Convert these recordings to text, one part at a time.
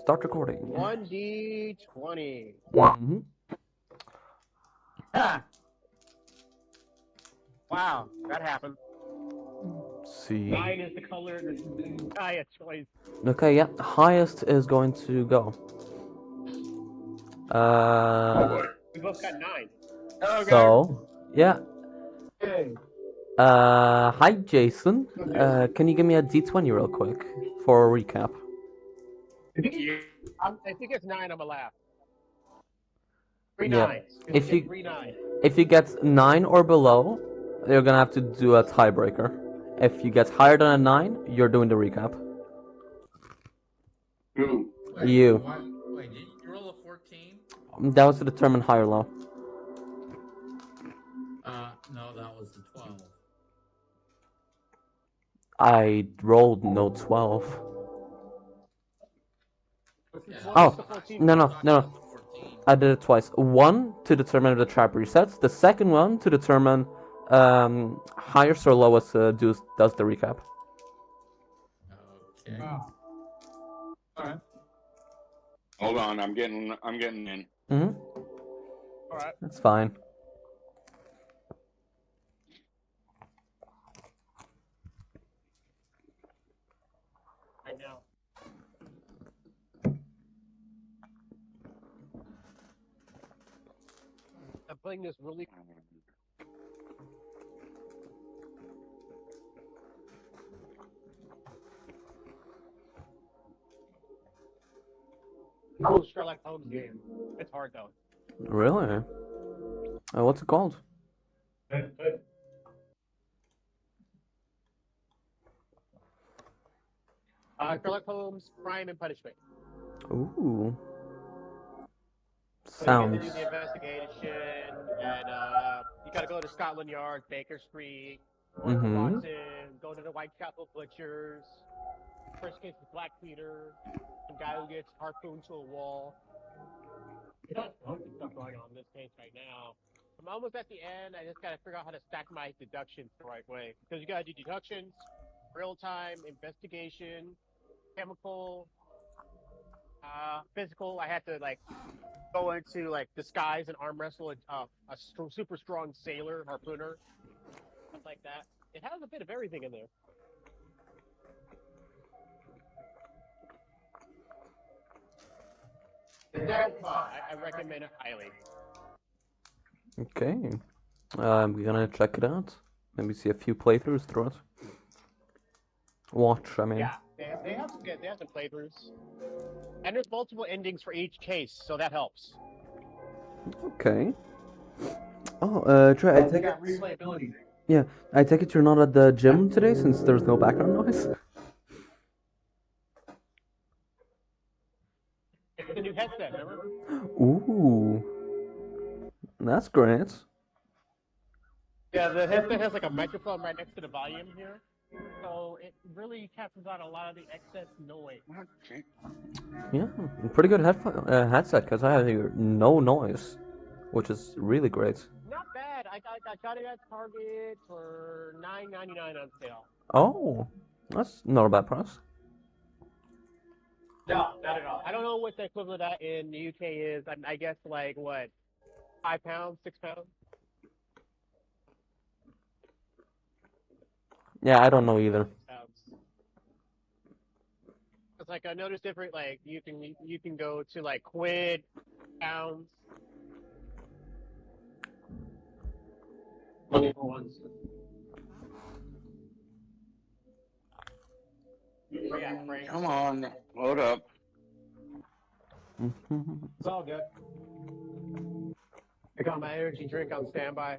start recording. 1d20. Mm-hmm. Ah. Wow, that happened. See. 9 is the color, the highest choice. Okay, yeah. Highest is going to go. We both got 9. Okay. So, yeah. Hey. Hi Jason. Can you give me a D20 real quick for a recap? I think it's 9, I'm gonna laugh. 3 Yeah. 9s. If you 3 9. if you get 9 or below, you're gonna have to do a tiebreaker. If you get higher than a 9, you're doing the recap. Who? You. Wait, did you roll a 14? That was to determine high or low. No, that was the 12. I rolled no 12. Yeah, Oh, the 14? no. I got the 14. I did it twice. One to determine if the trap resets. The second one to determine highest or lowest does the recap. Okay. Alright. Hold on, I'm getting in. Mm-hmm. Alright. That's fine. Right now. I'm playing this really cool Sherlock Holmes game. It's hard though. Really? What's it called? Sherlock Holmes, Crime and Punishment. Ooh. So you get to Sounds. do the investigation, and you gotta go to Scotland Yard, Baker Street, Warner Watson, go to the Whitechapel Butchers. First case with Black Peter, some guy who gets harpooned to a wall. There's a bunch of stuff going on in this case right now. I'm almost at the end. I just gotta figure out how to stack my deductions the right way. Because you gotta do deductions, real time, investigation, chemical, physical. I had to like go into like disguise and arm wrestle a super strong sailor, harpooner, stuff like that. It has a bit of everything in there. It's definitely fun. I recommend it highly. Okay. I'm gonna check it out. Maybe see a few playthroughs through it. Watch, I mean. Yeah, they have some playthroughs, and there's multiple endings for each case, so that helps. Okay. Oh, Trey, I take it. Replayability. Yeah, I take it you're not at the gym today since there's no background noise. It's the new headset, remember? Ooh. That's great. Yeah, the headset has like a microphone right next to the volume here, so it really captures out a lot of the excess noise. Okay. Yeah, pretty good headset because I hear no noise, which is really great. Not bad. I got it at Target for $9.99 on sale. Oh, that's not a bad price. No, not at all. I don't know what the equivalent of that in the UK is. I guess like what, £5, £6. Yeah, I don't know either. It's like I noticed different. Like you can go to like quid, pounds. Looking for ones. Yeah, Frank. Come on, load up. It's all good. I got my energy drink on standby.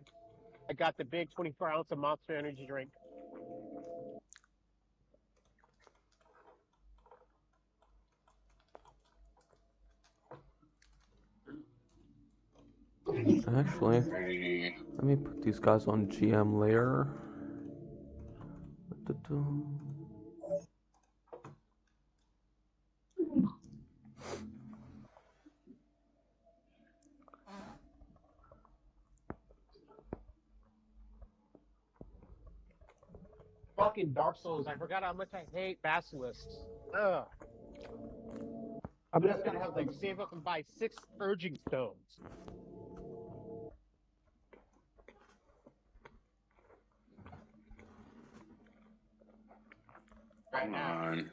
I got the big 24-ounce of Monster Energy drink. Actually, Ready. let me put these guys on GM layer. Fucking Dark Souls. I forgot how much I hate basilisks. Ugh. I'm just gonna have like save up and buy 6 urging stones. Come on.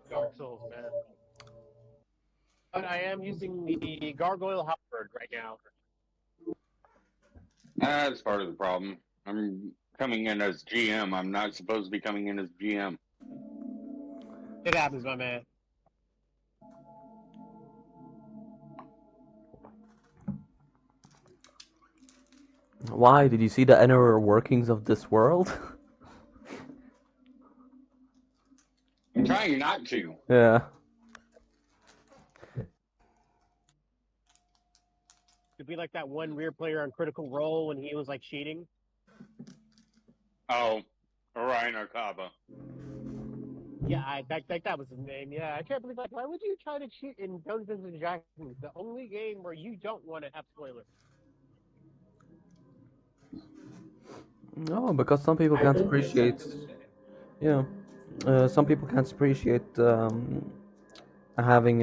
Dark Souls, man. But I am using the Gargoyle Halberd right now. That's part of the problem. I'm coming in as GM. I'm not supposed to be coming in as GM. It happens, my man. Why? Did you see the inner workings of this world? I'm trying not to. Yeah. To be like that one weird player on Critical Role when he was like cheating. Oh, Orion Arcaba. Yeah, that was his name. Yeah, I can't believe like why would you try to cheat in Dungeons and Dragons, the only game where you don't want to have spoilers. No, because some people can't appreciate. Yeah. Some people can't appreciate having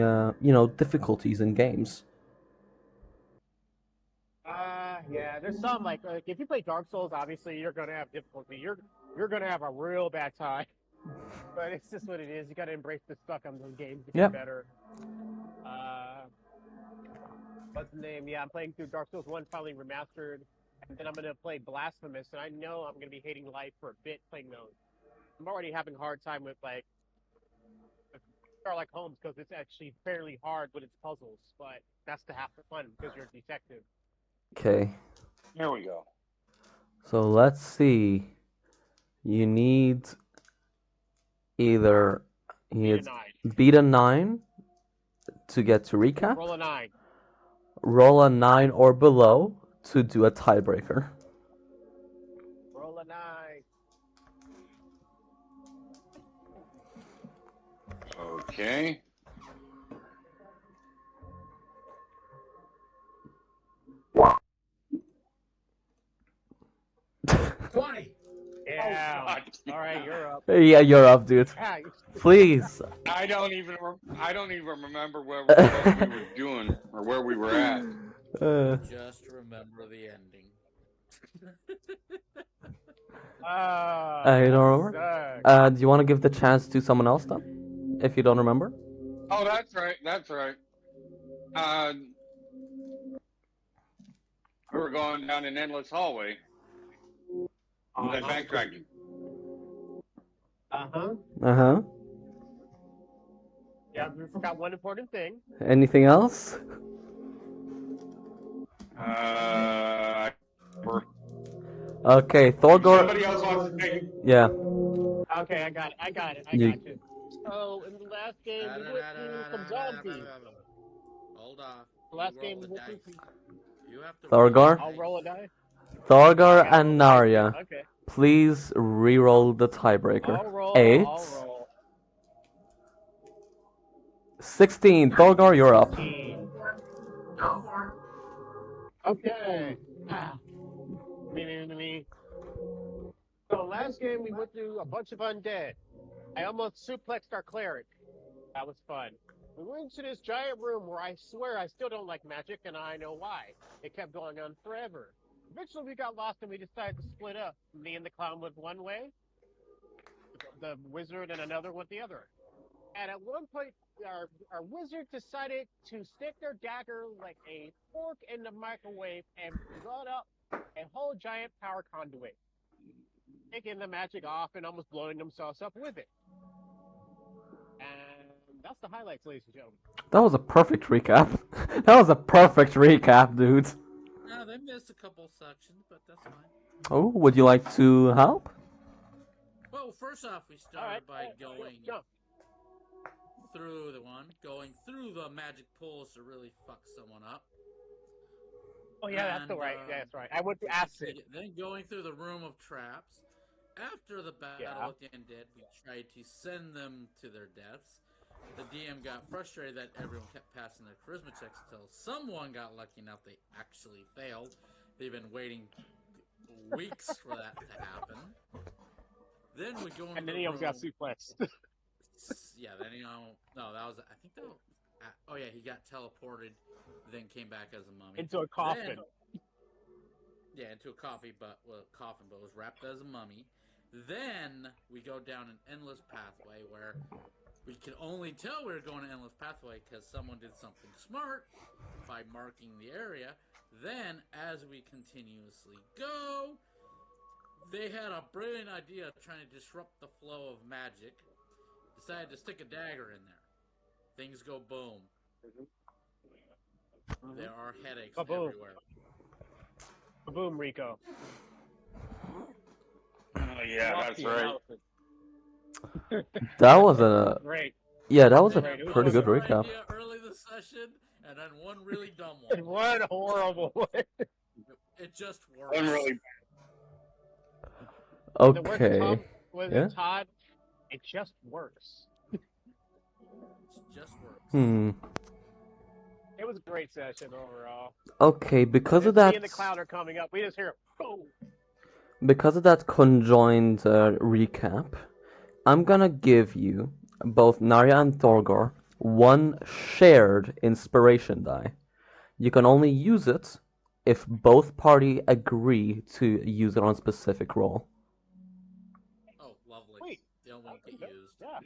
difficulties in games. Yeah, there's some like if you play Dark Souls, obviously you're gonna have difficulty. You're gonna have a real bad time. But it's just what it is. You gotta embrace the suck on those games to get better. What's the name? Yeah, I'm playing through Dark Souls 1 finally remastered, and then I'm gonna play Blasphemous, and I know I'm gonna be hating life for a bit playing those. I'm already having a hard time with like Sherlock Holmes because it's actually fairly hard with its puzzles, but that's the half the fun because you're a detective. Okay. Here we go. So let's see. You need either beat a 9 to get to recap. Roll a 9. Roll a 9 or below to do a tiebreaker. Roll a 9. Okay. Yeah. All right, you're up. Yeah, you're up, dude. Please. I don't even remember what we were doing or where we were at. Just remember the ending. You don't remember? Do you want to give the chance to someone else then? If you don't remember? Oh, that's right. That's right. We were going down an endless hallway. I'm backtracking. Yeah, we forgot one important thing. Anything else? Okay, Thorgor. Somebody else wants to take it. Yeah. Okay, I got it. I got you. So, in the last game, we went through some zombies. Hold on. The last game, we went through some... You have to Thorgar? I'll roll a die. Thorgar and Narya. Okay. Please re-roll the tiebreaker. I'll roll. 8. I'll roll. 16. Thorgar, you're up. Okay. Me. So last game we went through a bunch of undead. I almost suplexed our cleric. That was fun. We went into this giant room where I swear I still don't like magic, and I know why. It kept going on forever. Eventually we got lost and we decided to split up. Me and the clown went one way, the wizard and another went the other. And at one point, our wizard decided to stick their dagger like a fork in the microwave and brought up a whole giant power conduit, taking the magic off and almost blowing themselves up with it. And that's the highlights, ladies and gentlemen. That was a perfect recap. That was a perfect recap, dude. No, they missed a couple sections, but that's fine. Oh, would you like to help? Well, first off, we started by going... Jump. through the one, going through the magic pools to really fuck someone up. Oh yeah, that's the right. Yeah, that's right. I went to acid. Then going through the room of traps. After the battle with the undead, we tried to send them to their deaths. The DM got frustrated that everyone kept passing their charisma checks until someone got lucky enough they actually failed. They've been waiting weeks for that to happen. Then we go into and then the he room. almost got suplexed. Yeah, then no, that was I think that. Oh yeah, he got teleported, then came back as a mummy into a coffin. Into a coffin, but was wrapped as a mummy. Then we go down an endless pathway where we could only tell we were going an endless pathway because someone did something smart by marking the area. Then, as we continuously go, they had a brilliant idea of trying to disrupt the flow of magic. Decided to stick a dagger in there. Things go boom. Mm-hmm. There are headaches everywhere. Boom, Rico. Oh, yeah, that's right. That was a great. Yeah, that was a pretty good recap. Idea early this session, and then one really dumb one. One horrible one. It just works. One really. Okay. Yeah. Todd, it just works. It just works. It was a great session overall. Okay, because of that. Me and the cloud are coming up. We just hear boom. Because of that conjoined recap, I'm gonna give you, both Narya and Thorgor, one shared inspiration die. You can only use it if both party agree to use it on a specific roll. Oh, lovely. Wait. They don't want to get used. Yeah.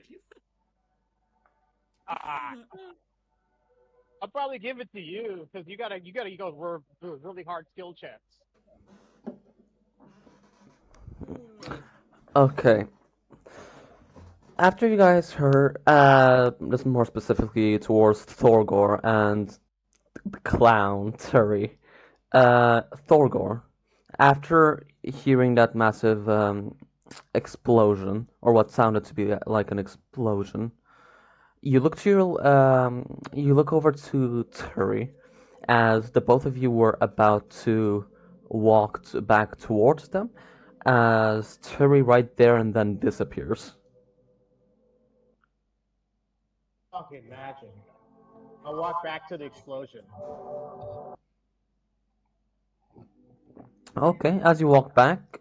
I'll probably give it to you because you gotta go really hard skill checks. Okay. After you guys heard, this more specifically towards Thorgor and the clown, Turi. Thorgor, after hearing that massive explosion, or what sounded to be like an explosion, you look over to Turi, as the both of you were about to walk back towards them, as Turi right there and then disappears. Fucking magic. I'll walk back to the explosion. Okay, as you walk back,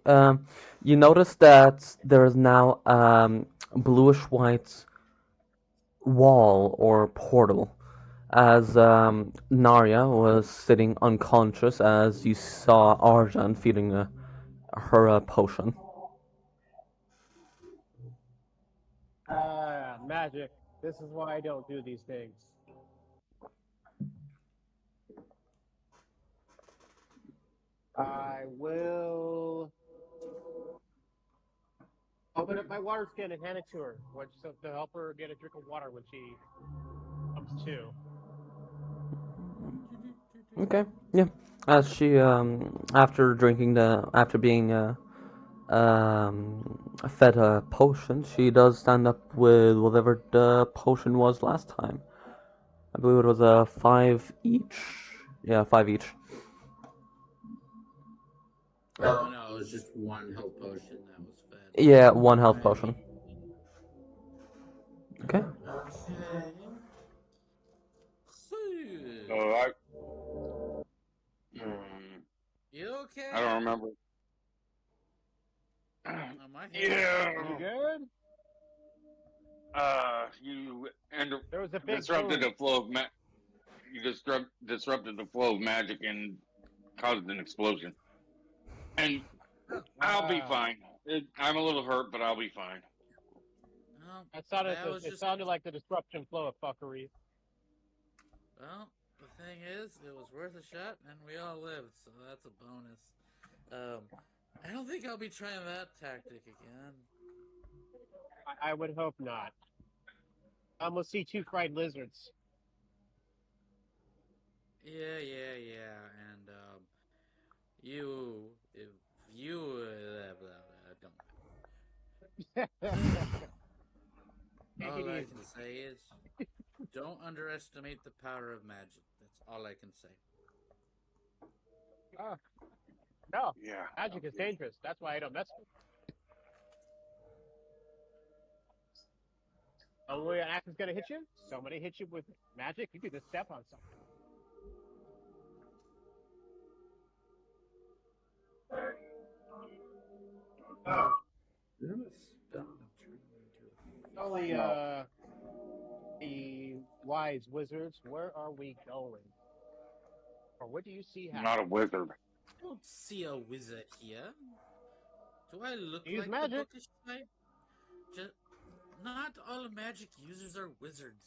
you notice that there is now bluish-white wall or portal, as Narya was sitting unconscious as you saw Arjan feeding her a potion. Magic. This is why I don't do these things. I will open up my water skin and hand it to her, to help her get a drink of water when she comes to. Okay, yeah. As she, after being fed a potion, she does stand up with whatever the potion was last time. I believe it was a 5 each. Yeah, 5 each. Oh no, it was just one health potion that was fed. Yeah, one health potion. Okay. You okay? I don't remember. Yeah. You good? You there was a big disrupted the flow of you disrupted the flow of magic and caused an explosion. And I'll be fine. I'm a little hurt, but I'll be fine. It sounded like the disruption flow of fuckery. Well, the thing is, it was worth a shot, and we all lived, so that's a bonus. I don't think I'll be trying that tactic again. I would hope not. We'll see 2 fried lizards. Yeah, and All it I easy. can say is, don't underestimate the power of magic. That's all I can say. No, Yeah. magic is dangerous. That's why I don't mess with it. Oh, when an axe is gonna hit you, somebody hit you with magic. You could just step on something. Only the wise wizards. Where are we going? Or what do you see I'm happening? not a wizard. I don't see a wizard here. Do I look Use like the magic. bookish type? Just, not all magic users are wizards.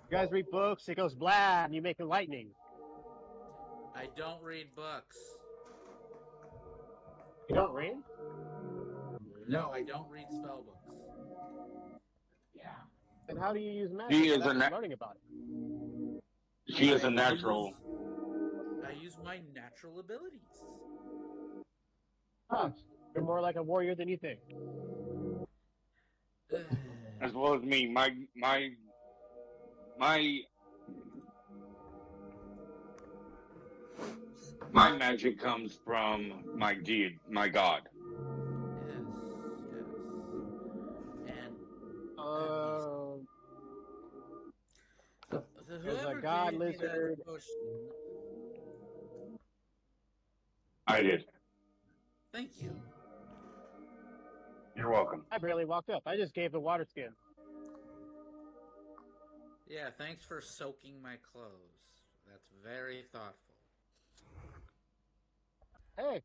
You guys read books. It goes blah, and you make a lightning. I don't read books. You don't read? No, I don't read spell books. Then how do you use magic She is without a learning about it? she is a natural. I use my natural abilities. Huh. You're more like a warrior than you think. As well as me. My magic comes from my deed, my god. Yes, yes. And There's a whoever god gave me that lizard. potion, I did. thank you. You're welcome. I barely walked up. I just gave the water skin. Yeah, thanks for soaking my clothes. That's very thoughtful. Hey,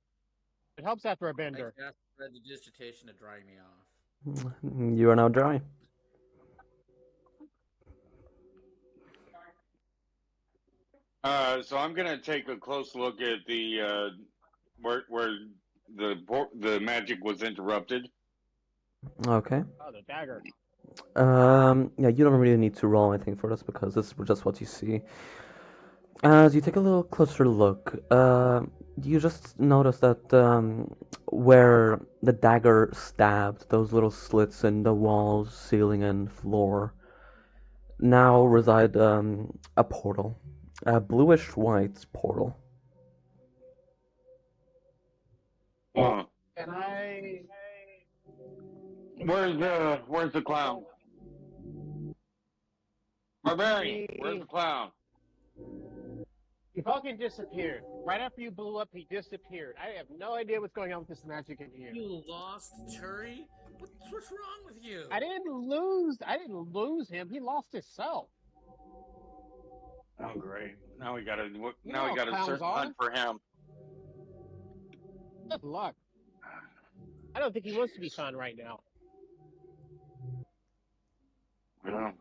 it helps after a I bender. cast read the dissertation to dry me off. You are now dry. So I'm gonna take a close look at the where the magic was interrupted. Okay. Oh, the dagger. Yeah, you don't really need to roll anything for this because this is just what you see. As you take a little closer look, you just notice that where the dagger stabbed, those little slits in the walls, ceiling, and floor, now reside a portal, a bluish-white portal. Can I? Where's the clown? Barbarian, where's the clown? He fucking disappeared. Right after you blew up, he disappeared. I have no idea what's going on with this magic in here. You lost Turi? What's wrong with you? I didn't lose him. He lost himself. Oh great! Now we know gotta how search clowns hunt for him. Good luck. I don't think he wants to be found right now. Yeah.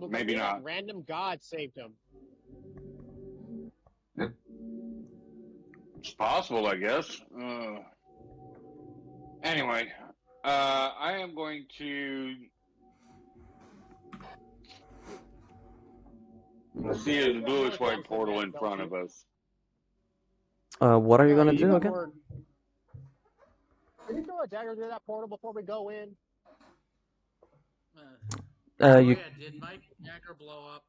Maybe not. that random god saved him. It's possible, I guess. Anyway, I am going to see the bluish white portal in front of us. What are you gonna do got again? more... Can you throw a dagger through that portal before we go in? Did my dagger blow up?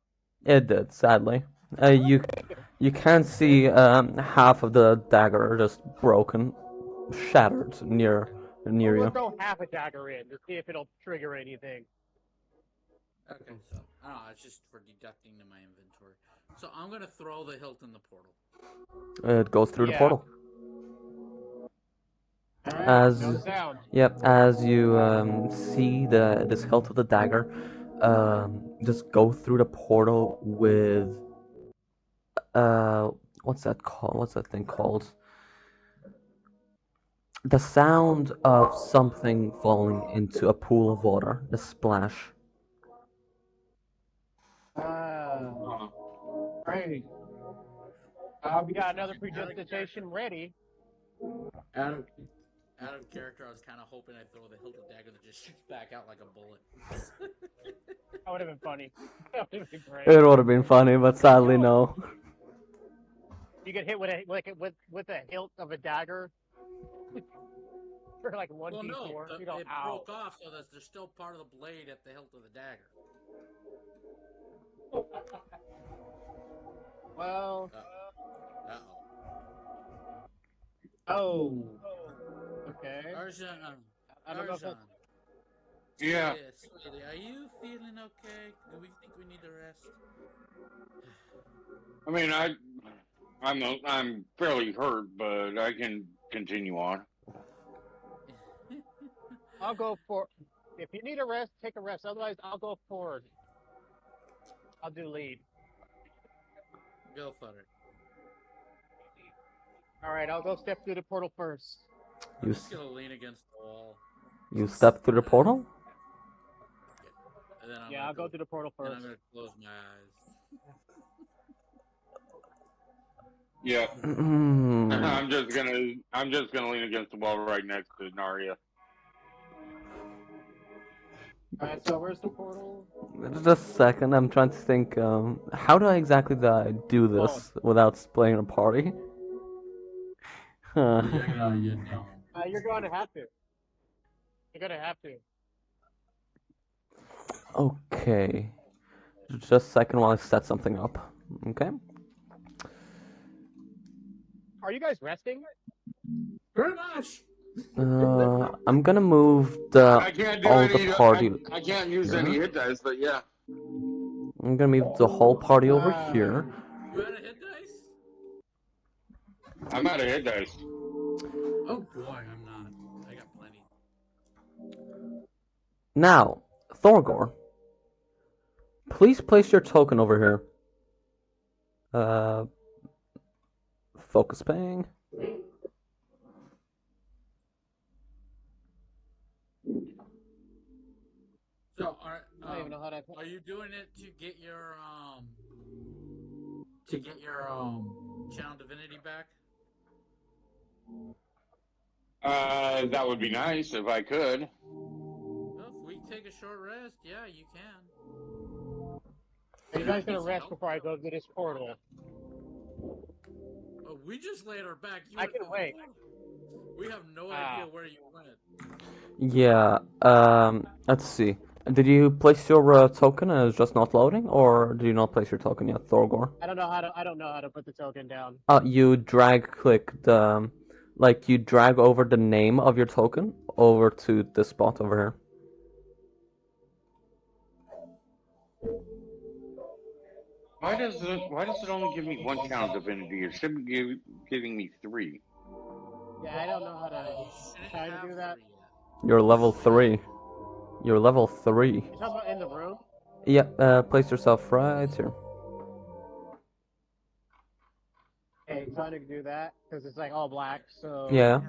It did, sadly. You can see half of the dagger just broken, shattered near We'll you. throw half a dagger in to see if it'll trigger anything. Okay, so it's just for deducting to my inventory. So I'm gonna throw the hilt in the portal. It goes through the Yeah. portal. As no sound. Yep, as you see this hilt of the dagger just go through the portal with what's that called? What's that thing called? The sound of something falling into a pool of water. The splash. Great. We got another prestidigitation ready. Out of character, I was kind of hoping I'd throw the hilt of dagger that just shoots back out like a bullet. That would have been funny. That would have been great. It would have been funny, but sadly no. You get hit with a hilt of a dagger. for like 1d4. Well, no, You know, it ow. broke off, so there's still part of the blade at the hilt of the dagger. Well. Uh-oh. Okay. Arjan. I don't know if Arjan. Yeah. Sweetie, are you feeling okay? Do we think we need to rest? I mean, I'm fairly hurt, but I can continue on. I'll go for. If you need a rest, take a rest. Otherwise, I'll go forward. I'll do lead. Go for it. All right, I'll go step through the portal first. I'm just gonna lean against the wall. You step through the portal? And then I'll go through the portal first. And I'm gonna close my eyes. Yeah. I'm just gonna lean against the wall right next to Narya. Alright, so where's the portal? Just a second, I'm trying to think, how do I exactly do this without splitting a party? You're going to have to. You're gonna have to. Okay. Just a second while I set something up. Okay? Are you guys resting? Pretty much. I'm gonna move I can't do all any. the party. I can't use any hit dice, but yeah. I'm gonna move the whole party over here. You out of hit dice? I'm out of hit dice. Oh boy, I'm not. I got plenty. Now, Thorgor, please place your token over here. Focus ping. So, I don't even know how to. are you doing it to get your channel divinity back? That would be nice if I could. Well, if we take a short rest, yeah, you can. Are you guys gonna rest before I go to this portal? Oh, we just laid her back. I can wait. We have no idea where you went. Yeah, let's see. Did you place your token and it's just not loading, or did you not place your token yet, Thorgor? I don't know how to put the token down. You drag click the, like you drag over the name of your token over to this spot over here. Why does it only give me one channel divinity? It should be giving me 3. Yeah, I don't know how to do that. You're level 3. You're level 3. You're talking about in the room? Yeah, place yourself right here. Okay, trying to do that because it's like all black. So Yeah.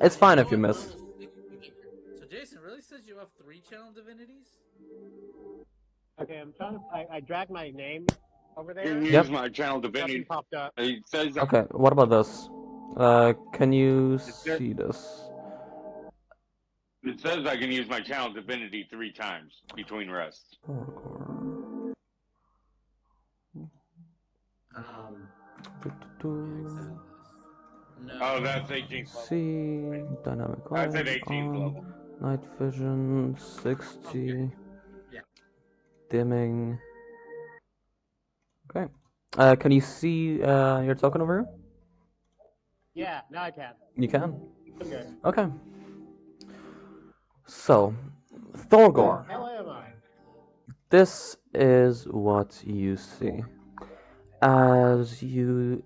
It's fine if you missed. So Jason really says you have 3 channel divinities? Okay, I'm trying to. I dragged my name over there. Can use my channel divinity. Nothing popped up. It says that. Okay, what about this? Can you see this? It says I can use my channel divinity 3 times between rests. Oh, that's 18th level. See, dynamic That's at light 18th on, level. night vision 60. Okay. Yeah. Dimming. Okay. Can you see your token over here? Yeah, now I can. You can? Okay. Okay. So, Thorgor, How am I? this is what you see. As you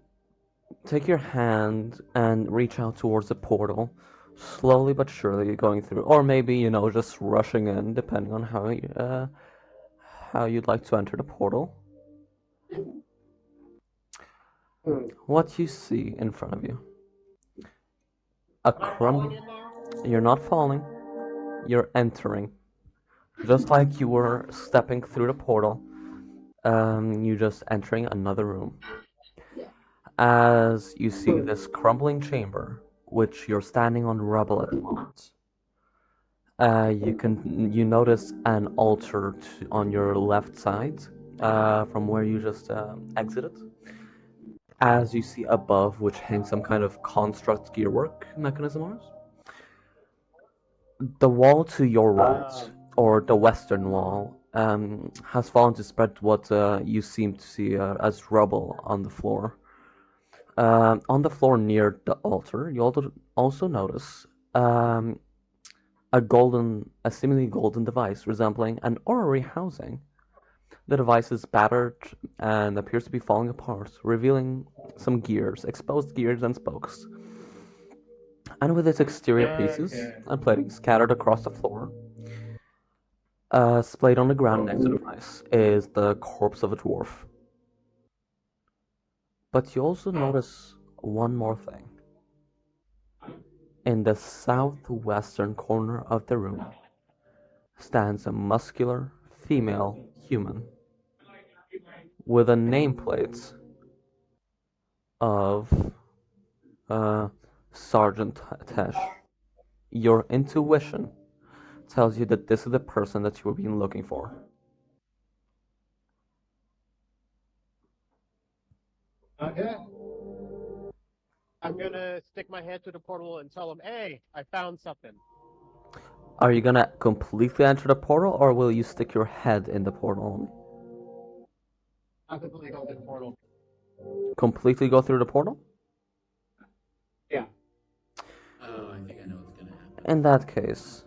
take your hand and reach out towards the portal, slowly but surely going through, or maybe, you know, just rushing in, depending on how you'd like to enter the portal. What you see in front of you. A crumb. You're not falling. You're entering. Just like you were stepping through the portal, you're just entering another room. As you see this crumbling chamber, which you're standing on rubble at the moment, you notice an altar on your left side, from where you just exited. as you see above, which hangs some kind of construct gearwork mechanism on it. The wall to your right, or the western wall, has fallen to spread what you seem to see as rubble on the floor. On the floor near the altar, you also notice a seemingly golden device resembling an orrery housing. The device is battered and appears to be falling apart, revealing some gears, exposed gears and spokes. And with its exterior pieces and plating scattered across the floor, splayed on the ground next to the device, is the corpse of a dwarf. But you also notice one more thing. In the southwestern corner of the room stands a muscular female human with a nameplate of Sergeant Tesh. Your intuition tells you that this is the person that you were being looking for. Okay. I'm gonna stick my head through the portal and tell him, "Hey, I found something." Are you gonna completely enter the portal, or will you stick your head in the portal only? I'll completely go through the portal. Completely go through the portal? Yeah. Oh, I think I know what's gonna happen. In that case,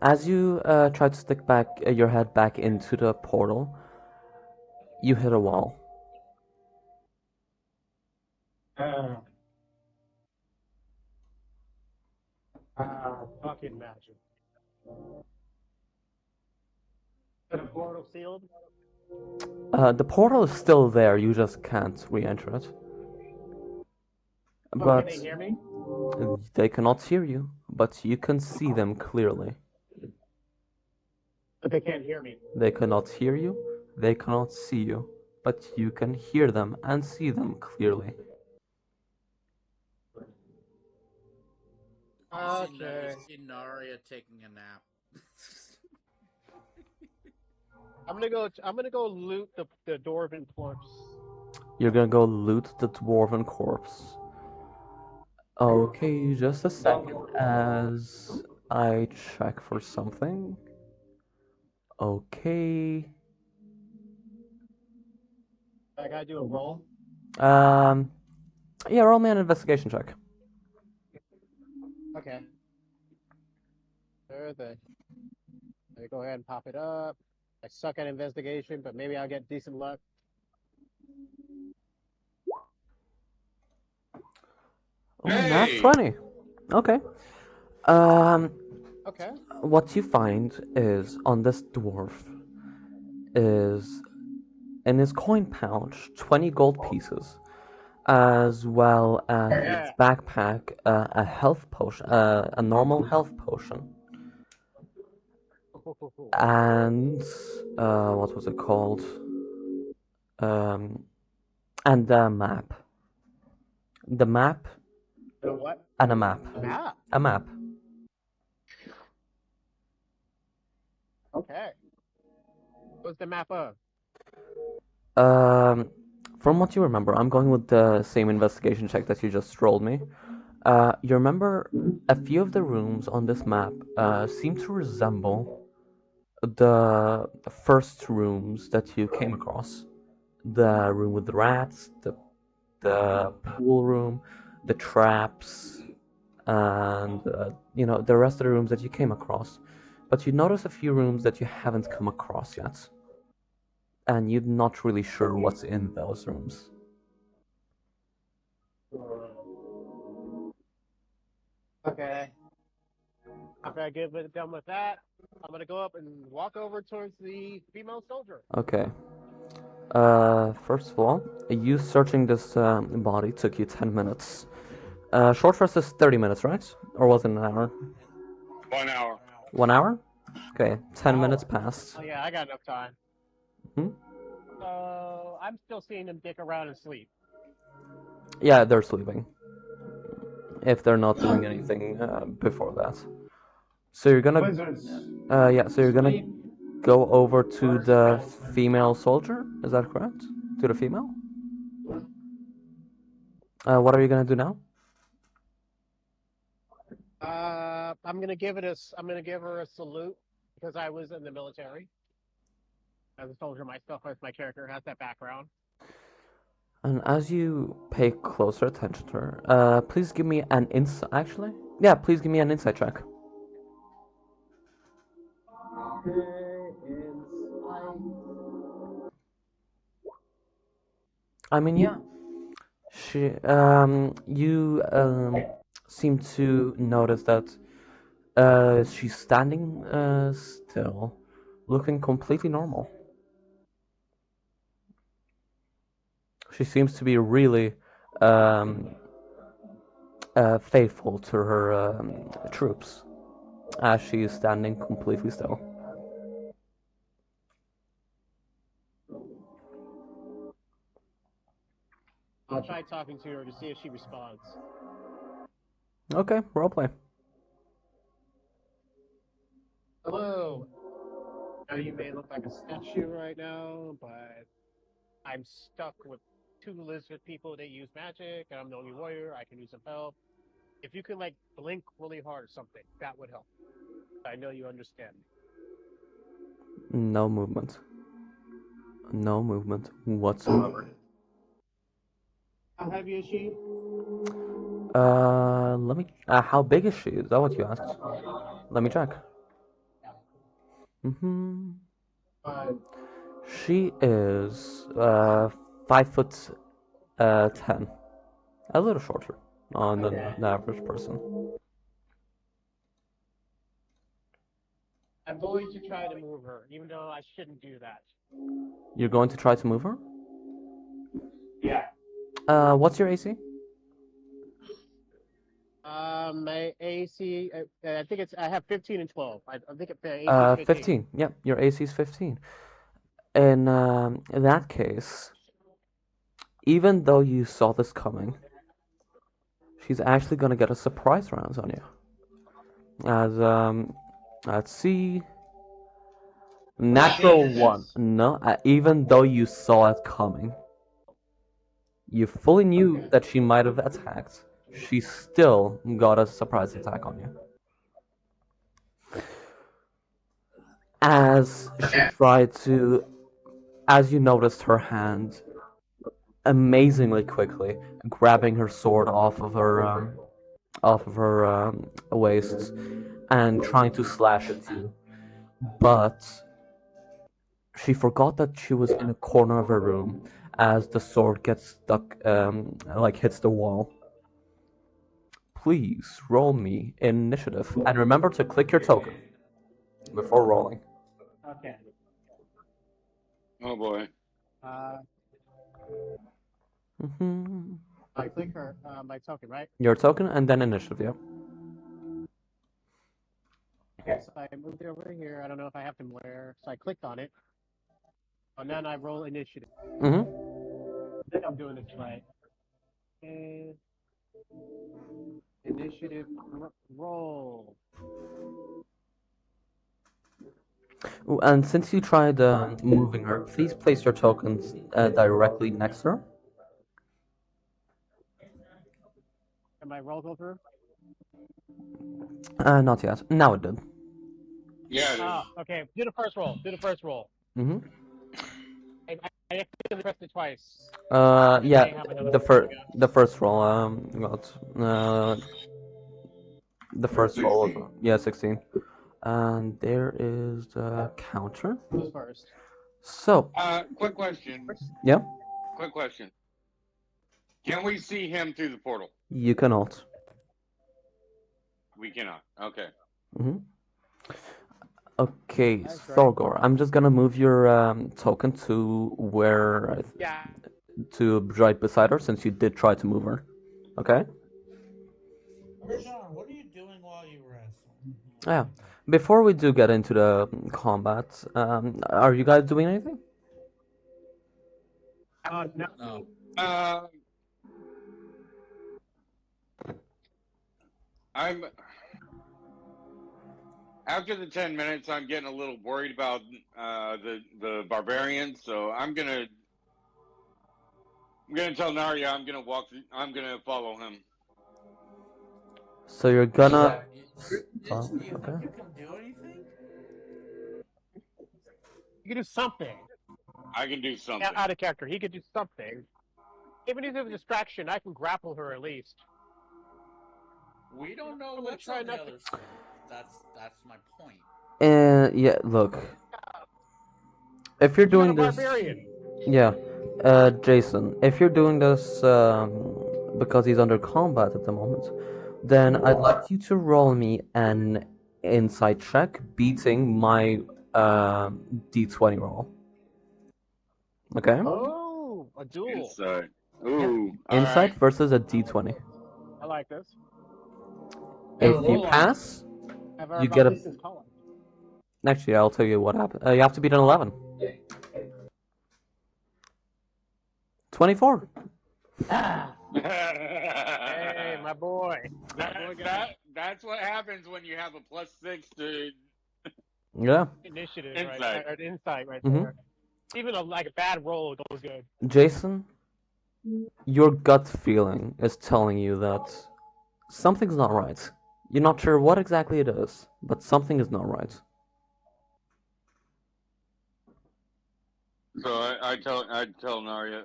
as you try to stick back your head back into the portal, you hit a wall. Fucking magic. Is the portal sealed? The portal is still there, you just can't re-enter it. Can But they hear me? they cannot hear you, but you can see them clearly. But they can't hear me. They cannot hear you, they cannot see you, but you can hear them and see them clearly. Okay. You see Naria taking a nap. I'm gonna go loot the dwarven corpse. You're gonna go loot the dwarven corpse. Okay, just a second as I check for something. Okay. I gotta do a roll. Yeah, roll me an investigation check. Okay. Let me go ahead and pop it up. I suck at investigation, but maybe I'll get decent luck. Oh, nat Hey! 20. Okay. Okay. What you find is on this dwarf is in his coin pouch 20 gold pieces, as well as in his backpack a health potion, a normal health potion, and what was it called? And the map. The map The what? and a map. Map. A map. Okay. What's the map of? From what you remember, I'm going with the same investigation check that you just rolled me. You remember a few of the rooms on this map seem to resemble the first rooms that you came across. The room with the rats, the pool room, the traps, and the rest of the rooms that you came across. But you notice a few rooms that you haven't come across yet, and you're not really sure what's in those rooms. Okay. After I get done with that, I'm gonna go up and walk over towards the female soldier. Okay. First of all, you searching this body took you 10 minutes. Short rest is 30 minutes, right? Or was it an hour? 1 hour. 1 hour? Okay, 10 minutes passed. Oh yeah, I got enough time. Hmm? So I'm still seeing them dick around and sleep. Yeah, they're sleeping. If they're not doing anything before that. So you're gonna... so you're gonna go over to the female soldier? Is that correct? To the female? What are you gonna do now? I'm gonna give her a salute because I was in the military. As I told her myself, as my character has that background. And as you pay closer attention to her, please give me an insight. Actually, yeah, please give me an insight check. I mean, yeah. You seem to notice that she's standing still, looking completely normal. She seems to be really um, faithful to her troops, as she is standing completely still. I'll try talking to her to see if she responds. Okay, roleplay. Hello. Now you may look like a statue right now, but I'm stuck with 2 lizard people that use magic, and I'm the only warrior. I can use some help. If you can like blink really hard or something, that would help. I know you understand me. No movement. No movement whatsoever. How heavy is she? Let me. How big is she? Is that what you asked? Let me check. Mm-hmm. She is 5 foot 10, a little shorter on the average person. I'm going to try to move her, even though I shouldn't do that. You're going to try to move her? Yeah. What's your AC? My AC, I think I have 15 and 12. I think AC is 15. 15. Yeah, your AC is 15. In that case, even though you saw this coming, she's actually gonna get a surprise round on you. As let's see, natural one. No, even though you saw it coming, you fully knew that she might have attacked. She still got a surprise attack on you. As she tried to, as you noticed her hand amazingly quickly grabbing her sword off of her waist and trying to slash at you, but she forgot that she was in a corner of her room as the sword gets stuck, like hits the wall. Please roll me initiative, and remember to click your token before rolling. Okay. Oh boy. Mm-hmm. I click her, my token, right? Your token and then initiative, yeah. Okay, so I moved it over here. I don't know if I have to where, so I clicked on it. And then I roll initiative. Mm-hmm. I think I'm doing this right. And initiative roll. And since you tried moving her, please place your tokens directly next to her. Can my roll go through? Not yet. Now it did. Yeah, it is. Ah, okay. Do the first roll. Do the first roll. Mm-hmm. I accidentally pressed it twice. Yeah, the first roll. The first roll was, yeah, 16. And there is the counter. Who's first? So, Quick question. yeah, Quick question. Can we see him through the portal? you cannot. We cannot. Okay. Mm-hmm. Okay, That's right. Thorgor, I'm just gonna move your token to where Yeah. to right beside her, since you did try to move her. Okay? Rajan, what are you doing while you wrestle? Yeah. Before we do get into the combat, are you guys doing anything? No. No. I'm after the 10 minutes. I'm getting a little worried about the barbarians, so I'm gonna I'm gonna tell Narya I'm gonna walk. I'm gonna follow him. So you're gonna. Do Oh, you okay. think you can do anything? You can do something. I can do something. Out of character. He could do something. Even if it's a distraction, I can grapple her at least. We don't know I'm gonna what's try on the not other side. That's my point. And yeah, look. If you're You got doing a this, barbarian. yeah, Jason. If you're doing this because he's under combat at the moment, then I'd like you to roll me an insight check, beating my D20 roll. Okay. Oh, a duel. Inside. Yeah. Ooh. All Insight right. versus a D20. I like this. If Hold you on. pass, I've heard you about get a. this since college. Actually, I'll tell you what happened. You have to beat an 11. 24. Hey, my boy. That's what happens when you have a +6 to Yeah. Initiative, insight. right? Or insight, right Mhm. there. Even like a bad roll goes good. Jason, your gut feeling is telling you that something's not right. You're not sure what exactly it is, but something is not right. So I tell Narya,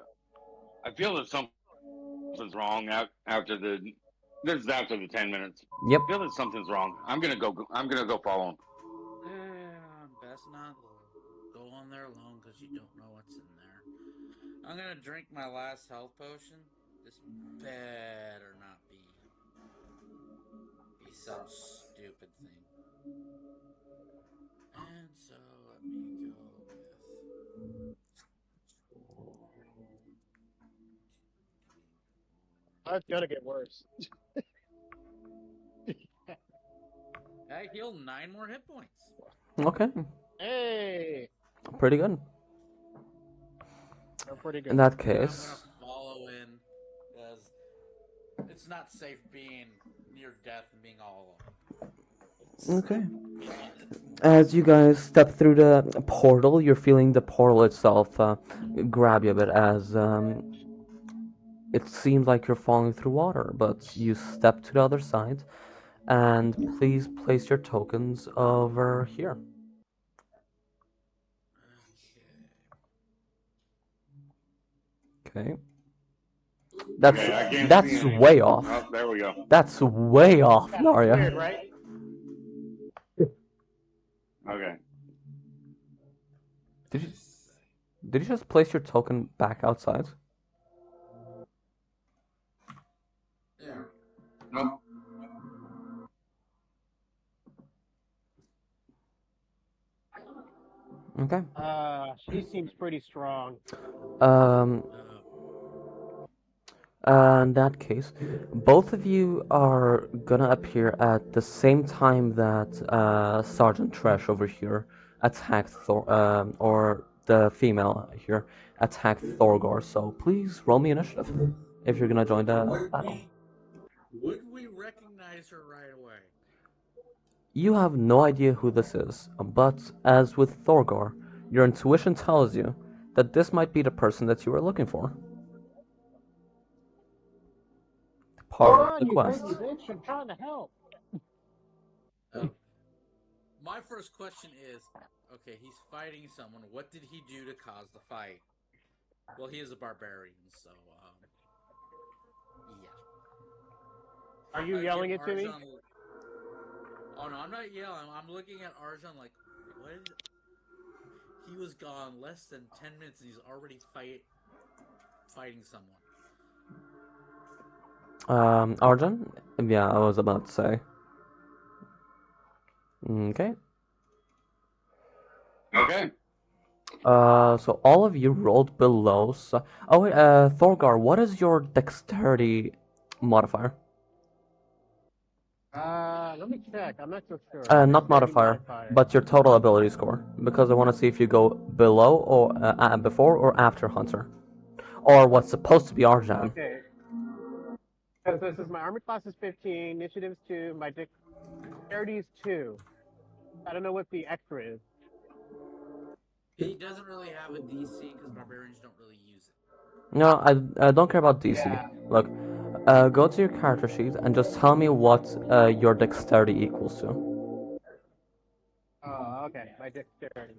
I feel that something's wrong after the. This is after the 10 minutes. Yep. I feel that something's wrong. I'm gonna go follow him. Best not go on there alone because you don't know what's in there. I'm gonna drink my last health potion. This better not be some stupid thing. And so let me go with. That's gonna get worse. I healed 9 more hit points. Okay. Hey, Pretty good. I'm pretty good. In that I'm gonna case, follow in because it's not safe being near death and being all alone. okay. As you guys step through the portal, you're feeling the portal itself grab you a bit as it seems like you're falling through water, but you step to the other side, and please place your tokens over here. Okay. That's Okay, I can't that's see anything. way off. Oh, there we go. That's way off, That's Narya. weird, right? Okay. Did you just place your token back outside? There. Nope. Okay. She seems pretty strong. Um, in that case, both of you are gonna appear at the same time that Sergeant Trash over here attacked or the female here attacked Thorgor. So please roll me initiative if you're gonna join the battle. Would we recognize her right away? You have no idea who this is, but as with Thorgor, your intuition tells you that this might be the person that you are looking for. Part of the You quest. crazy bitch! I'm trying to help. My first question is, okay, he's fighting someone. What did he do to cause the fight? Well, he is a barbarian, so yeah. Are you yelling it to me? Oh no, I'm not yelling. I'm looking at Arjan like, what? He was gone less than 10 minutes and he's already fighting someone. Arjun? Yeah, I was about to say. Okay. Okay. So all of you rolled below. So, oh wait, Thorgar, what is your dexterity modifier? Let me check. I'm not so sure. Not modifier, but your total ability score, because I want to see if you go below or before or after Hunter, or what's supposed to be Arjan. Okay. Because this is my armor class is 15, initiative is 2, my dexterity is 2. I don't know what the extra is. He doesn't really have a DC because barbarians don't really use it. No, I don't care about DC. Look, go to your character sheet and just tell me what your dexterity equals to. Oh, okay. My dexterity.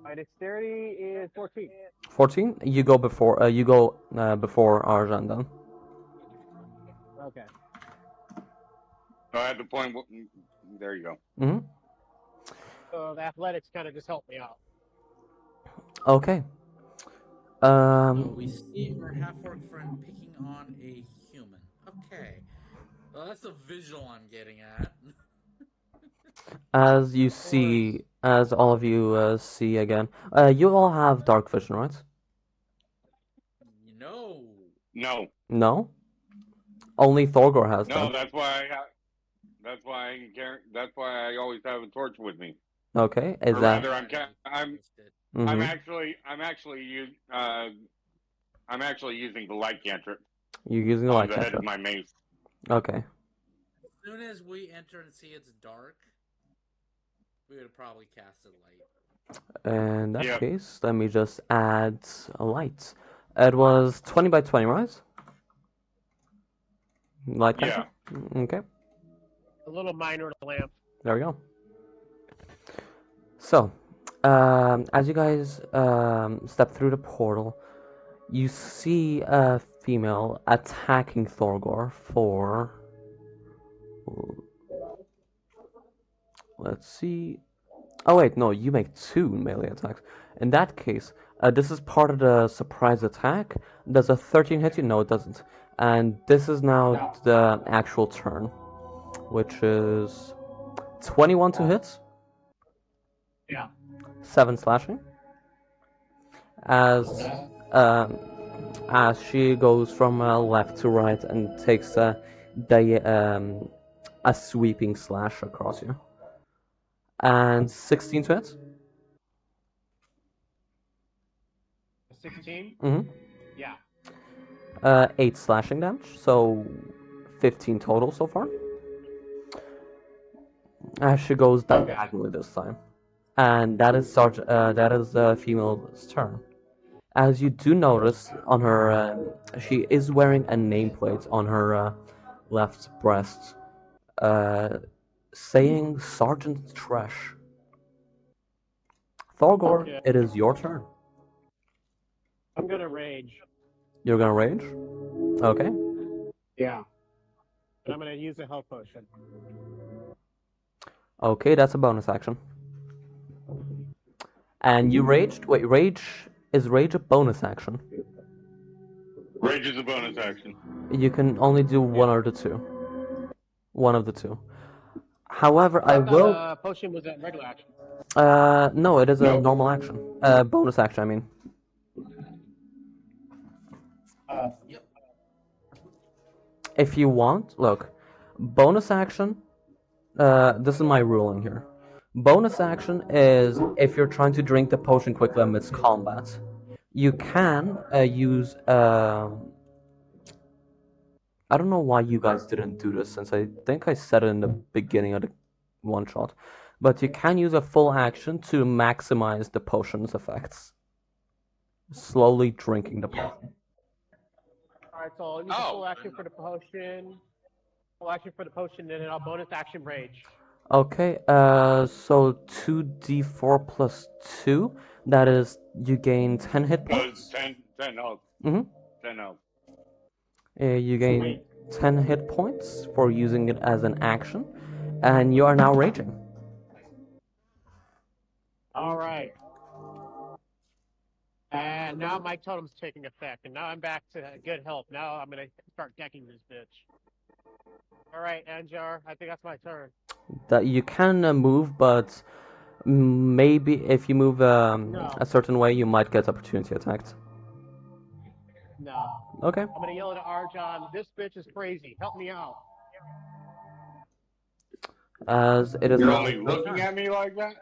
My dexterity is 14. 14. You go before. You go before Arjan then. Okay. So at the point, there you go. Mm-hmm. So the athletics kind of just helped me out. Okay. So we Um, see our half-orc friend picking on a human. Okay. Well, that's the visual I'm getting at. as you see, as all of you see again, you all have dark vision, right? No. No, No. Only Thorgor has no, that. that's why that's why I carry, that's why I always have a torch with me. Okay. Is Or that? rather, Mm-hmm. I'm actually using the light cantrip You're using a on light the head catcher. of my mace. Okay. As soon as we enter and see it's dark, we would probably cast a light. In that Yep. case, let me just add a light. It was 20 by 20, right? Light Yeah. catcher? Okay, A little minor lamp. there we go. So, as you guys step through the portal, you see a female attacking Thorgor for. Let's see. Oh wait, no, you make 2 melee attacks. In that case, this is part of the surprise attack. Does a 13 hit you? No, it doesn't. And this is now the actual turn, which is 21 to hit, Yeah. 7 slashing. As um, as she goes from left to right and takes a sweeping slash across you. And 16 to hit. 16? Mm-hmm. Yeah. 8 slashing damage, so 15 total so far. As she goes diagonally this time, and that is female's turn. As you do notice on her, she is wearing a nameplate on her left breast, saying Sergeant Trash. Thorgor, Okay. it is your turn. I'm gonna rage. You're gonna rage? Okay. Yeah. And I'm gonna use a health potion. Okay, that's a bonus action. And you raged? Wait, is rage a bonus action? Rage is a bonus action. You can only do one of the two. One of the two. However, I will. Potion was at regular action. No, it is a Nope. normal action. Bonus action, I mean. Yep. If you want, look, bonus action. This is my ruling here. Bonus action is if you're trying to drink the potion quickly amidst combat. You can use. I don't know why you guys didn't do this, since I think I said it in the beginning of the one shot. But you can use a full action to maximize the potion's effects. Slowly drinking the potion. Alright, so I'll use a full action for the potion. Full action for the potion, and then I'll bonus action rage. Okay, so 2d4 plus 2, that is, you gain 10 hit points. 10 health. Mm-hmm. 10 health. You gain 10 hit points for using it as an action, and you are now raging. Alright. And now my totem's taking effect, and now I'm back to good health. Now I'm gonna start decking this bitch. Alright, Anjar, I think that's my turn. That you can move, but maybe if you move No. a certain way, you might get opportunity attacked. No. Okay. I'm gonna yell at Arjan, this bitch is crazy. Help me out. As it is You're now only your looking turn. at me like that?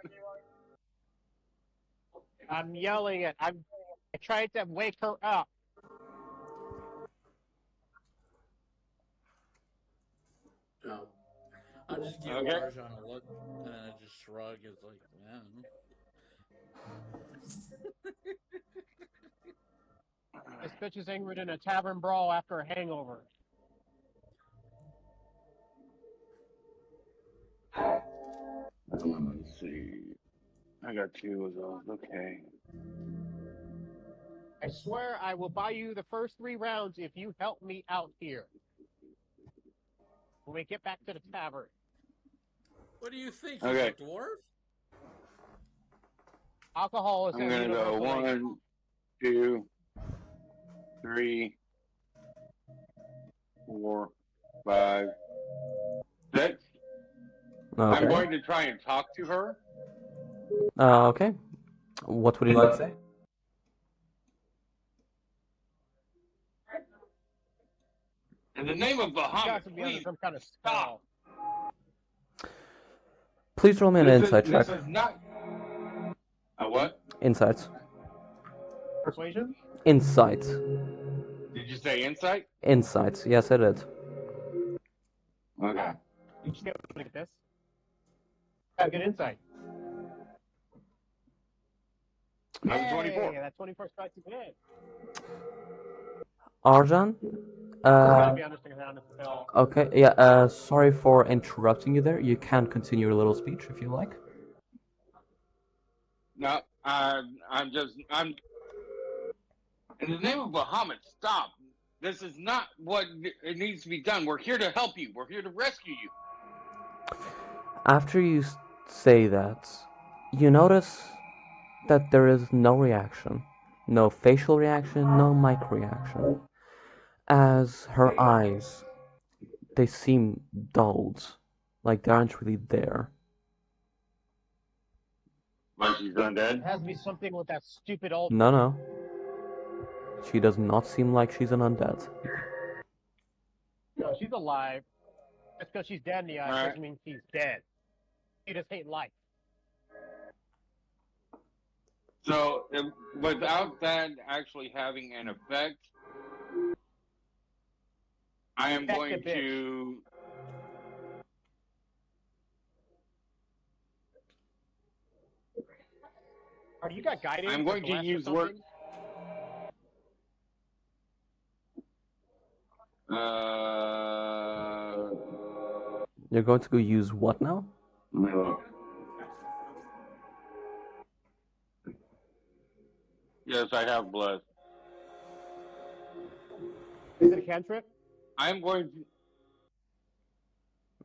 I'm yelling at I tried to wake her up. Oh. I'll just give Okay. Arjan a look and I just shrug. It's like, man. This bitch is angry in a tavern brawl after a hangover. Let's see. I got 2 of those. Okay. I swear I will buy you the first 3 rounds if you help me out here. When we get back to the tavern. What do you think? Okay. He's a dwarf? Alcohol is I'm gonna go universal. 1, 2, 3, 4, 5, 6. Okay. I'm going to try and talk to her. Okay. What would you like to say? In the name of You Bahamut, got to be under please some kind of stop. spell. Please roll me an insight check. This is not. A what? Insight. Persuasion? Insight. Did you say insight? Insight. Yes, I did. Okay. You just get look at this. Got good insight. I'm 24. Hey, that 24 strikes you hit. Arjan? Gotta be understanding how to spell. Okay, yeah, sorry for interrupting you there. You can continue your little speech if you like. No, I'm. In the name of Bahamut, stop. This is not what it needs to be done. We're here to help you. We're here to rescue you. After you say that, you notice that there is no reaction. No facial reaction, no mic reaction. As her eyes, they seem dulled, like they aren't really there. Like she's undead? It has to be something with that stupid old. No. She does not seem like she's an undead. No, she's alive. Just because she's dead in the eyes Right. doesn't mean she's dead. She just hate life. So, without that actually having an effect, I am That's going a bitch. to. Or you got guidance? I'm going or to bless or use word. something? You're going to go use what now? Let me look. Yes, I have blessed. Is it a cantrip? I'm going to.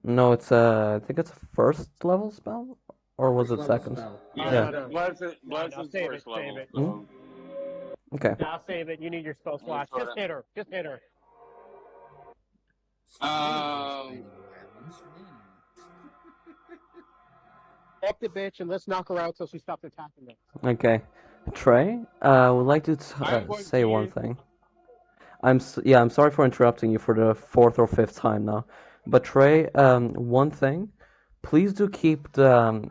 No, it's I think it's a first level spell? Or was it First level second? spell. Yeah, no. bless it. No, Bless no, is save first it, level. save it. So. Okay. No, I'll save it. You need your spell slot. That's Just what hit her. Just hit her. Fuck the bitch and let's knock her out so she stops attacking us. Okay. Trey, would like to I'm going say to one use- thing. I'm sorry for interrupting you for the 4th or 5th time now. But Trey, one thing, please do keep the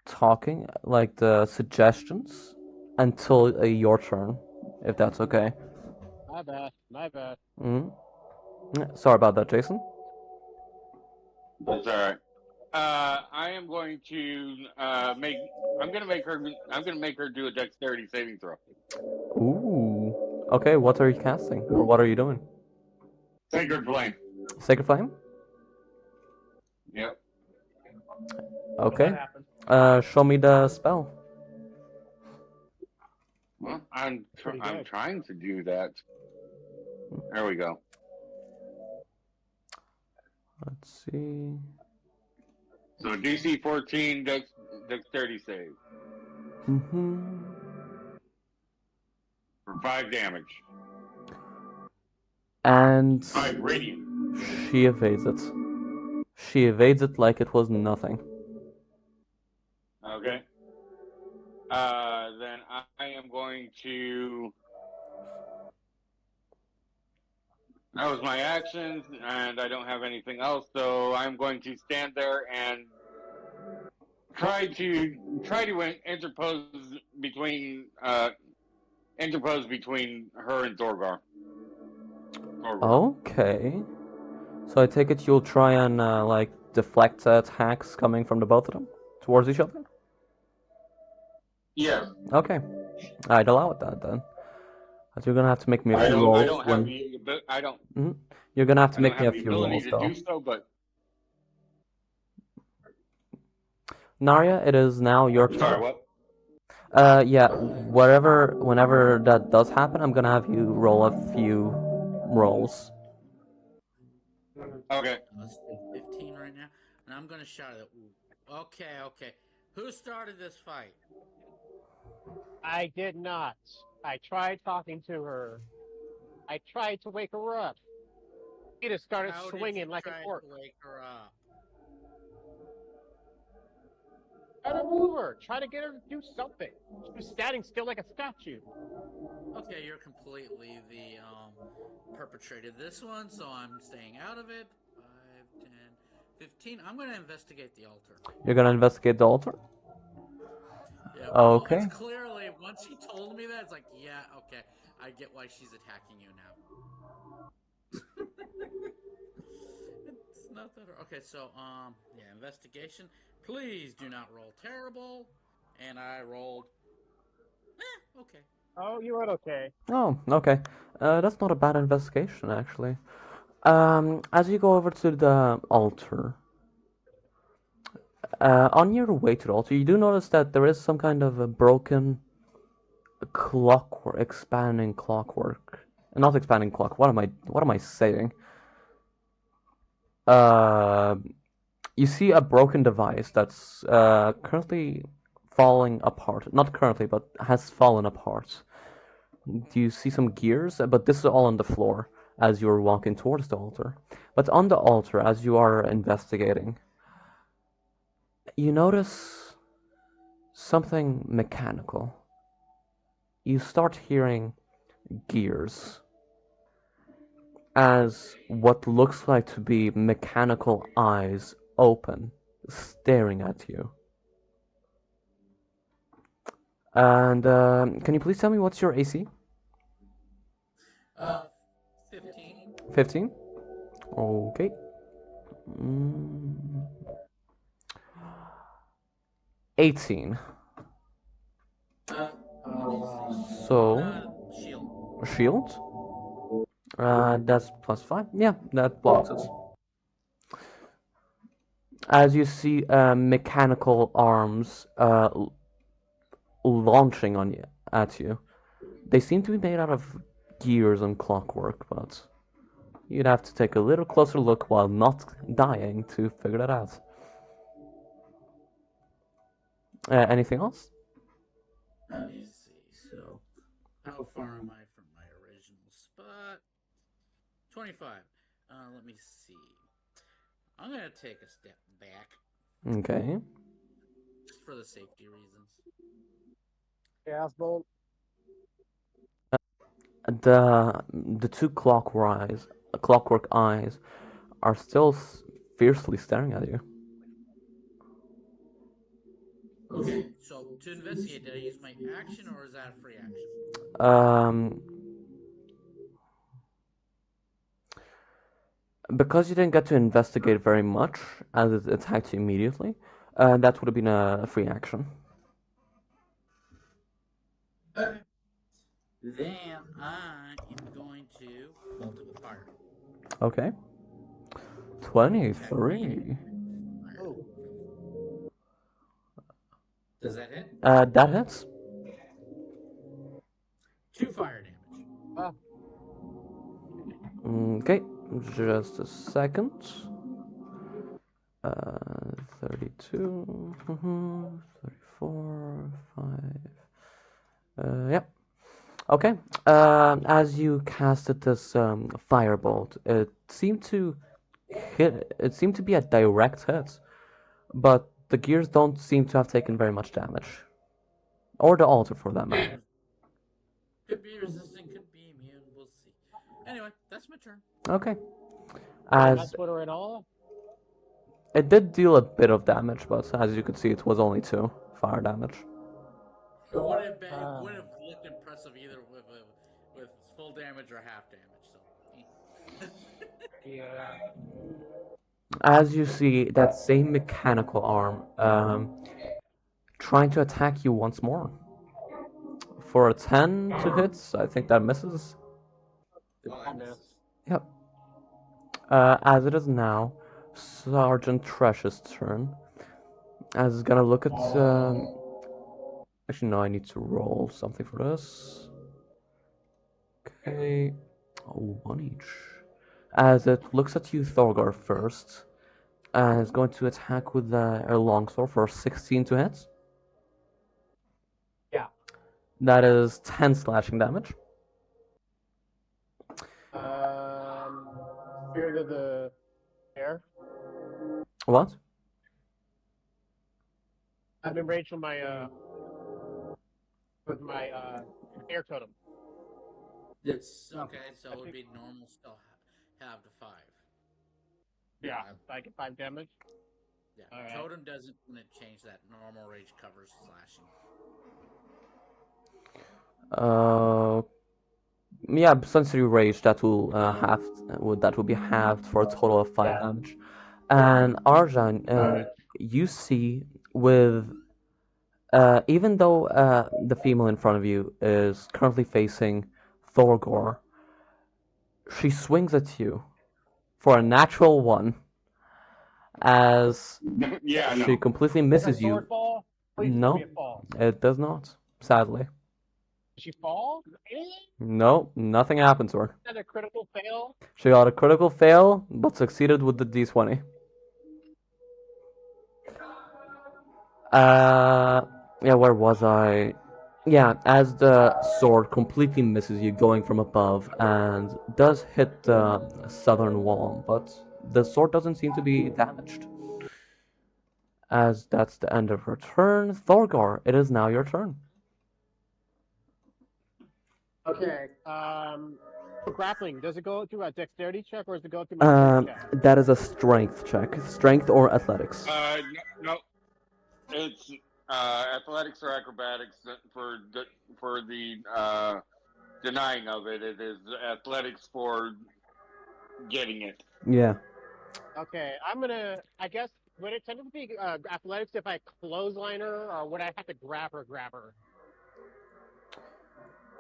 talking, like the suggestions, until your turn, if that's okay. My bad. My bad. Sorry about that, Jason. That's all right. I am going to make. I'm going to make her do a dexterity saving throw. Ooh. Okay, what are you casting? Or what are you doing? Sacred flame. Sacred Flame? Yep. Okay. That happened. Show me the spell. Well, I'm Pretty good. trying to do that. There we go. Let's see. So DC 14 dexterity save for 5 damage. And 5 radiant. she evades it. She evades it like it was nothing. Okay. Then I am going to. That was my actions, and I don't have anything else, so I'm going to stand there and try to interpose between her and Thorgar. Okay. So I take it you'll try and like deflect attacks coming from the both of them towards each other? Yes. Okay. I'd allow it that then. But you're gonna have to make me a I few don't. I rolls don't have when. the. But I don't. You're gonna have to I don't make me have a the few ability rolls to though. do so. But Narya, it is now your turn. sorry, what? Yeah, whenever that does happen, I'm gonna have you roll a few rolls. Okay. Let's do 15 right now, and I'm gonna shout it. Okay. Who started this fight? I did not. I tried talking to her. I tried to wake her up. She just started How did you swinging like an try orc. to wake her up? Try to move her. Try to get her to do something. She was standing still like a statue. Okay, you're completely the perpetrator of this one, so I'm staying out of it. 5, 10, 15. I'm gonna investigate the altar. You're gonna investigate the altar? Yeah, well, it's Okay. clearly once she told me that, it's like, yeah, okay, I get why she's attacking you now. It's not that hard. Okay, so yeah, investigation. Please do not roll terrible. And I rolled, okay. Oh, you were okay. Oh, okay. That's not a bad investigation, actually. As you go over to the altar, on your way to the altar, you do notice that there is some kind of a broken clockwork, expanding clockwork. Not expanding clock. What am I saying? Uh, you see a broken device that's currently falling apart. Not currently, but has fallen apart. Do you see some gears? But this is all on the floor as you're walking towards the altar. But on the altar, as you are investigating, you notice something mechanical. You start hearing gears as what looks like to be mechanical eyes open, staring at you. And can you please tell me what's your AC? 15. 15? Okay. Mm, 18. What is it? So, Shield. shield? That's plus 5. Yeah, that blocks it. As you see mechanical arms launching on you at you. They seem to be made out of gears and clockwork, but you'd have to take a little closer look while not dying to figure that out. Anything else? Let me see. So, how far am I from my original spot? 25. Let me see. I'm gonna take a step back. Okay. Just for the safety reasons. Chaos Bolt. The two clockwork eyes are still fiercely staring at you. Okay, so to investigate, did I use my action or is that a free action? Because you didn't get to investigate very much, as it attacked you immediately, that would have been a free action. Okay. Then I am going to bolt it with fire. Okay. 23. Oh. Does that hit? That hits. 2 fire damage. Ah. Okay, just a second. 32, 34, 5. Yep. Okay. As you casted this firebolt, it seemed to hit. It seemed to be a direct hit, but the gears don't seem to have taken very much damage, or the altar for that matter. Could be resistant, could be immune. We'll see. Anyway, that's my turn. Okay. That's As what we're in all. it did deal a bit of damage, but as you could see, it was only 2 fire damage. It wouldn't have been. It wouldn't have looked impressive either with full damage or half damage. So. Yeah. As you see that same mechanical arm trying to attack you once more for a 10 to hit. I think that misses. Oh, that misses. Yep. As it is now, Sergeant Trash's turn. As he's gonna look at. Actually, no, I need to roll something for this. Okay. Oh, one each. As it looks at you, Thorgar, first. And is going to attack with a longsword for 16 to hit. Yeah. That is 10 slashing damage. Spirit of the air. What? I'm in range with my air totem. It's okay, so it would be normal still have to 5. Yeah, I get 5 damage. Yeah, Alright. totem doesn't change that. Normal rage covers slashing. Yeah, since you rage, that will that will be halved for a total of 5 damage. And Arjan, you see with even though the female in front of you is currently facing Thorgor, she swings at you for a natural 1 as Yeah, she no. completely Does her misses you. sword fall? Please No. tell me it falls. It does not, sadly. Does she fall? No, nothing happened to her. Is that a critical fail? She got a critical fail, but succeeded with the d20. Yeah, where was I? Yeah, as the sword completely misses you going from above and does hit the southern wall, but the sword doesn't seem to be damaged. As that's the end of her turn, Thorgar, it is now your turn. Okay. For grappling, does it go through a dexterity check or does it go through my strength check? That is a strength check, strength or athletics. No. It's athletics or acrobatics for the denying of it. It is athletics for getting it. Yeah. Okay, I guess, would it tend to be athletics if I clothesline her, or would I have to grab her?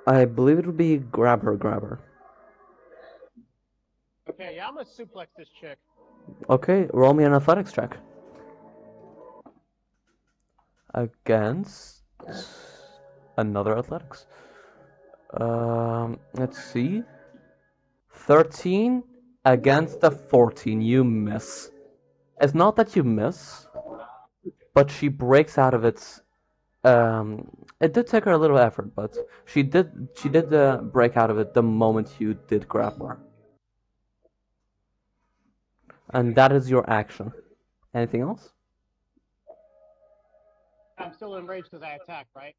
I believe it would be grab her. Okay, yeah, I'm gonna suplex this chick. Okay, roll me an athletics check. Against another athletics. Let's see. 13 against a 14. You miss. It's not that you miss, but she breaks out of its. It did take her a little effort, but she did break out of it the moment you did grab her. And that is your action. Anything else? I'm still enraged because I attacked, right?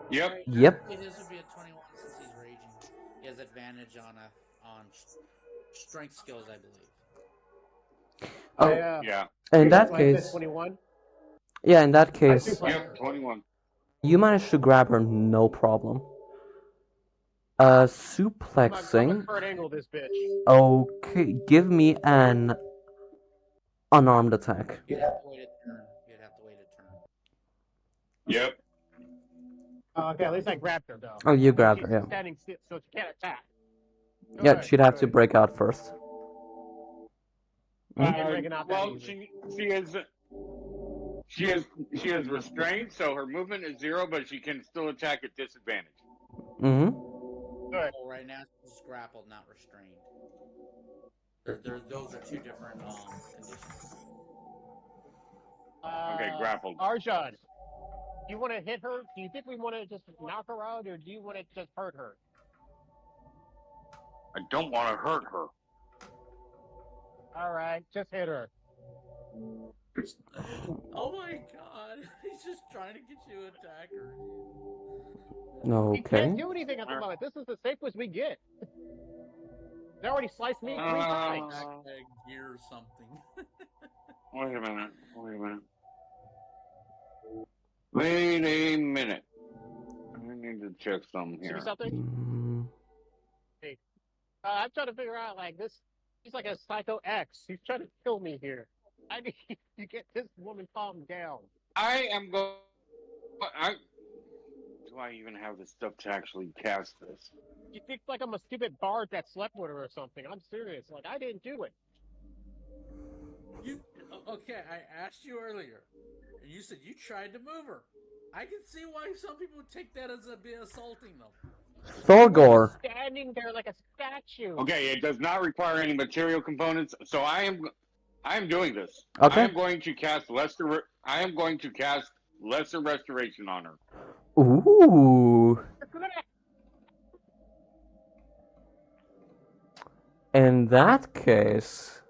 Yep. Yep. This would be a 21 since he's raging. He has advantage on strength skills, I believe. Oh, Yeah. in that So I case, said 21. yeah, in that case, Yep. 21. you managed to grab her no problem. I'm gonna Suplexing. Kurt Angle this bitch. Okay, give me an unarmed attack. You'd have to wait a turn. Yep. Okay, at least I grabbed her though. Oh, you grabbed She's her, yeah. standing still, so she can't attack. Yeah, Good, she'd have to good. break out first. Breaking out that Well, easy. she is restrained, so her movement is 0, but she can still attack at disadvantage. Mm-hmm. Good. Well, right now she's grappled, not restrained. Those are 2 different conditions. Okay, grappled. Arjan, do you want to hit her? Do you think we want to just knock her out, or do you want to just hurt her? I don't want to hurt her. All right, just hit her. Oh my god, he's just trying to get you to attack her. We Okay. can't do anything at the moment. This is the safest we get. They already sliced me 3 times. Gear or something. Wait a minute. I need to check something See here. something? Hey, I'm trying to figure out, like, this. He's like a psycho X. He's trying to kill me here. I need to get this woman calmed down. I am going. do I even have the stuff to actually cast this? She thinks like I'm a stupid bard that slept with her or something. I'm serious. Like, I didn't do it. Okay, I asked you earlier, and you said you tried to move her. I can see why some people would take that as a bit assaulting them. Thorgor. Standing there like a statue. Okay, it does not require any material components, so I am doing this. Okay. I am going to cast lesser restoration on her. Ooh. In that case,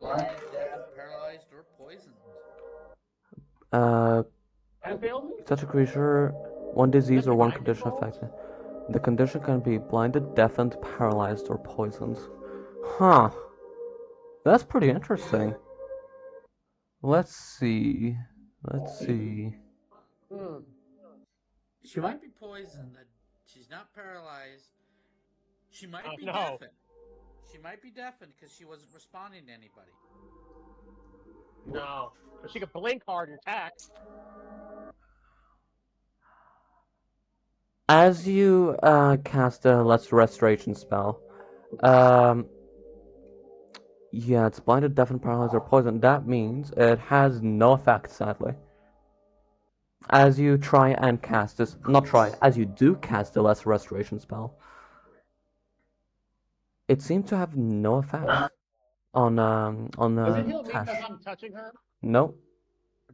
Blind, dead, paralyzed, or poisoned. Such a creature, one disease or one condition affected. The condition can be blinded, deafened, paralyzed, or poisoned. Huh. That's pretty interesting. Let's see. She might be poisoned. She's not paralyzed. She might be no. deafened. She might be deafened because she wasn't responding to anybody. No. But she could blink hard and attack. As you cast a Lesser Restoration spell, yeah, it's blinded, deafened, paralyzed, or poisoned. That means it has no effect, sadly. As you try and cast this, as you do cast the Lesser Restoration spell, it seemed to have no effect on Does it heal me Tash. because I'm touching her? Nope.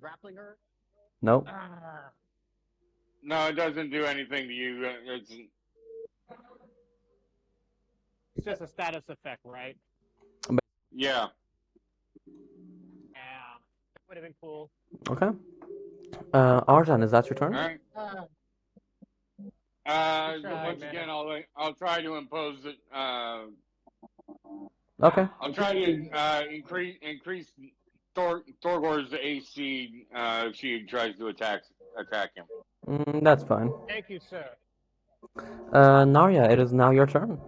Grappling her? Nope. No, it doesn't do anything to you. It's just a status effect, right? Yeah. Yeah. That would have been cool. Okay. Arjan, is that your turn? All right. Once again, I'll try to impose it. Okay. I'll try to increase Thorgor's AC if she tries to attack him. That's fine. Thank you, sir. Narya, it is now your turn.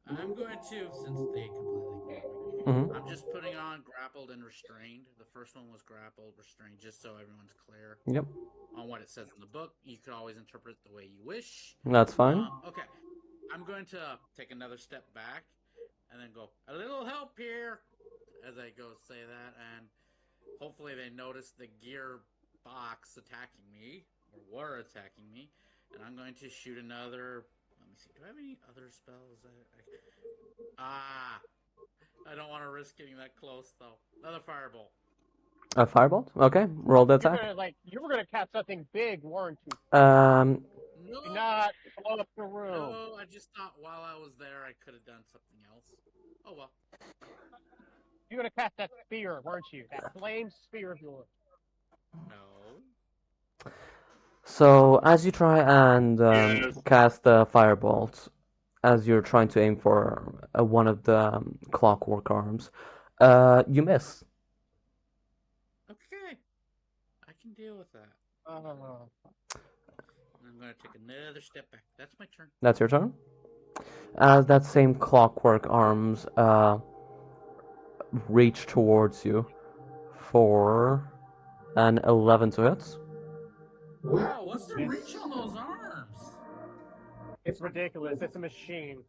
I'm going to, since they completely I'm just putting on grappled and restrained. The first one was grappled, restrained, just so everyone's clear. Yep. On what it says in the book. You can always interpret it the way you wish. That's fine. Okay. I'm going to take another step back and then go, a little help here, as I go say that, and hopefully they notice the gear box attacking me, or were attacking me, and I'm going to shoot another. Let me see. Do I have any other spells? I don't want to risk getting that close though. Another firebolt. A firebolt? Okay. Roll the attack. You were gonna cast something big, weren't you? No. Do not blow up the room. No, I just thought while I was there I could have done something else. Oh well. You're gonna cast that spear, weren't you? That flame spear of yours. No. So, as you try and cast the firebolt, as you're trying to aim for one of the clockwork arms, you miss. Okay. I can deal with that. I'm going to take another step back. That's my turn. That's your turn. As that same clockwork arms reach towards you for an 11 to hit. Wow, what's the reach on those arms? It's ridiculous. It's a machine.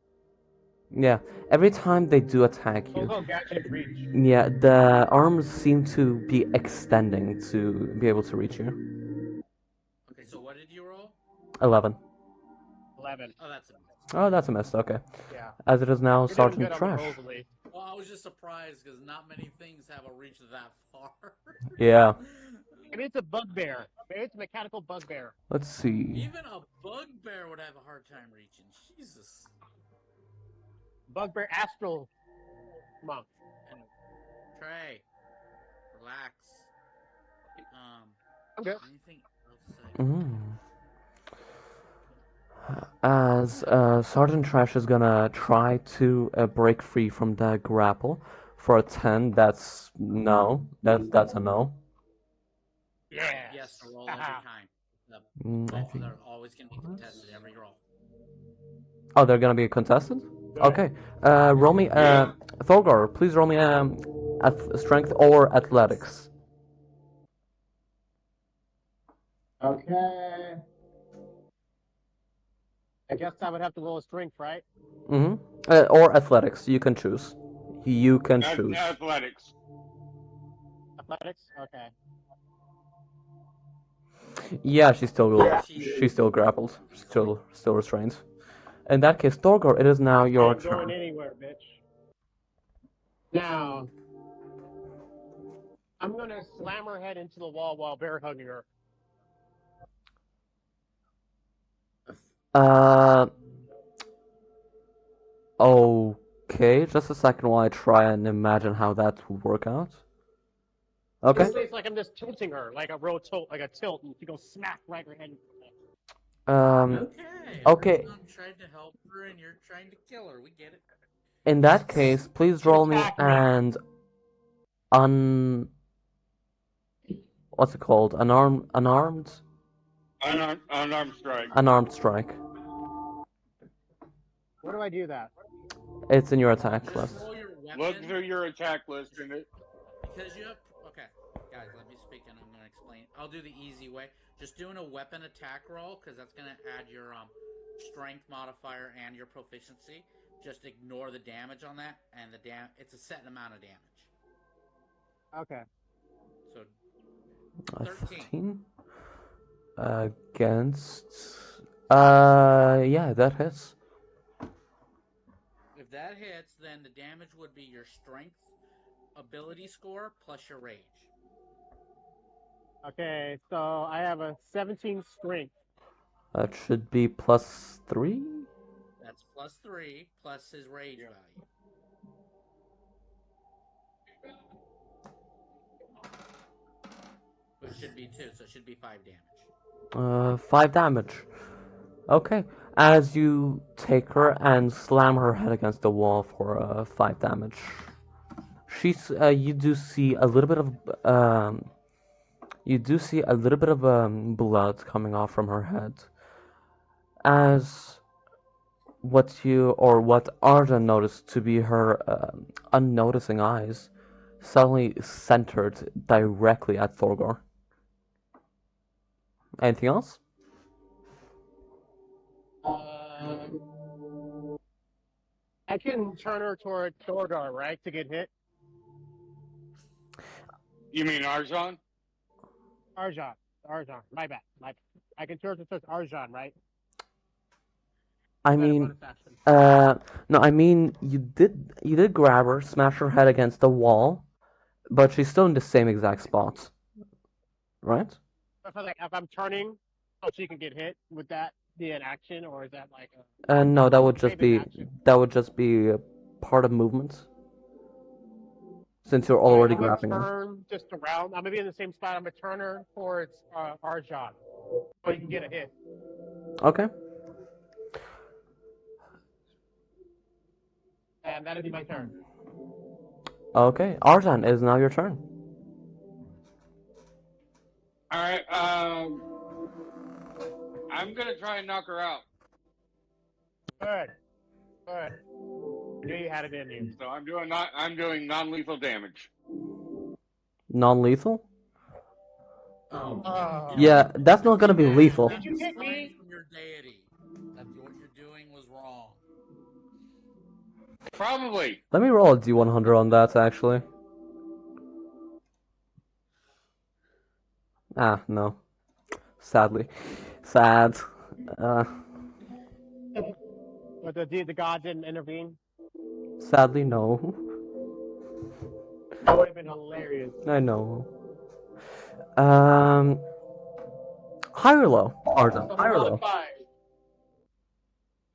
Yeah, every time they do attack you, reach. Yeah, the arms seem to be extending to be able to reach you. Okay, so what did you roll? 11. 11. Oh, that's a miss. Oh, that's a miss. Okay. Yeah. As it is now You're Sergeant Trash. Well, I was just surprised because not many things have a reach that far. Yeah. Maybe it's a bugbear. Maybe it's a mechanical bugbear. Let's see. Even a bugbear would have a hard time reaching. Jesus. Bugbear astral monk. And Trey, relax. I'm good. Anything else? As Sergeant Trash is gonna try to break free from the grapple for a 10, that's no. That's a no. Yeah. Yes, a roll every time. They're always going to be contested every roll. Oh, they're gonna be contested? Okay. Roll me. Thorgor, please roll me strength or athletics. Okay. I guess I would have to roll a strength, right? Or athletics. You can choose. You can choose. Athletics. Athletics? Okay. Yeah, she's still Yeah, she's still grappled, still restrained. In that case, Thorgor, it is now your I'm going turn. anywhere, bitch. Now, I'm gonna slam her head into the wall while bear hugging her. Okay, just a second while I try and imagine how that would work out. Okay. Basically, it's like I'm just tilting her, like a row tilt, like a tilt, and she goes smack right in her head. Okay. Okay. I'm trying to help her, and you're trying to kill her. We get it. In that case, please roll me Attack me. and what's it called? Unarmed Unarmed strike. unarmed strike. Where do I do that? It's in your attack Just list. roll your weapon. Look through your attack list and it. Because you have. Okay, guys, let me speak and I'm going to explain. I'll do the easy way. Just doing a weapon attack roll, because that's going to add your strength modifier and your proficiency. Just ignore the damage on that, and it's a set amount of damage. Okay. So 13 against. Yeah, that hits. If that hits, then the damage would be your strength ability score plus your rage. Okay, so I have a 17 strength. That should be +3. That's +3 plus his rage value. Which should be 2, so it should be 5 damage. 5 damage. Okay. As you take her and slam her head against the wall for 5 damage. You do see a little bit of blood coming off from her head. As what Arjun noticed to be her unnoticing eyes suddenly centered directly at Thorgor. Anything else? I can turn her toward Thorgar, right, to get hit? You mean Arjan? Arjan. My bad. I can turn her towards Arjan, right? I mean, no, I mean you did grab her, smash her head against the wall, but she's still in the same exact spot, right? If I'm turning, so she can get hit, would that be an action, or is that like No, that would just be a part of movement. Since you're already grabbing her. Turn just around. I'm gonna be in the same spot. I'm gonna turn her towards Arjan, so you can get a hit. Okay. And that'll be my turn. Okay, Arjan, it is now your turn. All right. I'm gonna try and knock her out. Good. I knew you had it in you. So I'm doing non-lethal damage. Non-lethal? Oh. Yeah, that's not gonna be lethal. Did you hit me? From your deity. That what you're doing was wrong. Probably. Let me roll a D100 on that, actually. Ah, no. Sadly. Sad. But the god didn't intervene? Sadly, no. That would have been hilarious. I know. High or low? Arjan, high or low?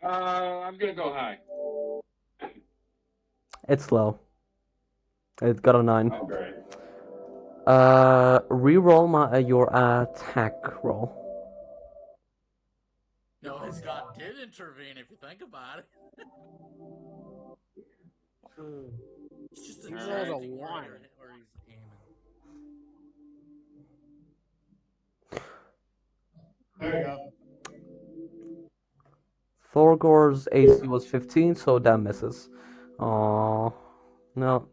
I'm gonna go high. It's low. It got a 9. Okay. Reroll your attack roll. No, his god did intervene if you think about it. It's just a giant one. Where he's aiming. There you go. Thorgor's AC was 15, so that misses. Oh no.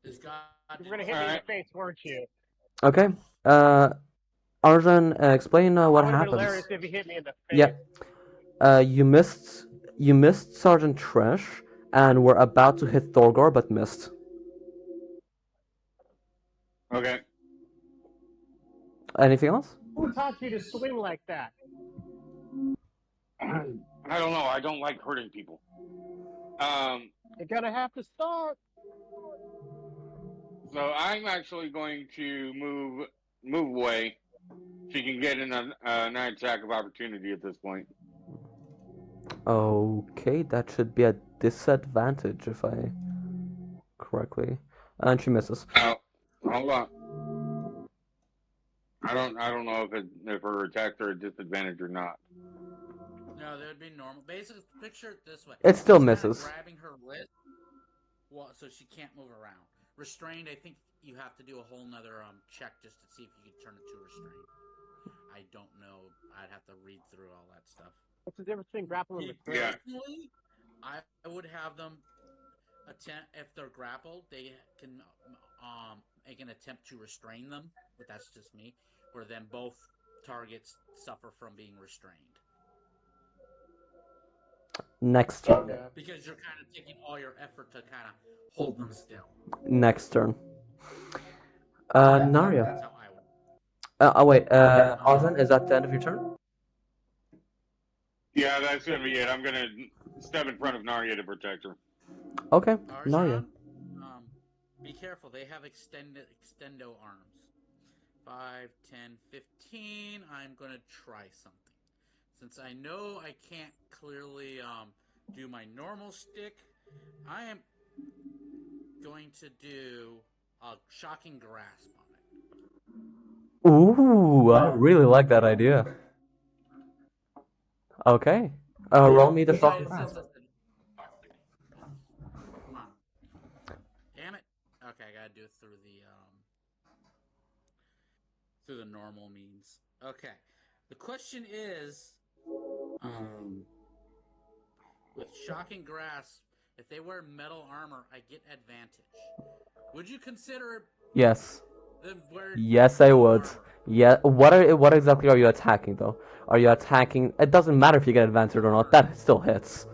His god. You were gonna hit me in the face, weren't you? Okay. Arjun, explain what That would have been happens. hilarious if he hit me in the face. Yeah. You missed Sergeant Trish and were about to hit Thorgor but missed. Okay. Anything else? Who taught you to swing like that? I don't know. I don't like hurting people. You're gonna have to start. So I'm actually going to move away. She can get in an attack of opportunity at this point. Okay, that should be a disadvantage if I correctly. And she misses. Oh, hold on. I don't know if her attacks are a disadvantage or not. No, that would be normal. Basically, picture it this way. It still He's kinda misses. grabbing her wrist, so she can't move around. Restrained, I think you have to do a whole nother check just to see if you can turn it to restrained. I don't know. I'd have to read through all that stuff. What's the difference between grappling and restraint? Yeah. Personally, I would have them attempt, if they're grappled, they can make an attempt to restrain them, but that's just me. Where then both targets suffer from being restrained. Next turn. Yeah. Because you're kind of taking all your effort to kind of hold them still. Next turn. That's Narya. how I would. Oh wait, Arjun, is that the end of your turn? Yeah, that's gonna be it. I'm gonna step in front of Narya to protect her. Okay, Arjun, Narya. be careful. They have extendo arms. 5, 10, 15. I'm going to try something. Since I know I can't clearly do my normal stick, I am going to do a shocking grasp on it. Ooh, I really like that idea. Okay. Roll me the shock grasp. Come on. Damn it. Okay, I gotta do it through the normal means. Okay. The question is, with shocking grasp, if they wear metal armor, I get advantage. Would you consider Yes. them wearing Yes, I would. armor? Yeah. What exactly are you attacking though? Are you attacking? It doesn't matter if you get advantage or not. That still hits.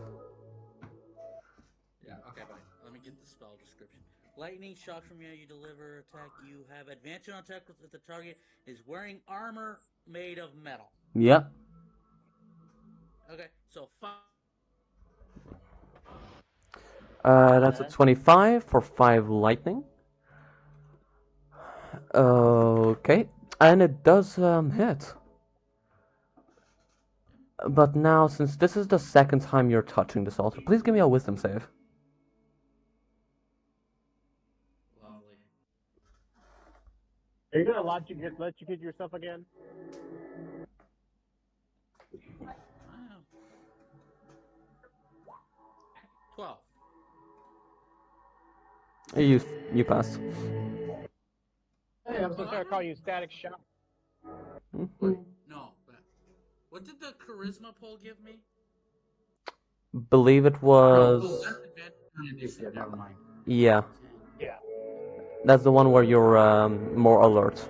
Yeah. Okay. Fine. Let me get the spell description. Lightning shock from you deliver attack. You have advantage on attack if the target is wearing armor made of metal. Yep. Okay. So 5. That's a 25 for 5 lightning. Okay, and it does hit. But now, since this is the second time you're touching this altar, please give me a wisdom save. Lovely. Are you gonna let you get yourself again? Wow. 12. You passed. Hey, I'm supposed to call you Static Shock. Wait, no. What did the charisma poll give me? Believe it was. That's advantage on initiative. Never mind. Yeah, Yeah. that's the one where you're more alert.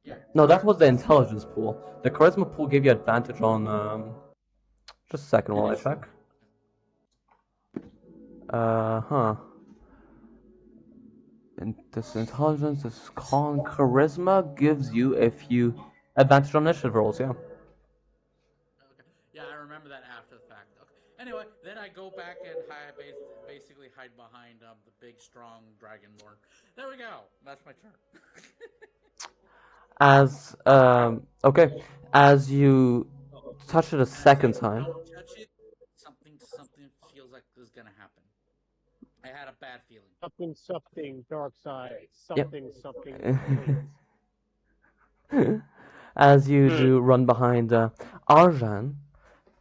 Yeah. No, that was the intelligence pool. The charisma pool gave you advantage on. Just a second while I check. Huh. And this intelligence, this con charisma gives you if you advantage on initiative rolls. Yeah. Okay. Yeah, I remember that after the fact. Okay. Anyway, then I go back and basically hide behind the big, strong dragonborn. There we go. That's my turn. Okay, as you touch it a second time. Don't touch it. Something feels like this is gonna happen. I had a bad feeling. Something dark side. Yep. Something. As you do run behind Arjan,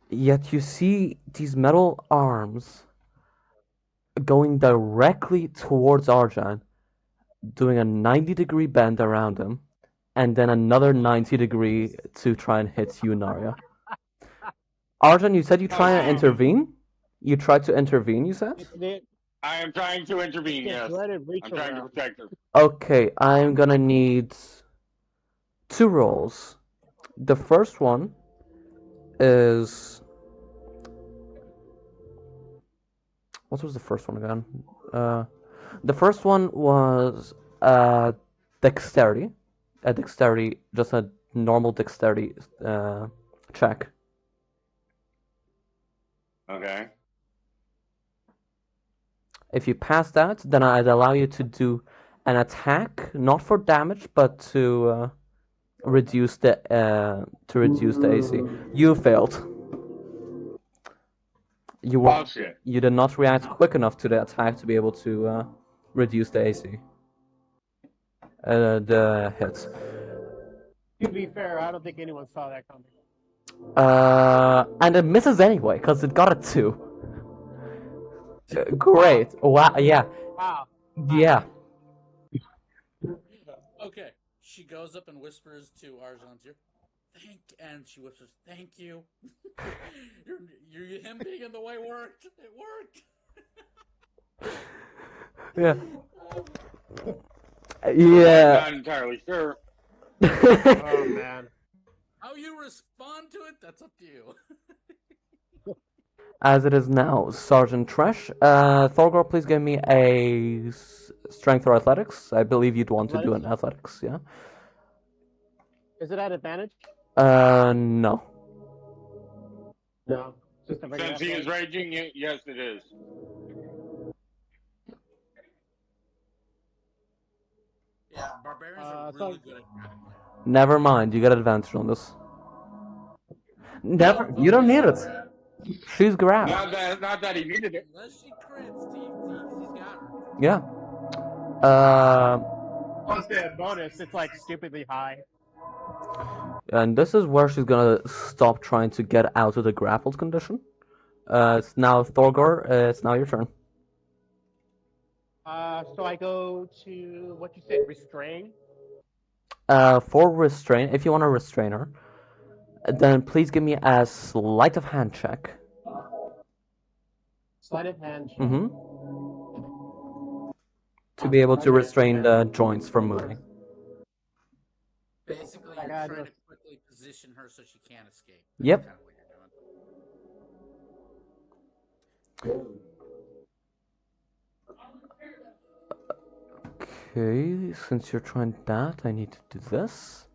yet you see these metal arms going directly towards Arjan, doing a 90-degree bend around him, and then another 90-degree to try and hit you, Narya. Arjan, you said you try and intervene? You tried to intervene, you said? I am trying to intervene, yes. I'm trying to protect her. Okay, I'm gonna need 2 rolls. The first one is... What was the first one again? The first one was dexterity. Just a normal dexterity check. Okay. If you pass that, then I'd allow you to do an attack, not for damage, but to reduce the AC. You failed. Oh shit. You did not react quick enough to the attack to be able to reduce the AC. The hits. To be fair, I don't think anyone saw that coming. And it misses anyway, because it got a 2. Great. Wow, yeah. Wow. Yeah. Okay. She goes up and whispers to Arjan's ear, and she whispers, "Thank you." Him being in the way worked. It worked. Yeah. Yeah. I'm not entirely sure. Oh man. How you respond to it, that's up to you. As it is now, Sergeant Trash. Thorgor, please give me a strength or athletics. I believe you'd want to do an athletics, yeah? Is it at advantage? No. No. Just a regular Since he is athletics. raging, yes, it is. Yeah, barbarians are really good at grappling. Never mind, you get advantage on this. Never. You don't need it. She's grabbed. Not that he needed it. Unless she crits, he's got her. Yeah. Plus the bonus, it's like stupidly high. And this is where she's gonna stop trying to get out of the grappled condition. It's now Thorgor. It's now your turn. So I go to what you said, restrain. For restrain, if you want to restrain her, then please give me a sleight of hand check. Sleight of hand. Mm-hmm. To be able to restrain the joints from moving. Basically, you're trying to quickly position her so she can't escape. That's Yep. kind of what you're doing. Okay, since you're trying that, I need to do this.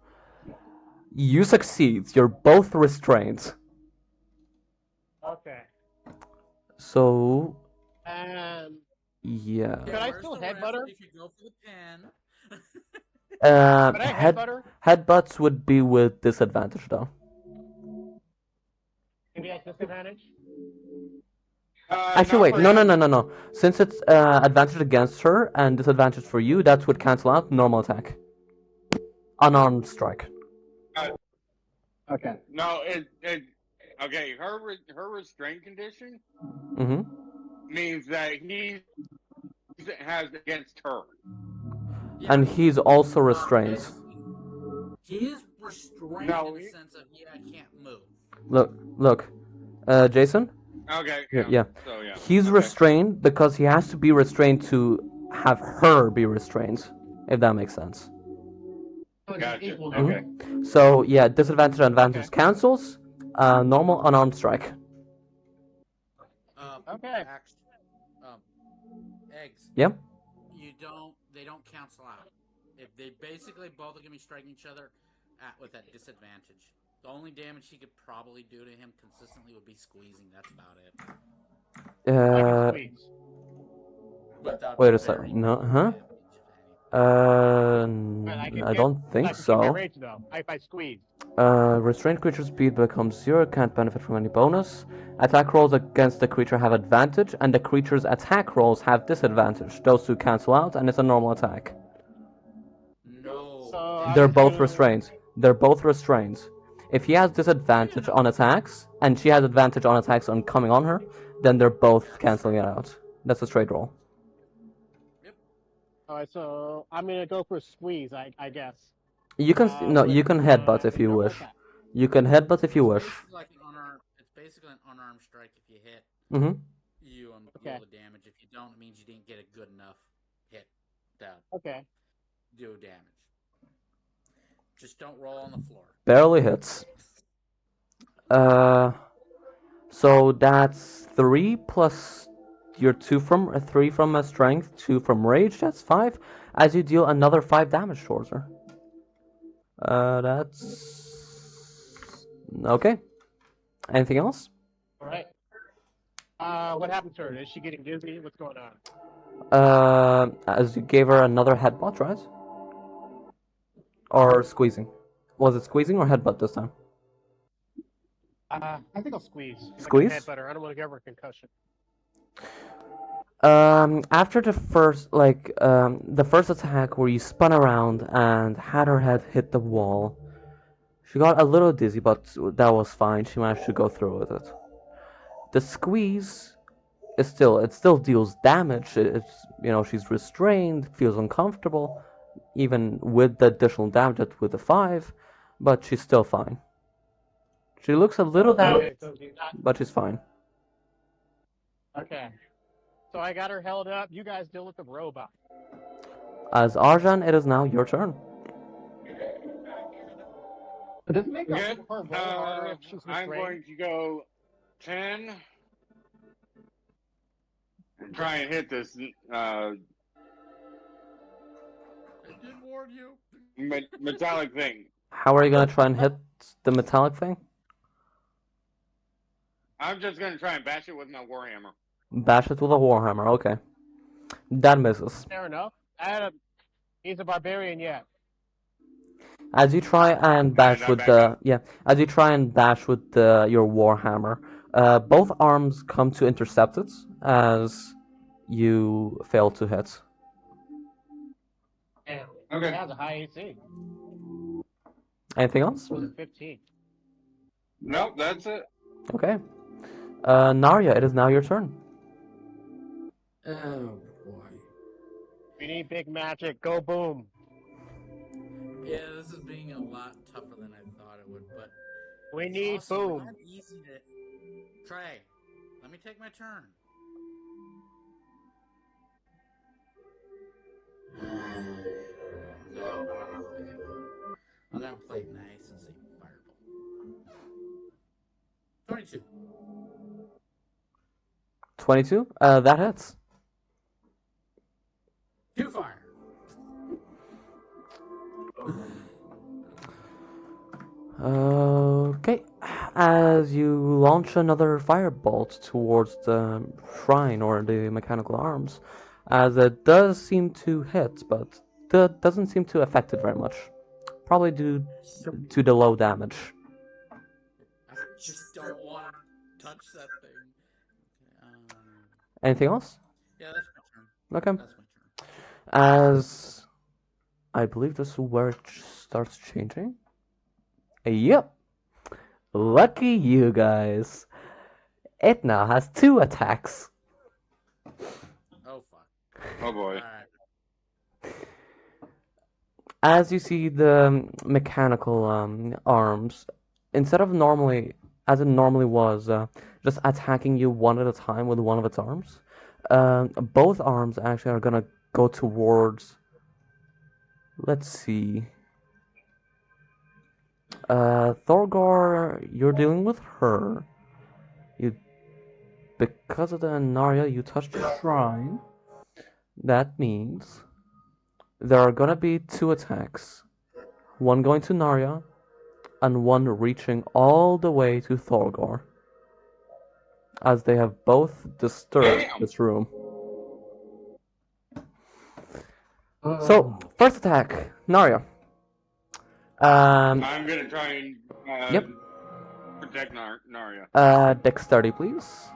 You succeed. You're both restrained. Okay. So, yeah. Could I still headbutt her? If you go for the pen. Could I headbutt her? Headbutts would be with disadvantage, though. Maybe at disadvantage? Actually, wait. No. Since it's advantage against her and disadvantage for you, that would cancel out normal attack. Unarmed strike. Okay. No, okay. Her restraint condition means that he has against her. Yeah. And he's also restrained. He is restrained in the sense of I can't move. Look. Jason? Okay. Yeah. So, yeah. He's restrained because he has to be restrained to have her be restrained, if that makes sense. Gotcha. Okay. So, yeah, disadvantage and advantage cancels. Normal unarmed strike. Okay. Eggs. Yep. They don't cancel out. If they basically both are gonna be striking each other with that disadvantage. The only damage he could probably do to him consistently would be squeezing. That's about it. Wait a second. No, huh? I don't think so. Range, though, if I squeeze. Restrained creature speed becomes 0, can't benefit from any bonus. Attack rolls against the creature have advantage, and the creature's attack rolls have disadvantage. Those two cancel out, and it's a normal attack. No. So They're both restrained. They're both restrained. If he has disadvantage on attacks, and she has advantage on attacks on coming on her, then they're both canceling it out. That's a straight roll. Alright, so I'm gonna go for a squeeze, I guess. You can you can headbutt if you wish. You can headbutt if you wish. It's basically an unarmed strike if you hit. Mm-hmm. You deal the damage. If you don't, it means you didn't get a good enough hit to do damage. Just don't roll on the floor. Barely hits. So that's 3 plus your 3 from a strength, 2 from rage. That's 5. As you deal another 5 damage towards her. That's okay. Anything else? All right. What happened to her? Is she getting dizzy? What's going on? As you gave her another headbutt, right? Or squeezing? Was it squeezing or headbutt this time? I think I'll squeeze. Squeeze? Like a headbutter. I don't want to give her a concussion. After the first, the first attack where you spun around and had her head hit the wall, she got a little dizzy, but that was fine. She managed to go through with it. The squeeze is it still deals damage. She's restrained, feels uncomfortable, even with the additional damage with the 5, but she's still fine. She looks a little damaged, but she's fine. Okay. So I got her held up. You guys deal with the robot. As Arjan, it is now your turn. Does it make Okay. her roll harder if she's I'm restrained? going to go 10 and try and hit this I did warn you. metallic thing. How are you gonna try and hit the metallic thing? I'm just going to try and bash it with my warhammer. Bash it with a warhammer. Okay, that misses. Fair enough. He's a barbarian yet. As you try and bash I'm with backing. as you try and bash with your warhammer, both arms come to intercept it as you fail to hit. Damn. Okay. It has a high AC. Anything else? Was it 15? Nope, that's it. Okay. Narya, it is now your turn. Oh boy. We need big magic. Go boom. Yeah, this is being a lot tougher than I thought it would, but We it's need also boom. not easy to. Trey, let me take my turn. No, I'm gonna play it nice and say fireball. 22. 22. That hits. 2 fire. Okay. As you launch another firebolt towards the shrine or the mechanical arms, as it does seem to hit, but doesn't seem to affect it very much. Probably due to the low damage. I just don't want to touch that thing. Anything else? Yeah, that's my turn. Okay. That's my turn. As I believe this is where it starts changing. Yep. Lucky you guys. It now has 2 attacks. Oh fuck. Oh boy. Alright. As you see the mechanical arms, instead of normally, as it normally was, just attacking you one at a time with one of its arms, both arms actually are gonna go towards. Let's see. Thorgor, you're dealing with her. Because of the Narya, you touched the shrine. That means there are gonna be 2 attacks. One going to Narya, and one reaching all the way to Thorgor. As they have both disturbed this room. So, first attack, Narya. I'm going to try and Yep. protect Narya. Dexterity, please.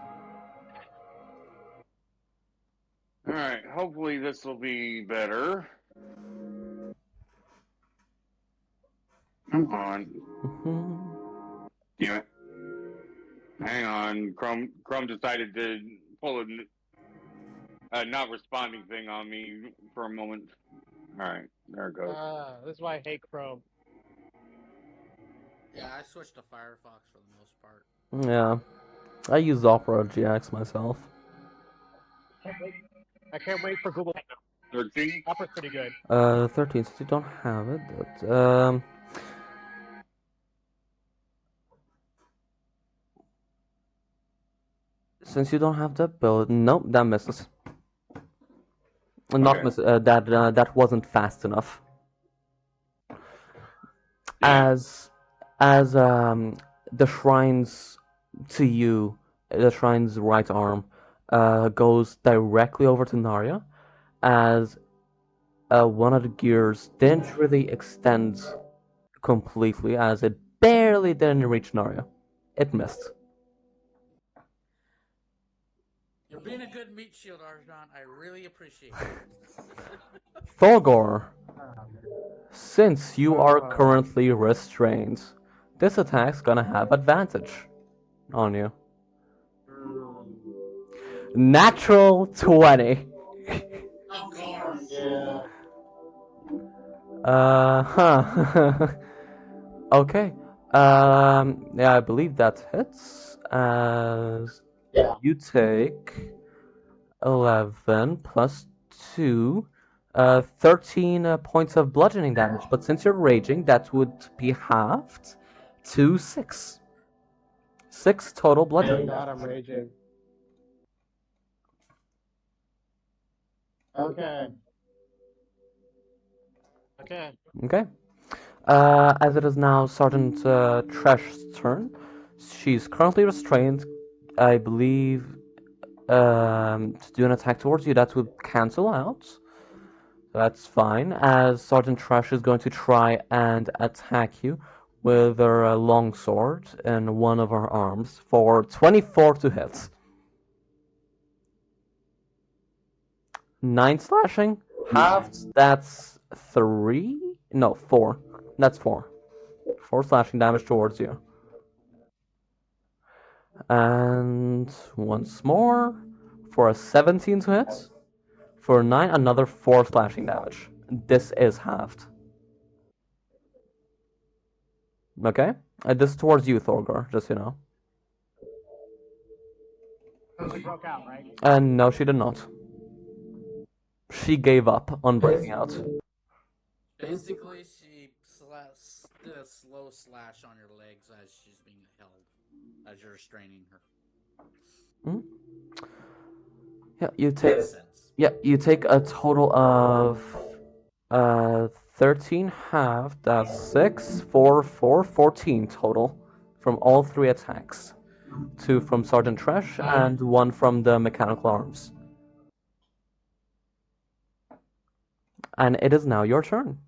Alright, hopefully this will be better. Come on. Damn it. Hang on. Chrome decided to pull a not responding thing on me for a moment. Alright, there it goes. This is why I hate Chrome. Yeah, I switched to Firefox for the most part. Yeah. I use Opera GX myself. I can't wait for Google. 13? Opera's pretty good. 13, since you don't have it, but, Since you don't have the ability, nope, that misses. Not Okay. miss. That wasn't fast enough. Yeah. As the shrine's to you, the shrine's right arm goes directly over to Narya, as one of the gears didn't really extend completely, as it barely didn't reach Narya. It missed. You're being a good meat shield, Arjan. I really appreciate it. Thorgor, since you are currently restrained, this attack's gonna have advantage on you. Natural 20. Of course. Yeah. Huh. Okay. Yeah, I believe that hits. As Yeah. you take 11 plus 2, 13 points of bludgeoning damage. But since you're raging, that would be halved to 6. 6 total bludgeoning Thank God damage. I'm raging. Okay. Okay. Okay. As it is now Sergeant Trash's turn, she's currently restrained. I believe to do an attack towards you, that would cancel out. That's fine, as Sergeant Trash is going to try and attack you with her longsword in one of her arms for 24 to hit. 9 slashing, halved, that's 3? No, 4. That's 4. 4 slashing damage towards you. And once more for a 17 to hit. For 9, another 4 slashing damage. This is halved. Okay? This is towards you, Thorgor, just so you know. So she broke out, right? And no, she did not. She gave up on breaking out. Basically, she did a slow slash on your legs as she's being held, as you're restraining her. Hmm? Yeah, Makes sense. you take a total of 13 half, that's 6, 4, 4, 14 total from all 3 attacks. 2 from Sergeant Trash and 1 from the mechanical arms. And it is now your turn.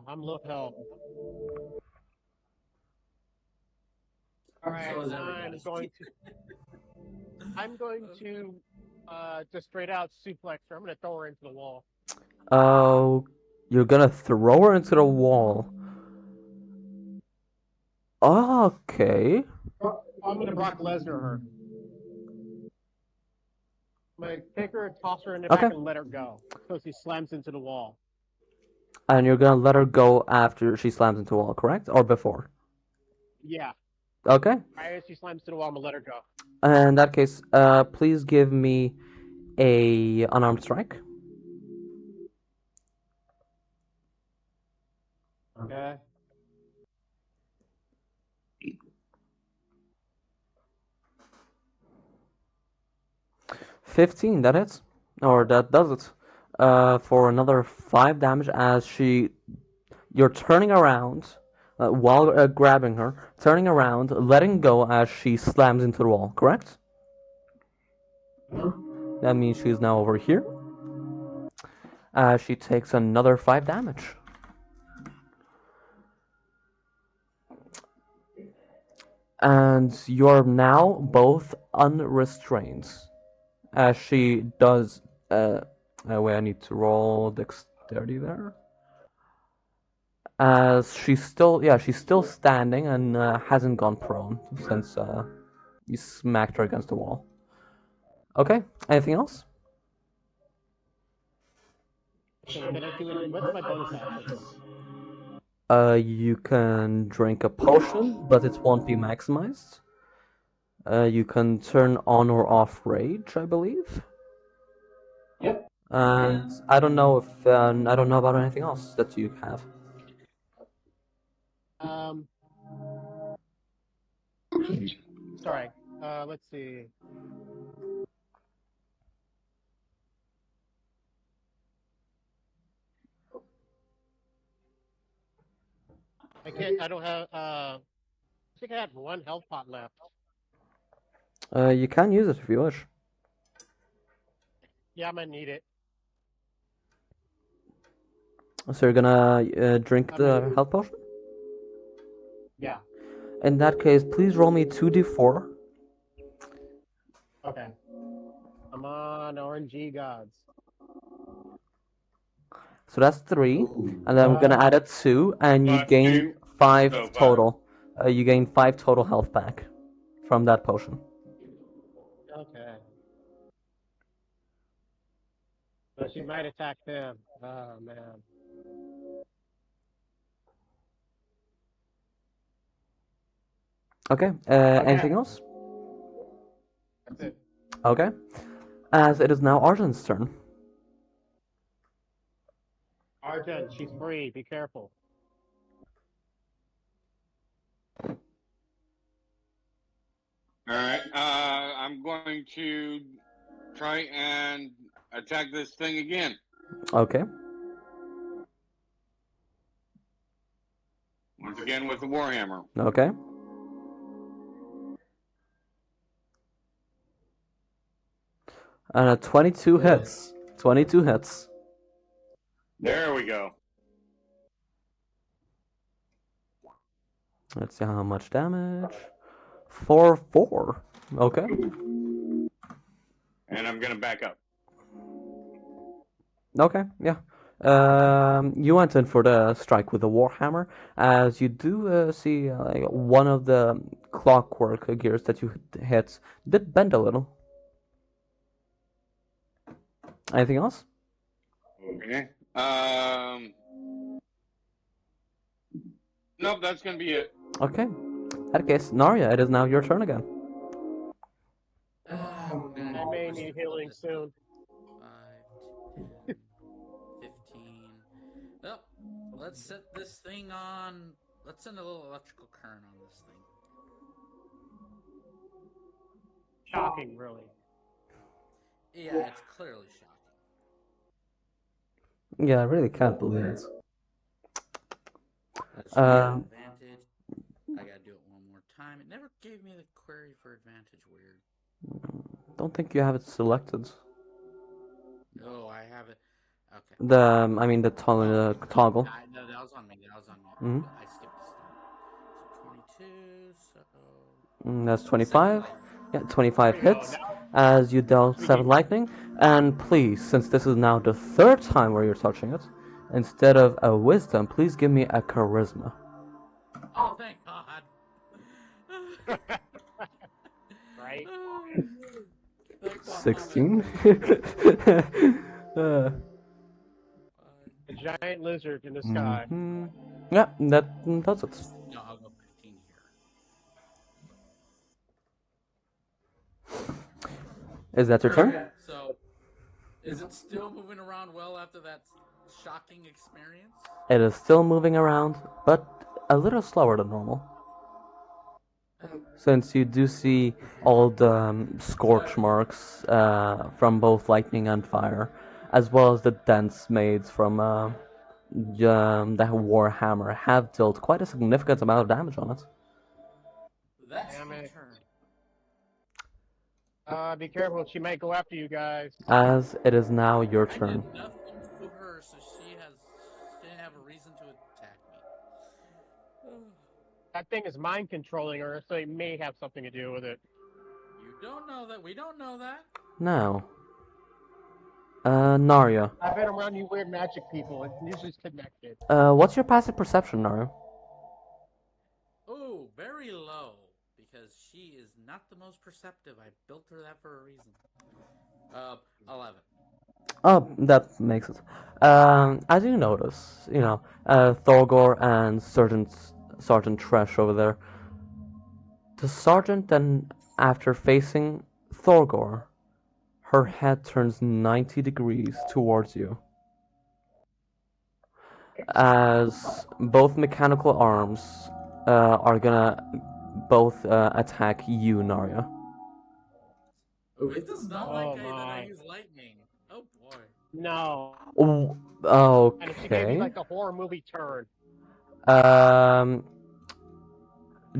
I'm low health. All right, So is I'm everybody. going to just straight out suplex her. I'm gonna throw her into the wall. Oh, you're gonna throw her into the wall. Okay. I'm gonna Brock Lesnar her. I'm gonna take her, toss her in the back, Okay. and let her go. So she slams into the wall. And you're gonna let her go after she slams into the wall, correct? Or before? Yeah. Okay. Right as she slams to the wall, I'm gonna let her go. In that case, please give me a unarmed strike. Okay. 15, that hits. Or that does it. For another 5 damage as you're turning around while grabbing her, turning around, letting go as she slams into the wall, correct? That means she's now over here. She takes another 5 damage. And you're now both unrestrained. As she does. Wait, I need to roll dexterity there. As she's still standing and hasn't gone prone since you smacked her against the wall. Okay, anything else? So can I do it? What's my bonus actions? You can drink a potion, but it won't be maximized. You can turn on or off rage, I believe. Yep. And I don't know about anything else that you have. Sorry. Let's see. I can't. I don't have. I think I have one health pot left. You can use it if you wish. Yeah, I'm gonna need it. So you're gonna drink the health potion? Yeah. In that case, please roll me 2d4. Okay. I'm on RNG gods. So that's 3. And then I'm gonna add a 2, and you Five, gain two. 5 So, 5. total. You gain 5 total health back from that potion. Okay. So she might attack them. Oh man. Okay, Okay. anything else? That's it. Okay. As it is now Arjun's turn. Arjun, she's free. Be careful. All right. I'm going to try and attack this thing again. Okay. Once again with the warhammer. Okay. And a 22 hits. 22 hits. There we go. Let's see how much damage. 4. Okay. And I'm going to back up. Okay, yeah. You went in for the strike with the warhammer, as you do see like one of the clockwork gears that you hit did bend a little. Anything else? Okay. Nope, that's going to be it. Okay. In that case, Narya, it is now your turn again. I may need healing soon. 5, 10, 15. Oh, let's set this thing on. Let's send a little electrical current on this thing. Shocking, really. Yeah, it's clearly shocking. Yeah, I really can't believe it. Let's try advantage. I gotta do it one more time. It never gave me the query for advantage. Weird. Don't think you have it selected. Oh, I have it. Okay. I mean the toggle. No, that was on me. That was on me. Mhm. I skipped a step. So 22. So That's 7 25. lightning. Yeah, 25 There you go. hits as you dealt 7 lightning. And please, since this is now the 3rd time where you're touching it, instead of a wisdom, please give me a charisma. Oh, thank God. Right? 16. A giant lizard in the sky. Yeah, that does it. No, I'll go 15 here. Is that your turn? Okay, so is it still moving around well after that shocking experience? It is still moving around, but a little slower than normal. Since you do see all the scorch marks from both lightning and fire, as well as the dents made from the warhammer, have dealt quite a significant amount of damage on it. That's Damn my it. turn. Be careful. She might go after you guys. As it is now your I turn. did nothing to her, so she didn't have a reason to attack me. That thing is mind controlling her, so it may have something to do with it. You don't know that. We don't know that. Now, Narya. I've been around you weird magic people. It's usually connected. What's your passive perception, Narya? Oh, very low, because she is not the most perceptive. I built her that for a reason. 11. Oh, that makes it. As you notice, Thorgor and Sergeant Tresh over there. The sergeant then, after facing Thorgor, her head turns 90 degrees towards you. As both mechanical arms are gonna both attack you, Narya. It does not like that I use lightning. Oh boy. No. Oh, And if she gave you okay. like the horror movie turn.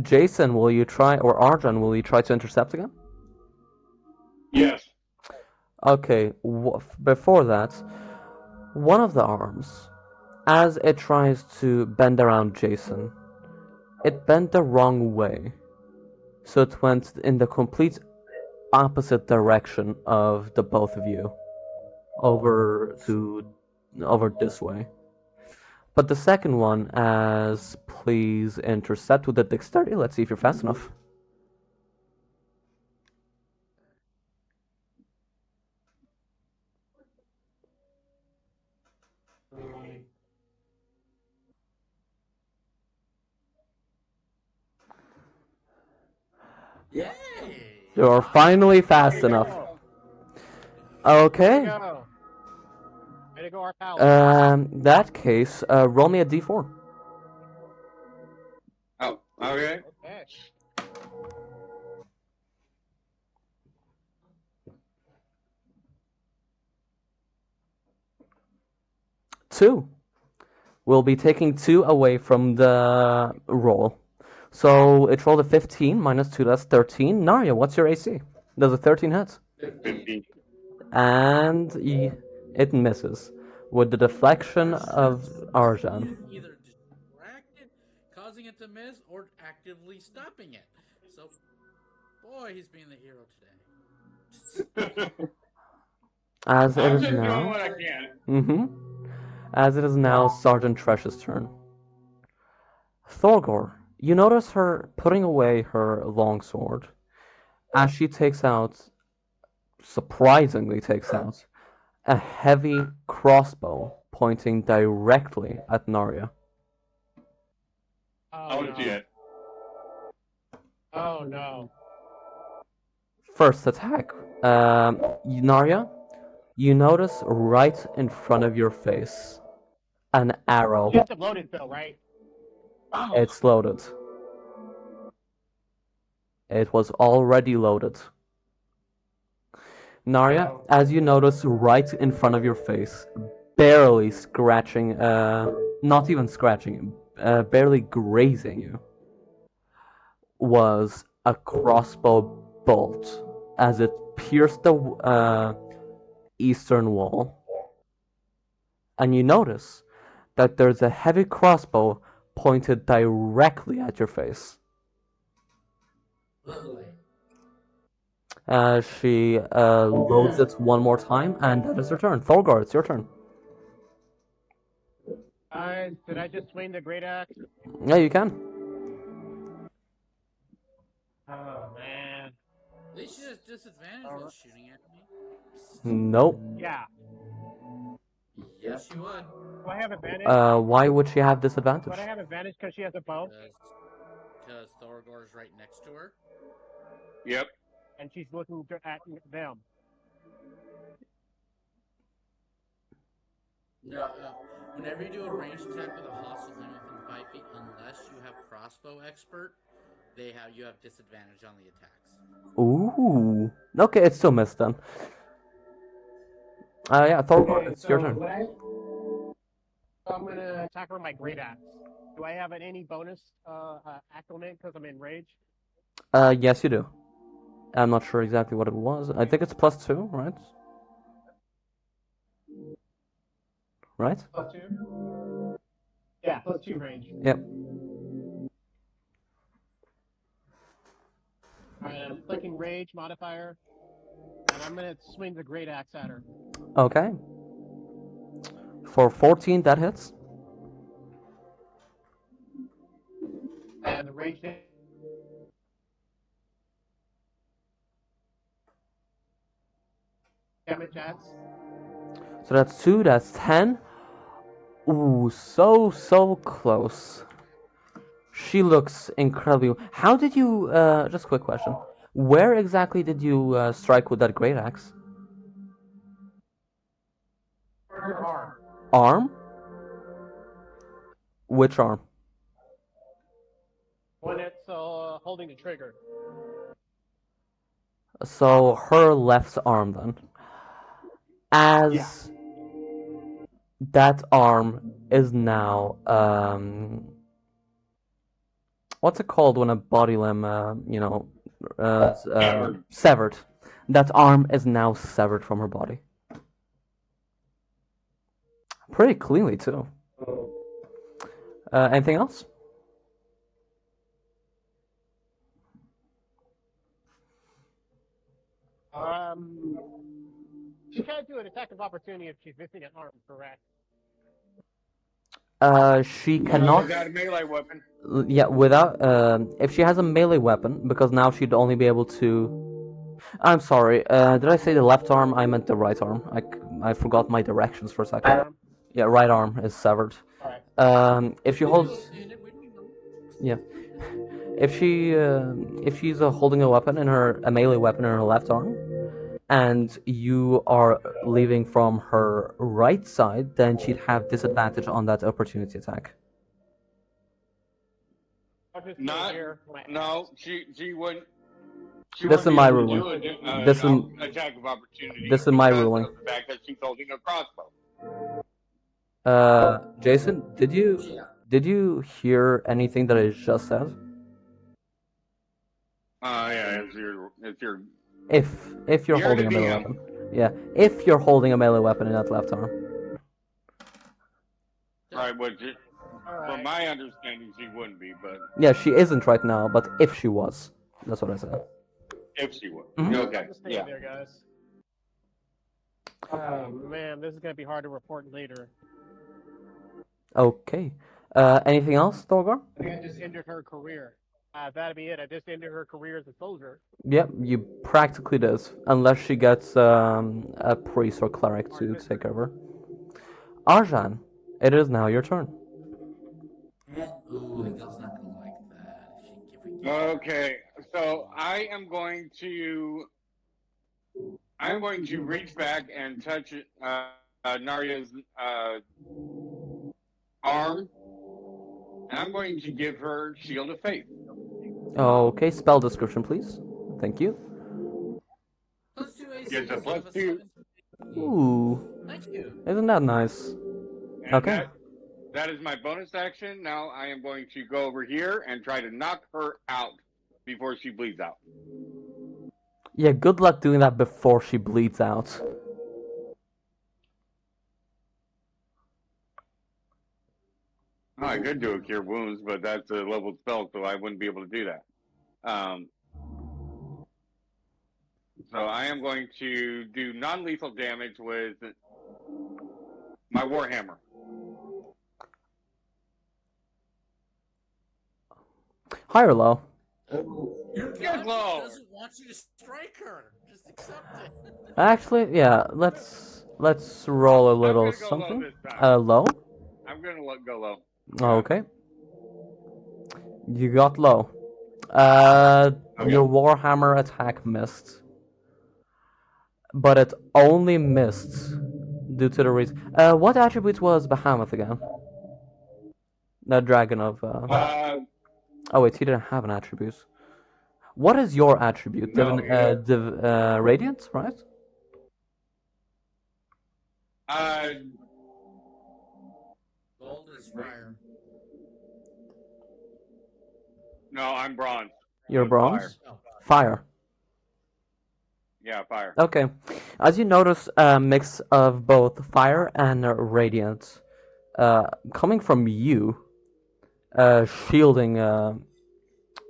Jason, will you try, or Arjan, will you try to intercept again? Yes. Okay, before that, one of the arms, as it tries to bend around Jason, it bent the wrong way. So it went in the complete opposite direction of the both of you. Over this way. But the second one, as please intercept with the dexterity. Let's see if you're fast enough. Yay! You're finally fast enough. Okay. Way to go, our pal. That case, roll me a d4. Oh, okay. Okay. 2. We'll be taking 2 away from the roll. So it rolled a 15 minus 2, that's 13. Narya, what's your AC? Does a 13 hit? 15. And it misses with the deflection of Arjan. Either distracted, causing it to miss, or actively stopping it. So, boy, he's being the hero today. As it I'm is just doing now. what I can. As it is now Sergeant Tresh's turn. Thorgor, you notice her putting away her longsword as she surprisingly takes out, a heavy crossbow pointing directly at Narya. Oh, shit. Oh no. First attack. Narya, you notice right in front of your face an arrow. You have to load it though, right? It's loaded. It was already loaded. Narya, as you notice right in front of your face, barely scratching, not even scratching, barely grazing you, was a crossbow bolt as it pierced the eastern wall. And you notice that there's a heavy crossbow pointed directly at your face. Lovely. She loads it one more time, and that is her turn. Thorgard, it's your turn. Did I just swing the great axe? Yeah, you can. Oh man. At least she has disadvantage while shooting at me. Nope. Yeah. Yes, she would. Do I have advantage? Why would she have disadvantage? Would I have advantage because she has a bow? Because Thorgor is right next to her. Yep. And she's looking at them. No, whenever you do a ranged attack with a hostile enemy within 5 feet, unless you have crossbow expert, you have disadvantage on the attacks. Ooh. Okay, it's still missed then. Yeah, Thorgard, it's your turn. I'm gonna attack her with my great axe. Do I have any bonus acclimate because I'm in rage? Yes, you do. I'm not sure exactly what it was. I think it's +2, right? Right? +2? Yeah, +2 range. Yep. I'm clicking rage modifier, and I'm gonna swing the great axe at her. Okay. For 14, that hits. And the rage damage adds. So that's 2, that's 10. Ooh, so close. She looks incredibly... How did you... just a quick question. Where exactly did you strike with that great axe? Her arm. Arm? Which arm? When it's holding the trigger. So her left arm then. As that arm is now what's it called when a body limb severed. That arm is now severed from her body. Pretty cleanly too. Anything else? She can't do an attack of opportunity if she's missing an arm, correct? She cannot. Without a melee weapon. Yeah, without. If she has a melee weapon, because now she'd only be able to. I'm sorry. Did I say the left arm? I meant the right arm. I forgot my directions for a second. Right arm? Yeah, right arm is severed. Alright. If she holds. Yeah. If she's holding a weapon a melee weapon in her left arm, and you are leaving from her right side, then she'd have disadvantage on that opportunity attack. No, she wouldn't. This is my ruling. This is attack of opportunity. This is my ruling. Of the fact that she's holding a crossbow. Jason, did you hear anything that I just said? Yeah, it's your. If you're holding a melee weapon, yeah. If you're holding a melee weapon in that left arm. Right, from my understanding, she wouldn't be, but. Yeah, she isn't right now, but if she was, that's what I said. If she would. Mm-hmm. Okay. Yeah. There, guys. Oh man, this is gonna be hard to report later. Okay. Anything else, Thorgar? I just ended her career. That'd be it. I just ended her career as a soldier. Yep, you practically does, unless she gets a priest or cleric to take over. Arjan, it is now your turn. Ooh, Miguel's not gonna like that. Okay, so I am going to reach back and touch Narya's arm, and I'm going to give her Shield of Faith. Okay, spell description, please. Thank you. +2 AC. Gets a +2. Ooh. Thank you. Isn't that nice? And Okay. That is my bonus action. Now I am going to go over here and try to knock her out before she bleeds out. Yeah, good luck doing that before she bleeds out. Oh, I could do a Cure Wounds, but that's a leveled spell, so I wouldn't be able to do that. So I am going to do non-lethal damage with my Warhammer. High or low? Your Get God low. doesn't want you to strike her. Just accept it. Actually, yeah. Let's roll a little I'm gonna go something. low this time. Low. I'm gonna go low. Okay. You got low. Your Warhammer attack missed, but it only missed due to the reason. What attribute was Bahamut again? The dragon of. Oh wait, he didn't have an attribute. What is your attribute? No, Radiant, right? Gold is fire. No, I'm bronze. You're bronze? Oh. Fire. Yeah, fire. Okay. As you notice, a mix of both fire and radiant coming from you, shielding,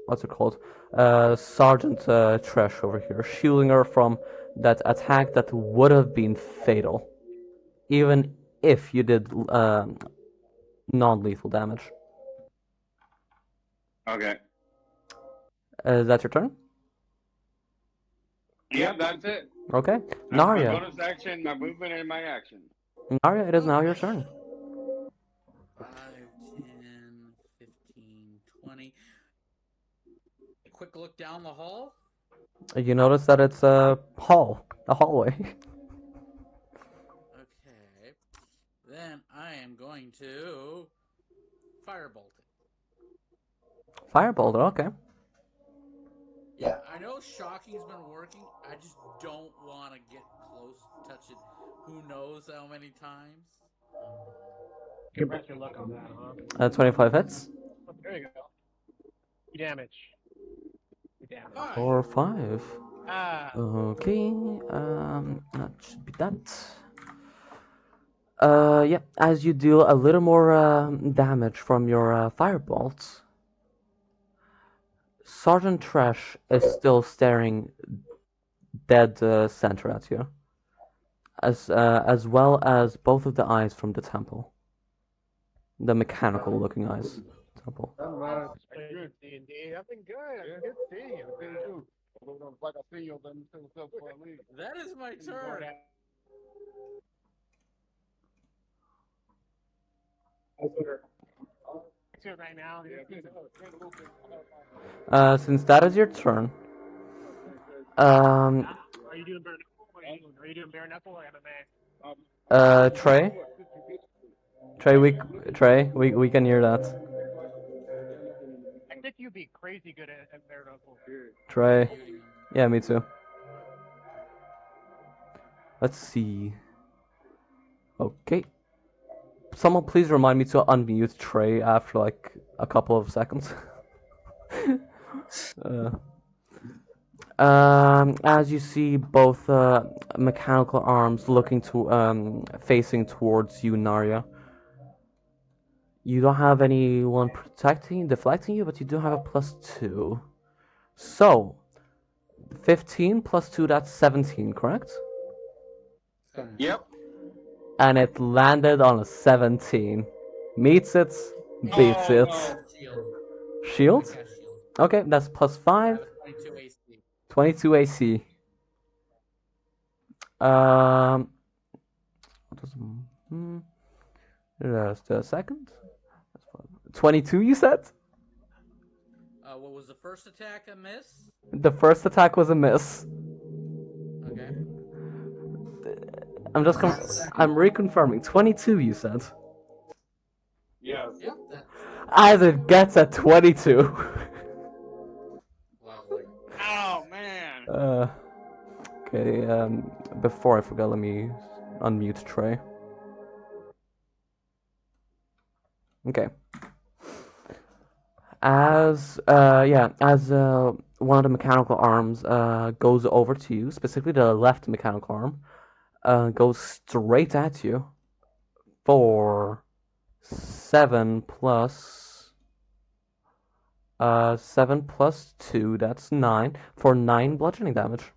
what's it called? Sergeant Tresh over here, shielding her from that attack that would have been fatal, even if you did non-lethal damage. Okay. Is that your turn? Yeah, that's it. Okay. That's Narya. my bonus action, my movement, and my action. Narya, it is now your turn. 5, 10, 15, 20. A quick look down the hall. You notice that it's a hallway. Okay. Then I am going to firebolt it. Firebolt, okay. know shocking's been working. I just don't want to get close, touch it. Who knows how many times? You press your luck on that, huh? 25 hits. Oh, there you go. You damage. You damage. Fine. 4 or 5. Okay, that should be that. Yeah, as you deal a little more damage from your firebolt, Sergeant Trash is still staring dead center at you, as well as both of the eyes from the temple, the mechanical-looking eyes. Temple. Good D&D. I've been good. Good seeing you. Good you. Like I see you, then That is my turn. Right now. Since that is your turn, Are you doing bare knuckle? Are you doing bare knuckle or MMA? Trey, we can hear that. I think you'd be crazy good at bare knuckle. Trey, yeah, me too. Let's see. Okay. Someone please remind me to unmute Trey after like a couple of seconds. As you see both mechanical arms looking to facing towards you, Narya. You don't have anyone deflecting you, but you do have a +2. So, 15 + 2, that's 17, correct? Yep. And it landed on a 17. Meets it, beats it. no. Shield? Shield. Okay, that's +5. 22 AC. 22 AC. Just a second. 22, you said? What was the first attack? A miss? The first attack was a miss. Okay. I'm reconfirming. 22, you said. Yes. Yep. That's As it gets at 22. lovely. Oh man. Okay, before I forget, let me unmute Trey. Okay. As one of the mechanical arms goes over to you, specifically the left mechanical arm, goes straight at you for 7 plus 2, that's 9, for 9 bludgeoning damage.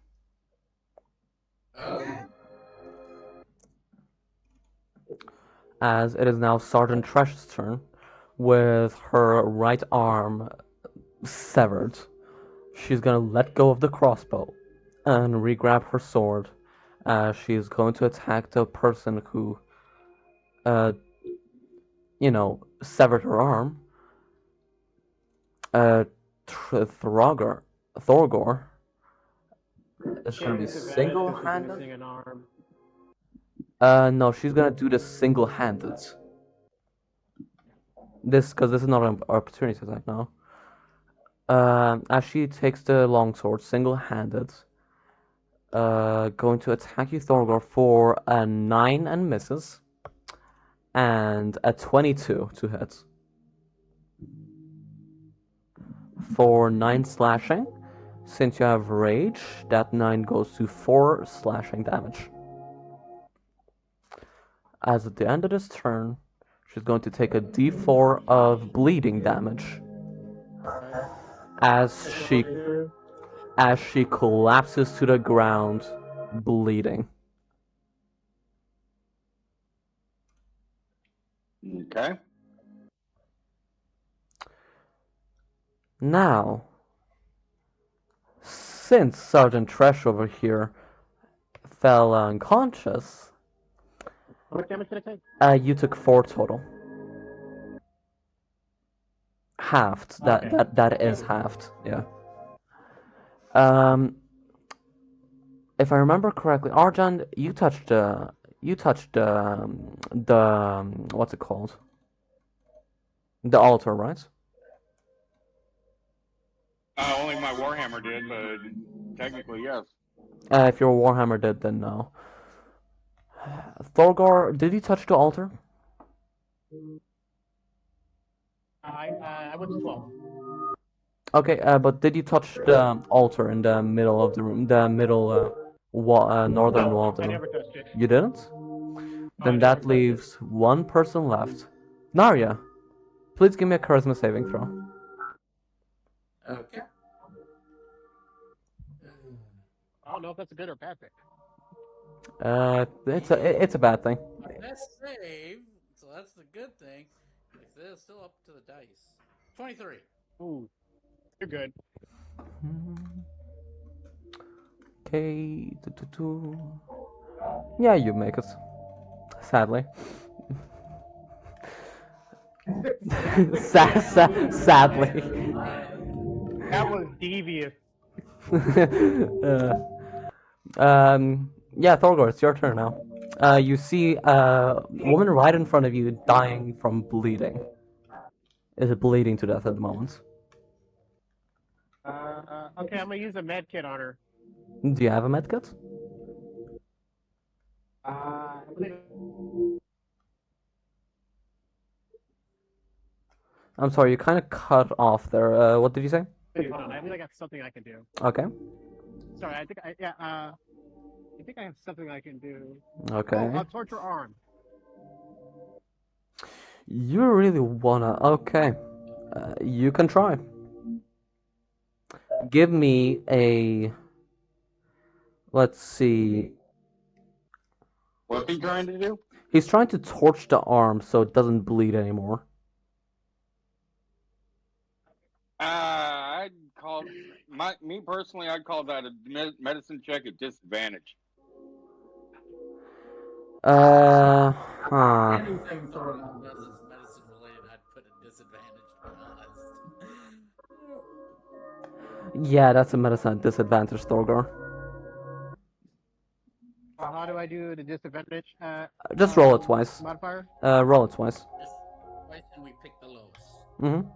Okay. As it is now Sergeant Trash's turn, with her right arm severed. She's gonna let go of the crossbow and re-grab her sword, as she's going to attack the person who, severed her arm. Thorgor. It's gonna be single-handed. Missing an arm. No, she's gonna do this single-handed. Because this is not an opportunity attack now. As she takes the longsword single-handed, going to attack you, Thorgor, for a 9 and misses, and a 22 to hit. For 9 slashing, since you have rage, that 9 goes to 4 slashing damage. As at the end of this turn, she's going to take a d4 of bleeding damage as she collapses to the ground, bleeding. Okay. Now, since Sergeant Trash over here fell unconscious, How much damage did I take? you took 4 total. Halved. That is halved. Yeah. If I remember correctly, Arjan, you touched the what's it called? The altar, right? Only my Warhammer did, but technically, yes. If your Warhammer did, then no. Thorgor, did you touch the altar? I went to 12. Okay, but did you touch the altar in the middle of the room, the middle northern wall of the I room? never touched it. You didn't? I Then never that touched it. leaves one person left. Narya, please give me a charisma saving throw. Okay. I don't know if that's a good or bad thing. It's a bad thing. Best save, so that's the good thing. It's still up to the dice. 23. Ooh, you're good. Okay, yeah, you make it. Sadly. Sadly. That was devious. Yeah, Thorgor, it's your turn now. You see a woman right in front of you dying from bleeding. Is bleeding to death at the moment. Okay, I'm gonna use a med kit on her. Do you have a medkit? I believe I'm sorry, you kind of cut off there. What did you say? I believe I got something I can do. Okay. Sorry, I think I think I have something I can do. Okay. Oh, I'll torture arm. You really wanna... Okay. You can try. Give me a... Let's see. What's he trying to do? He's trying to torch the arm so it doesn't bleed anymore. I'd call me personally. I'd call that a medicine check at disadvantage. Huh. Anything Thorgon does that's medicine related, I'd put a disadvantage, to be honest. Yeah, that's a medicine disadvantage, Thorgor. How do I do the disadvantage? Just roll it twice. Modifier? Roll it twice. Just twice and we pick the lowest. Mm-hmm.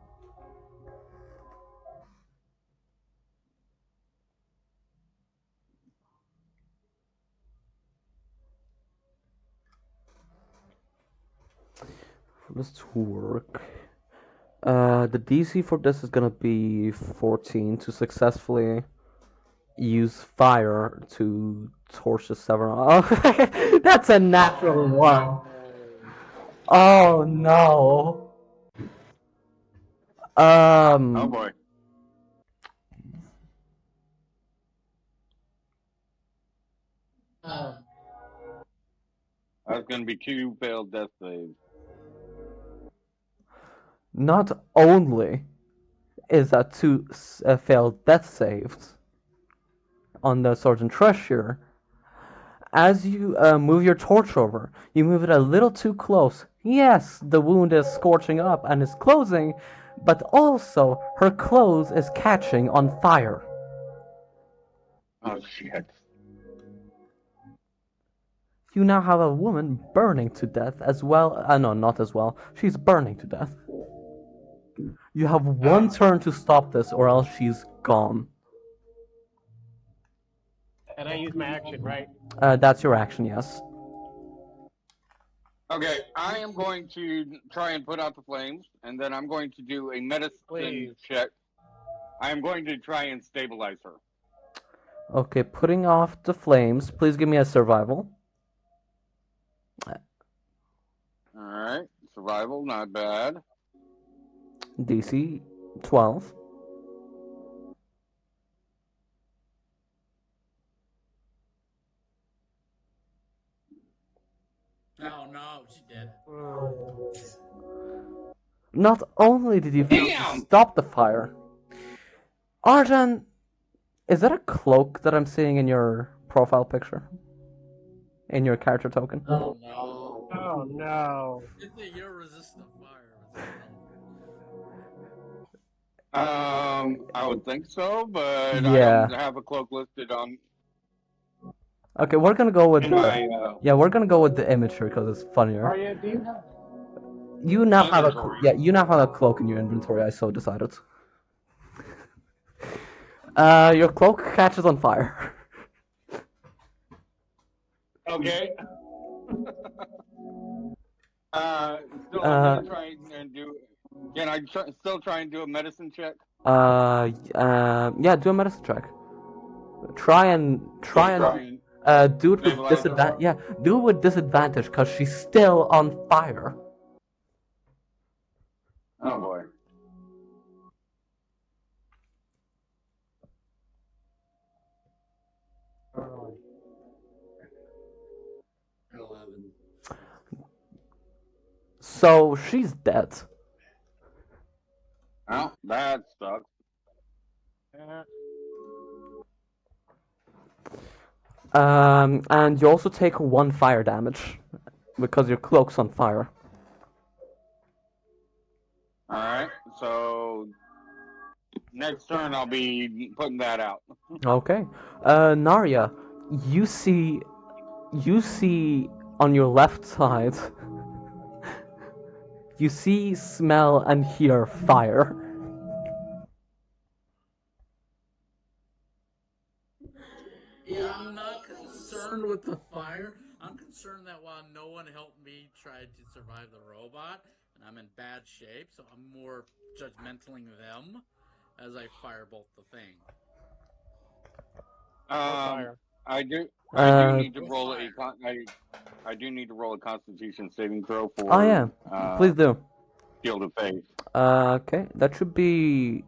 For this to work, the DC for this is gonna be 14 to successfully use fire to torch the several. Oh, that's a natural one. Oh no. Oh boy. That's going to be 2 failed death saves. Not only is that 2 failed death saves on the Sergeant Treasure, as you move your torch over, you move it a little too close. Yes, the wound is scorching up and is closing, but also her clothes is catching on fire. Oh shit. You now have a woman burning to death as well. No, not as well. She's burning to death. You have one turn to stop this, or else she's gone. And I use my action, right? That's your action, yes. Okay, I am going to try and put out the flames, and then I'm going to do a medicine check. I am going to try and stabilize her. Okay, putting off the flames. Please give me a survival. Alright, survival, not bad. DC 12. Oh no, she did. Not only did you fail to stop the fire, Arjan, is that a cloak that I'm seeing in your profile picture? In your character token? Oh no. Oh no. You're resistant to fire. I would think so, but Yeah. I don't have a cloak listed on. Okay, we're gonna go with my, yeah, we're gonna go with the imagery because it's funnier. Arya, do you have... You now have Inventory. you now have a cloak in your inventory. I so decided. Your cloak catches on fire. Okay. So I'm gonna try and do. Can I still try and do a medicine check? Yeah, do a medicine check. Try and do it with Stabilize her. disadvantage. Yeah, do it with disadvantage because she's still on fire. Oh boy. Oh. 11. So she's dead. Well, that sucks. Yeah. And you also take 1 fire damage because your cloak's on fire. All right. So next turn I'll be putting that out. Okay. Narya, you see on your left side, you see, smell, and hear fire. Yeah, I'm not concerned with the fire. I'm concerned that while no one helped me try to survive the robot, and I'm in bad shape, so I'm more judgmentaling them as I firebolt the thing. Fire. I do need to roll I do need to roll a Constitution saving throw for. Oh yeah, please do. Shield of Faith. Okay, that should be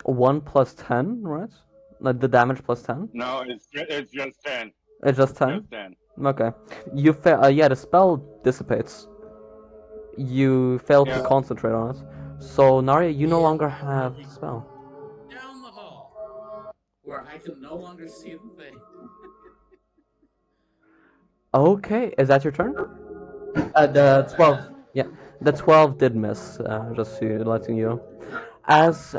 1 plus 10, right? Like the damage plus 10. No, it's just 10. It's just 10. Just 10. Okay, you fail. Yeah, the spell dissipates. You fail to Yeah. concentrate on it. So Narya, you no longer have the spell. Down the hall, where I can no longer see the thing. Okay, is that your turn? The 12. Yeah, the 12 did miss. Just letting you know. As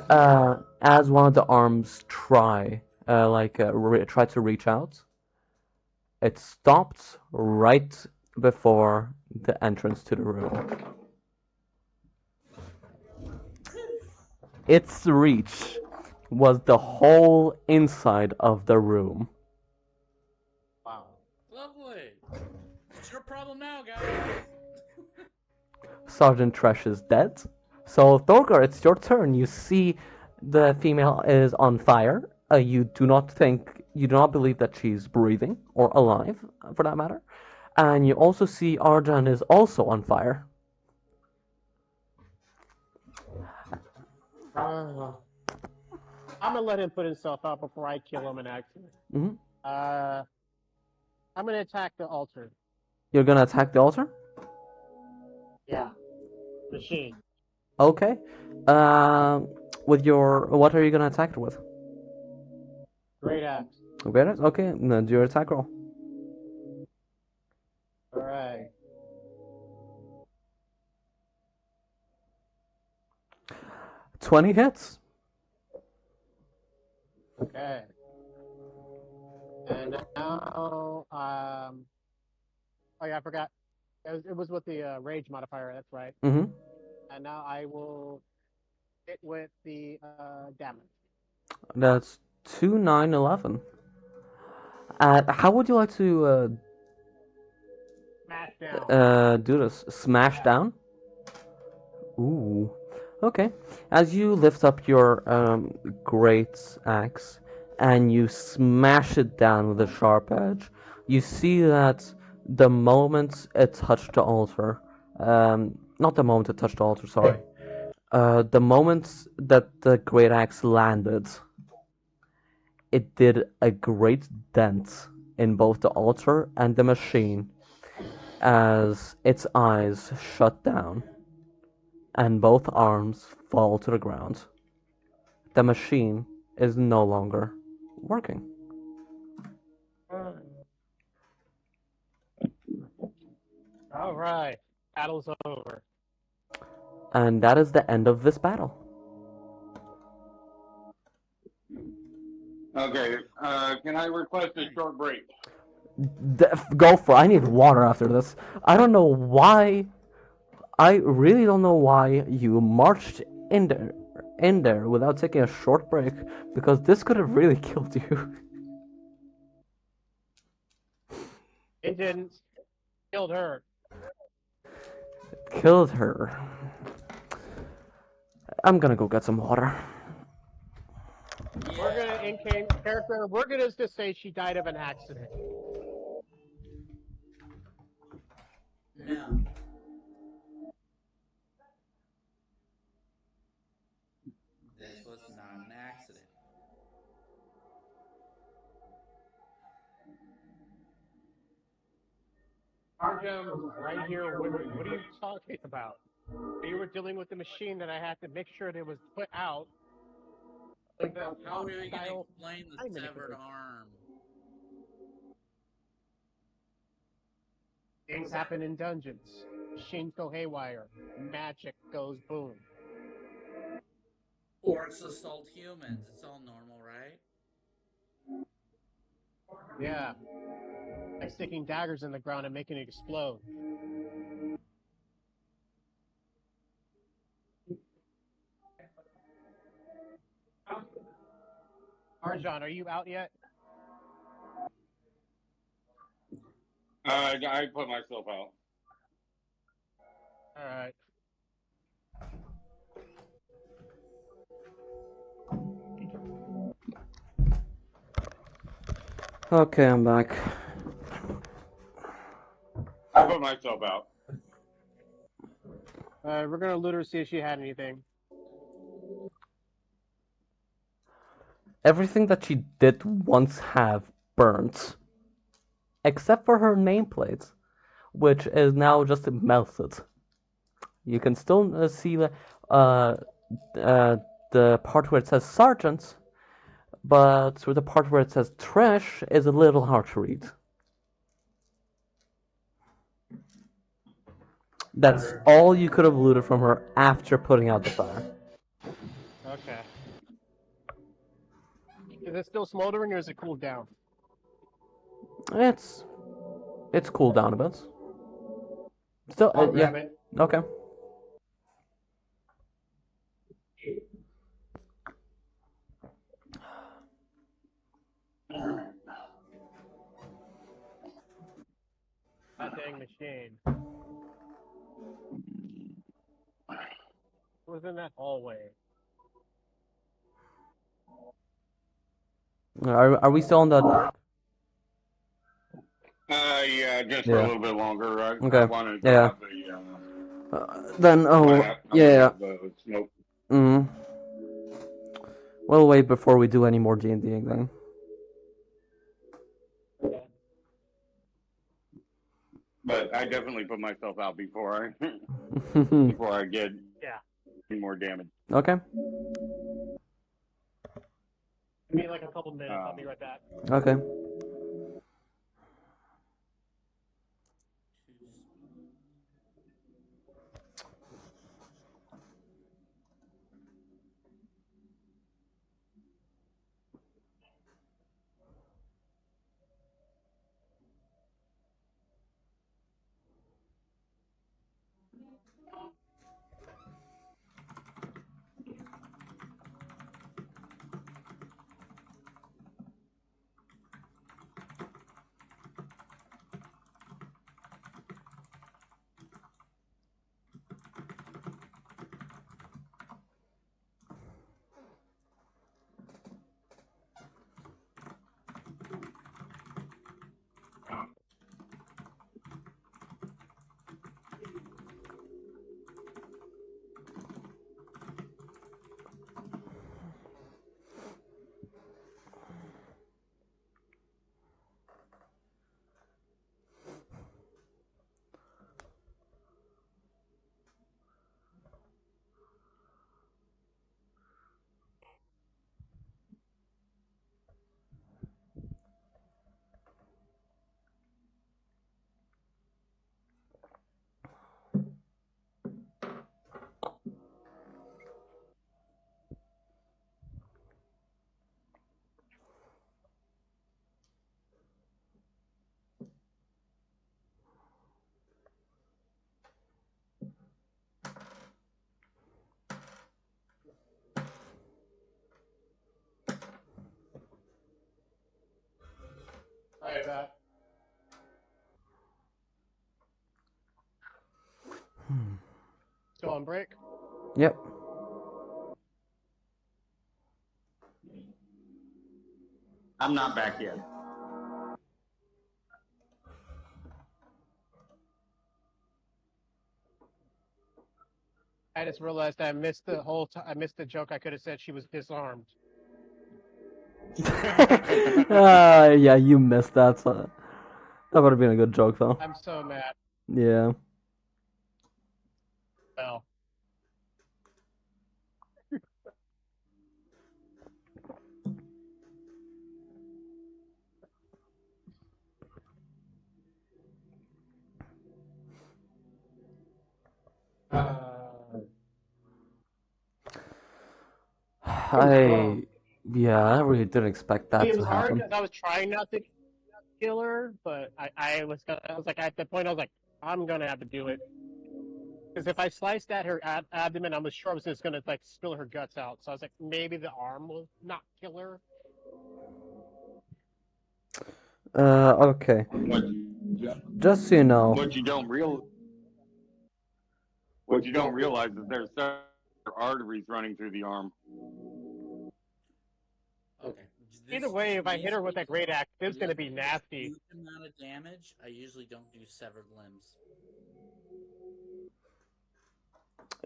one of the arms try to reach out, it stopped right before the entrance to the room. Its reach was the whole inside of the room. Wow. Lovely. It's your problem now, guys. Sergeant Tresh is dead. So Thorgar, it's your turn. You see the female is on fire. You do not believe that she's breathing or alive, for that matter. And you also see Arjan is also on fire. I'm gonna let him put himself out before I kill him in action. Mm-hmm. I'm gonna attack the altar. You're gonna attack the altar? Yeah. Machine. Okay. What are you gonna attack it with? Great axe. Great axe? Okay, then do your attack roll. Alright. 20 hits. Okay. And now, oh yeah, I forgot. It was with the rage modifier. That's right. Mm-hmm. And now I will hit with the damage. That's 2, 9, 11. How would you like to Smash down. do this? Smash down? Ooh. Okay. As you lift up your great axe and you smash it down with a sharp edge, you see that the moment it touched the altar, not the moment it touched the altar, sorry. The moment that the great axe landed, it did a great dent in both the altar and the machine as its eyes shut down and both arms fall to the ground. The machine is no longer working. All right. Battle's over. And that is the end of this battle. Okay. Can I request a short break? Go for it. I need water after this. I don't know why. I really don't know why you marched in there in there without taking a short break, because this could have really killed you. It didn't. Killed her. Killed her. I'm gonna go get some water. We're gonna, in character, we're gonna just say she died of an accident. No. This was not an accident. Arjun was right here with me. What are you talking about? You were dealing with the machine that I had to make sure that it was put out. Like the How are you going to style explain the time severed manipulation. arm? Things happen in dungeons. Machines go haywire. Magic goes boom. Orcs assault humans. It's all normal, right? Yeah. Like sticking daggers in the ground and making it explode. Arjan, are you out yet? I put myself out. Alright. Okay, I'm back. I put myself out. We're gonna loot her, see if she had anything. Everything that she did once have burnt. Except for her nameplate, which is now just melted. You can still see the part where it says Sergeant, but with the part where it says Trash is a little hard to read. That's all you could have looted from her after putting out the fire. Okay. Is it still smoldering or is it cooled down? It's cooled down a bit. Still, I'll grab yeah. it. Okay. That dang machine. It was in that hallway. Are we still on the? Yeah, just for a Yeah. little bit longer. I Okay. wanted to Yeah. have Then yeah. the smoke. Mm. We'll wait before we do any more D&Ding then. But I definitely put myself out before I before I get any more damage. Okay. Give me like a couple minutes. I'll be right back. Okay. Alright, that. Still on break? Yep. I'm not back yet. I just realized I missed the whole I missed the joke. I could have said she was disarmed. Yeah, you missed that. So that would have been a good joke, though. I'm so mad. Yeah. Well. I really didn't expect that It to was hard happen. because I was trying not to kill her, but I was like at the point I was like, I'm gonna have to do it. Because if I sliced at her abdomen, I was sure I was just gonna like spill her guts out. So I was like, maybe the arm will not kill her. Okay. Just so you know. What you don't realize is there's several arteries running through the arm. Okay. Either way, if I hit her with that great axe, it's gonna be nasty. Huge amount of damage. I usually don't do severed limbs.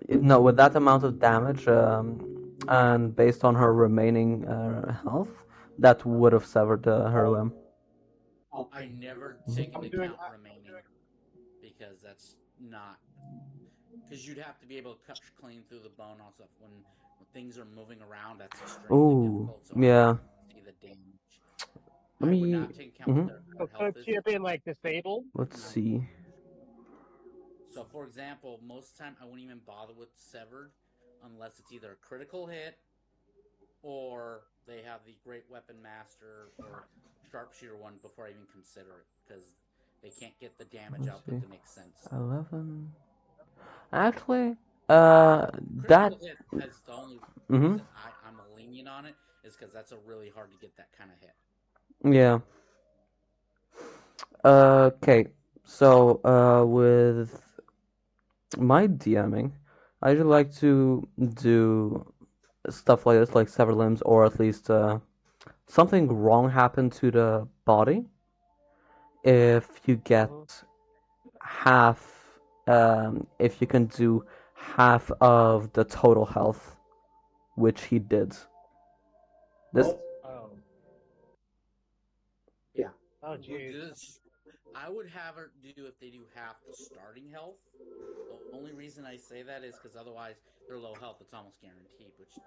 No, with that amount of damage, and based on her remaining health, that would have severed her limb. I never take into account remaining because that's not. Because you'd have to be able to cut clean through the bone also when things are moving around. That's extremely difficult. So Yeah. I see the damage. Let I me. would not take account what their health Could she have been like disabled? Let's see. So, for example, most of the time I wouldn't even bother with severed unless it's either a critical hit or they have the Great Weapon Master or Sharpshooter one before I even consider it because they can't get the damage output to make sense. 11. Actually, Critical that. hit is the only reason I'm lenient on it is because that's a really hard to get that kind of hit. Yeah. Okay. So, with my DMing, I usually like to do stuff like this, like sever limbs, or at least something wrong happened to the body. If you get half, if you can do half of the total health, which he did. This. Oh. Yeah. Oh, jeez. I would have her do if they do half the starting health. The only reason I say that is because otherwise their low health it's almost guaranteed. Which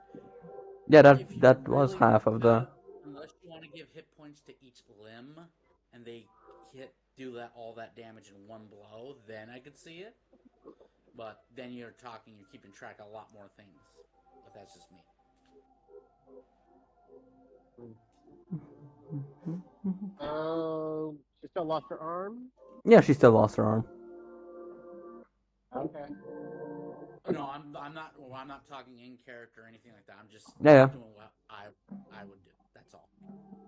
Yeah, that was half of the. Unless you want to give hit points to each limb, and they do all that damage in one blow, then I could see it. But then you're keeping track of a lot more things. But that's just me. She still lost her arm? Yeah, she still lost her arm. Okay. No, I'm not. Well, I'm not talking in character or anything like that. I'm just Yeah. doing what I would do. That's all.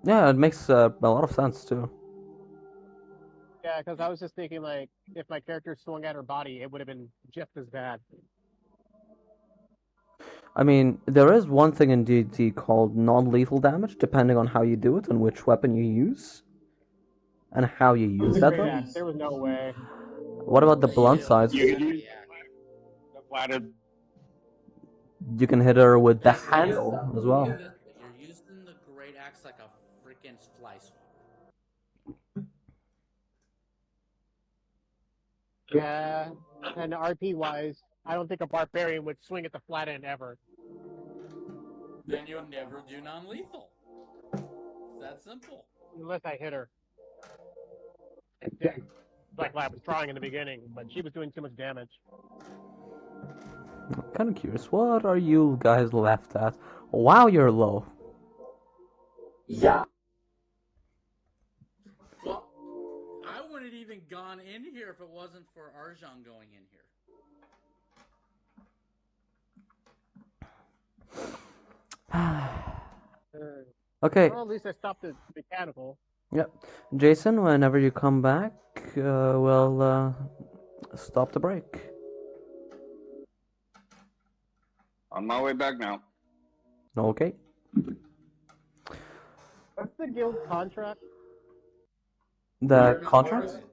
Yeah, it makes a lot of sense too. Yeah, because I was just thinking like if my character swung at her body, it would have been just as bad. I mean, there is one thing in D&D called non-lethal damage, depending on how you do it and which weapon you use, and how you use that weapon. There was no way. What about the blunt sides? You can hit her with the handle as well. You're using the great axe like a freaking fly swatter. Yeah, and RP wise, I don't think a barbarian would swing at the flat end ever. Then you'll never do non-lethal. It's that simple. Unless I hit her. Like I was trying in the beginning, but she was doing too much damage. I'm kind of curious, what are you guys left at? Wow, you're low. Yeah. Well, I wouldn't have even gone in here if it wasn't for Arjan going in here. Okay. Well, at least I stopped the mechanical. Yep. Jason, whenever you come back, we'll stop the break. On my way back now. Okay. What's the guild contract? The You're not part contract? of it.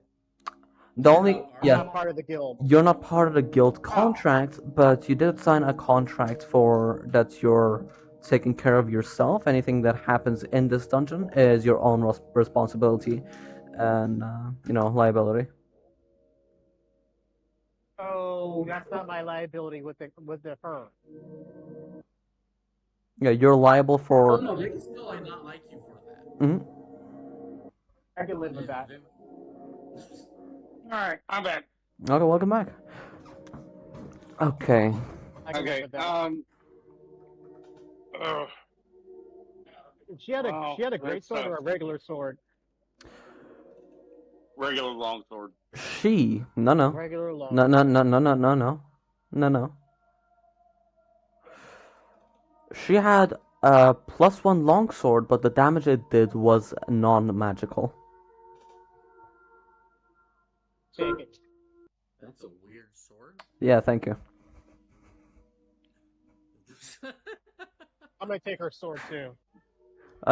The You're only not part I'm yeah, not part of the guild. you're not part of the guild contract, but you did sign a contract for that you're taking care of yourself. Anything that happens in this dungeon is your own responsibility and liability. Oh, that's not my liability with the her. Yeah, you're liable Oh for. no, they can still like not like you for that. Mhm. I can live with that. All right, I'm back. Okay, welcome back. Okay. I can live Okay. with that. Ugh. She had a Wow, great that sword or a sucks. regular sword. Regular longsword. No. Regular long. No. She had a +1 longsword, but the damage it did was non-magical. Take it. That's a weird sword. Yeah, thank you. I'm gonna take her sword too.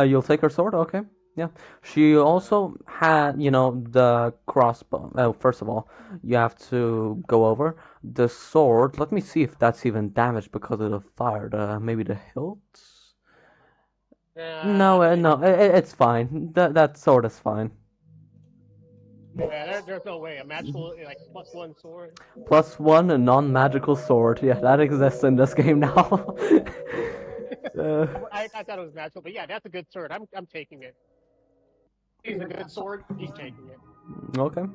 You'll take her sword? Okay. Yeah. She also had, the crossbow. First of all, you have to go over the sword. Let me see if that's even damaged because of the fire. Maybe the hilt? No, it's fine. That sword is fine. Yeah, there's no way a magical like +1 sword. +1 a non-magical sword. Yeah, that exists in this game now. uh, I thought it was magical, but yeah, that's a good sword. I'm taking it. He's a good sword. He's taking it. okay.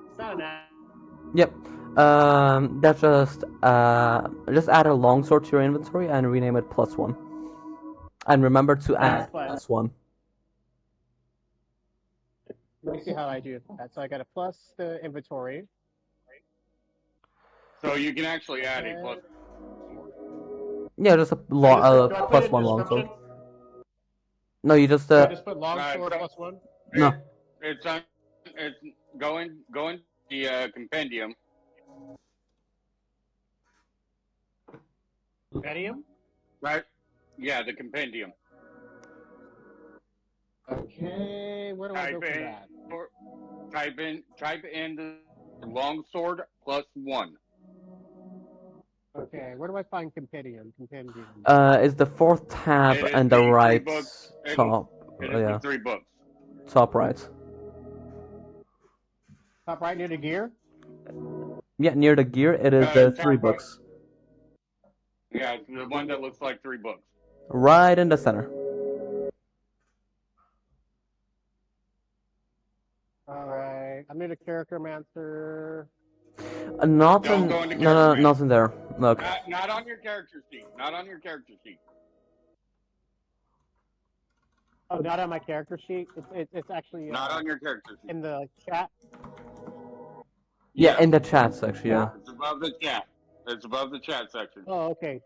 It's not an. Yep. That's just add a longsword to your inventory and rename it +1. And remember to add +1. Let me see how I do that. So I got a plus the inventory. So you can actually add a plus. Yeah, just a Do I put it in +1 longsword. description? No, you just Do I just put long sword +1? no. It's on. It's going the compendium. Medium? Right. Yeah, the compendium. Okay, where do I go for that? Type in the longsword +1. Okay, where do I find compendium? Compendium. Is the fourth tab It is and the the 3 right books. top. It is Yeah, the 3 books. top right. Top right near the gear? Yeah, near the gear, it is the 3 Top right. books. Yeah, it's the one that looks like 3 books. Right in the center. Alright, I'm near the character master. Not Don't in go into no, character not in there. Look. Not on your character sheet. Not on your character sheet. Oh, not on my character sheet. It's actually Not on your character sheet. in the chat. Yeah, in the chat section. Yeah. It's above the chat. It's above the chat section. Oh, okay.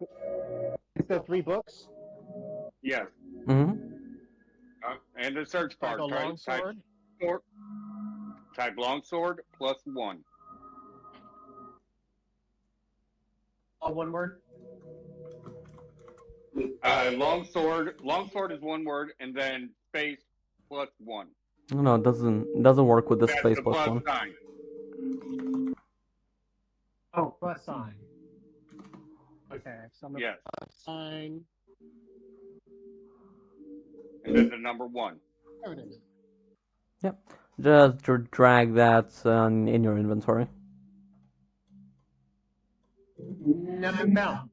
It's the 3 books. Yes. Mhm. And the search bar. Like a long sword. Type longsword +1. All one word. Longsword is one word, and then space +1. No, it doesn't work with the That's space the +1. sign. Oh, plus sign. Okay, so I'm gonna Yes. plus sign. And then the number 1. There it is. Yep. Just drag that in your inventory. Nothing found.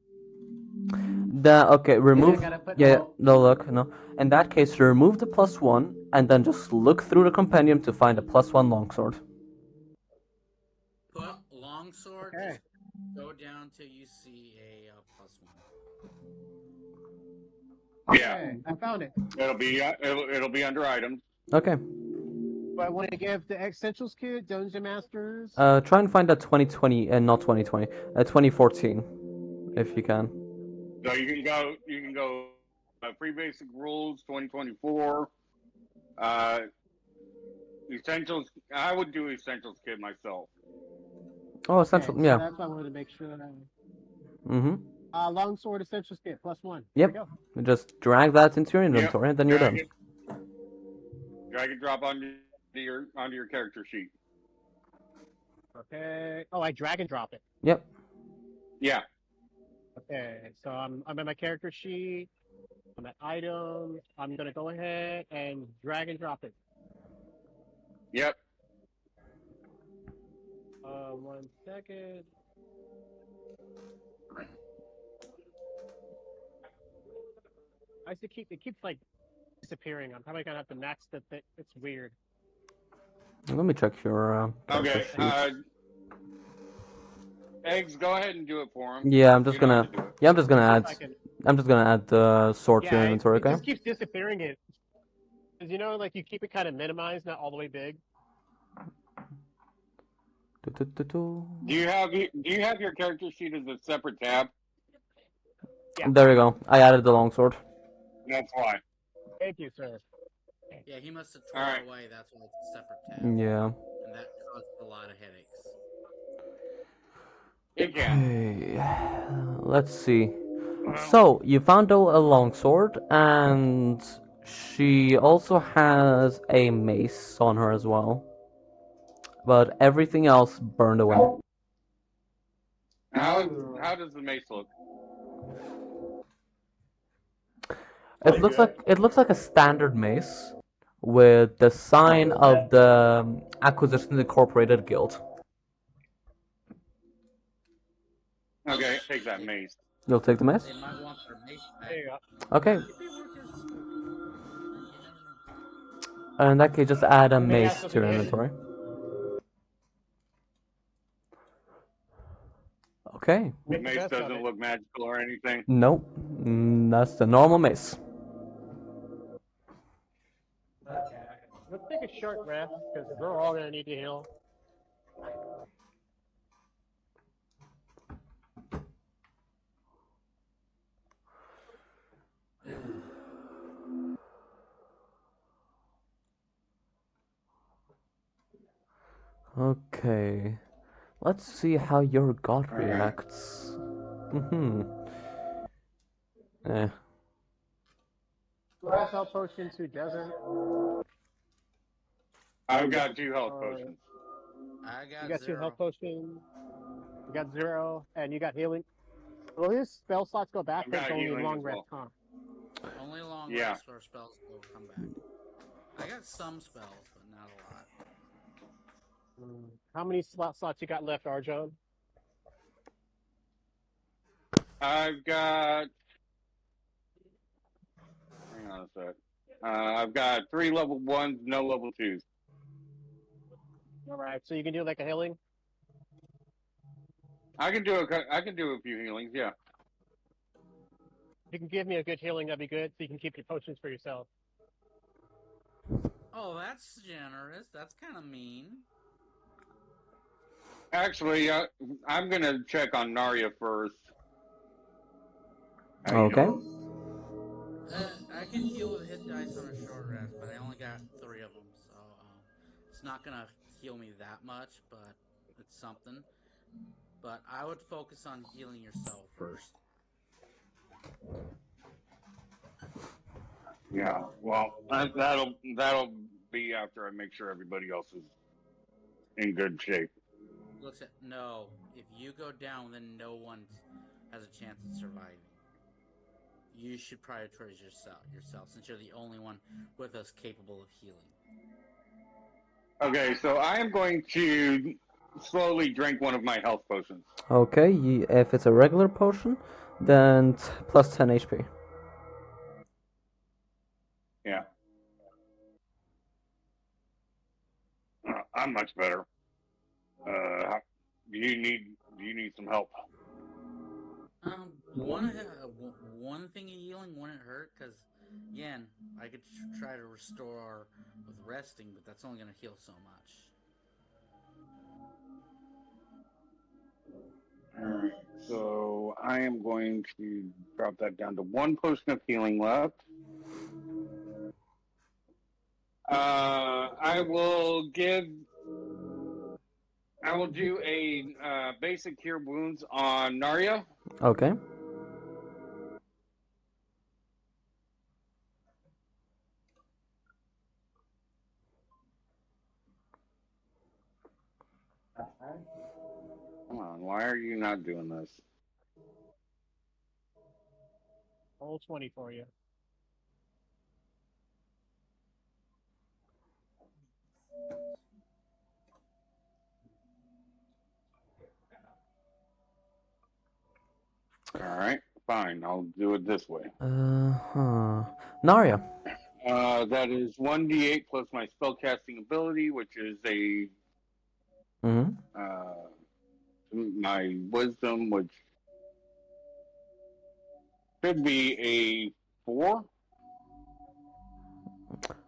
Okay, remove. I gotta put No, look, no. In that case, remove the +1 and then just look through the compendium to find a +1 longsword. Put longsword. Okay. Just go down till you see a +1. Yeah. Okay, I found it. It'll be under items. Okay. Do I want to give the Essentials Kit, Dungeon Masters? Try and find that 2020 and not 2020, 2014, if you can. So you can go free basic rules 2024. Essentials. I would do Essentials Kit myself. Oh, essential. Okay, so Yeah. that's why I wanted to make sure. Mm-hmm. Longsword Essentials Kit +1. Yep. There Just drag that into your Yep. inventory, and then you're done. Drag and drop onto your character sheet. we go. Okay. Oh, I drag and drop it. Yep. Yeah. Okay, so I'm at my character sheet. I'm at items. I'm gonna go ahead and drag and drop it. Yep. 1 second. I used to it keeps like disappearing. I'm probably gonna have to max the thing. It's weird. Let me check your Okay. character sheet. Eggs, go ahead and do it for him. Yeah, I'm just You don't have gonna. to do it. Yeah, I'm just gonna add. I can, I'm just gonna add the sword to your yeah, inventory. it Okay. just keeps disappearing. It, cause you know, like you keep it kind of minimized, not all the way big. Do-do-do-do. Do you have your character sheet as a separate tab? Yeah. There we go. I added the longsword. That's why. Thank you, sir. Yeah, he must have tore All right. it away. That's why it's a separate tab. Yeah. And that caused a lot of headaches. It can. Okay. Let's see. So you found a longsword, and she also has a mace on her as well. But everything else burned away. How does the mace look? It looks like a standard mace with the sign of the Acquisitions Incorporated Guild. Okay, take that mace. You'll take the mace? They might want their mace back. There you go. Okay. Could be worth it. You never know. In that case, just add a May I mace ask to your something? inventory. Okay. The mace doesn't look magical or anything. Nope. That's the normal mace. Let's take a short rest because we're all gonna need to heal. Okay. Let's see how your god reacts. Eh. Who has health potions? Who doesn't? I've got 2 health potions. I got You got 2 0. health potions. You got 0, and you got healing. Will his spell slots go back? I've That's got only healing long as rest, well. huh? Only long Yeah. rest or spells will come back. I got some spells, but not a lot. How many slots you got left, Arjon? I've got. Hang on a sec. I've got 3 level 1s, no level 2s. All right, so you can do like a healing. I can do a few healings. Yeah. If you can give me a good healing, that'd be good. So you can keep your potions for yourself. Oh, that's generous. That's kind of mean. Actually, I'm gonna check on Narya first. Okay. I can heal with hit dice on a short rest, but I only got 3 of them, so it's not gonna heal me that much, but it's something. But I would focus on healing yourself first. Yeah. Well, that'll be after I make sure everybody else is in good shape. Listen, no. If you go down, then no one has a chance of surviving. You should prioritize yourself, since you're the only one with us capable of healing. Okay, so I am going to slowly drink one of my health potions. Okay, if it's a regular potion, then plus 10 HP. Yeah. I'm much better. Do you need some help? One thing of healing wouldn't hurt, because, again, I could try to restore with resting, but that's only going to heal so much. Alright, so I am going to drop that down to 1 potion of healing left. I will do a basic cure wounds on Narya. Okay. Come on, why are you not doing this? Roll 20 for you. All right, fine. I'll do it this way. Narya. That is 1d8 plus my spellcasting ability, which is a Mm-hmm. my wisdom, which should be a 4.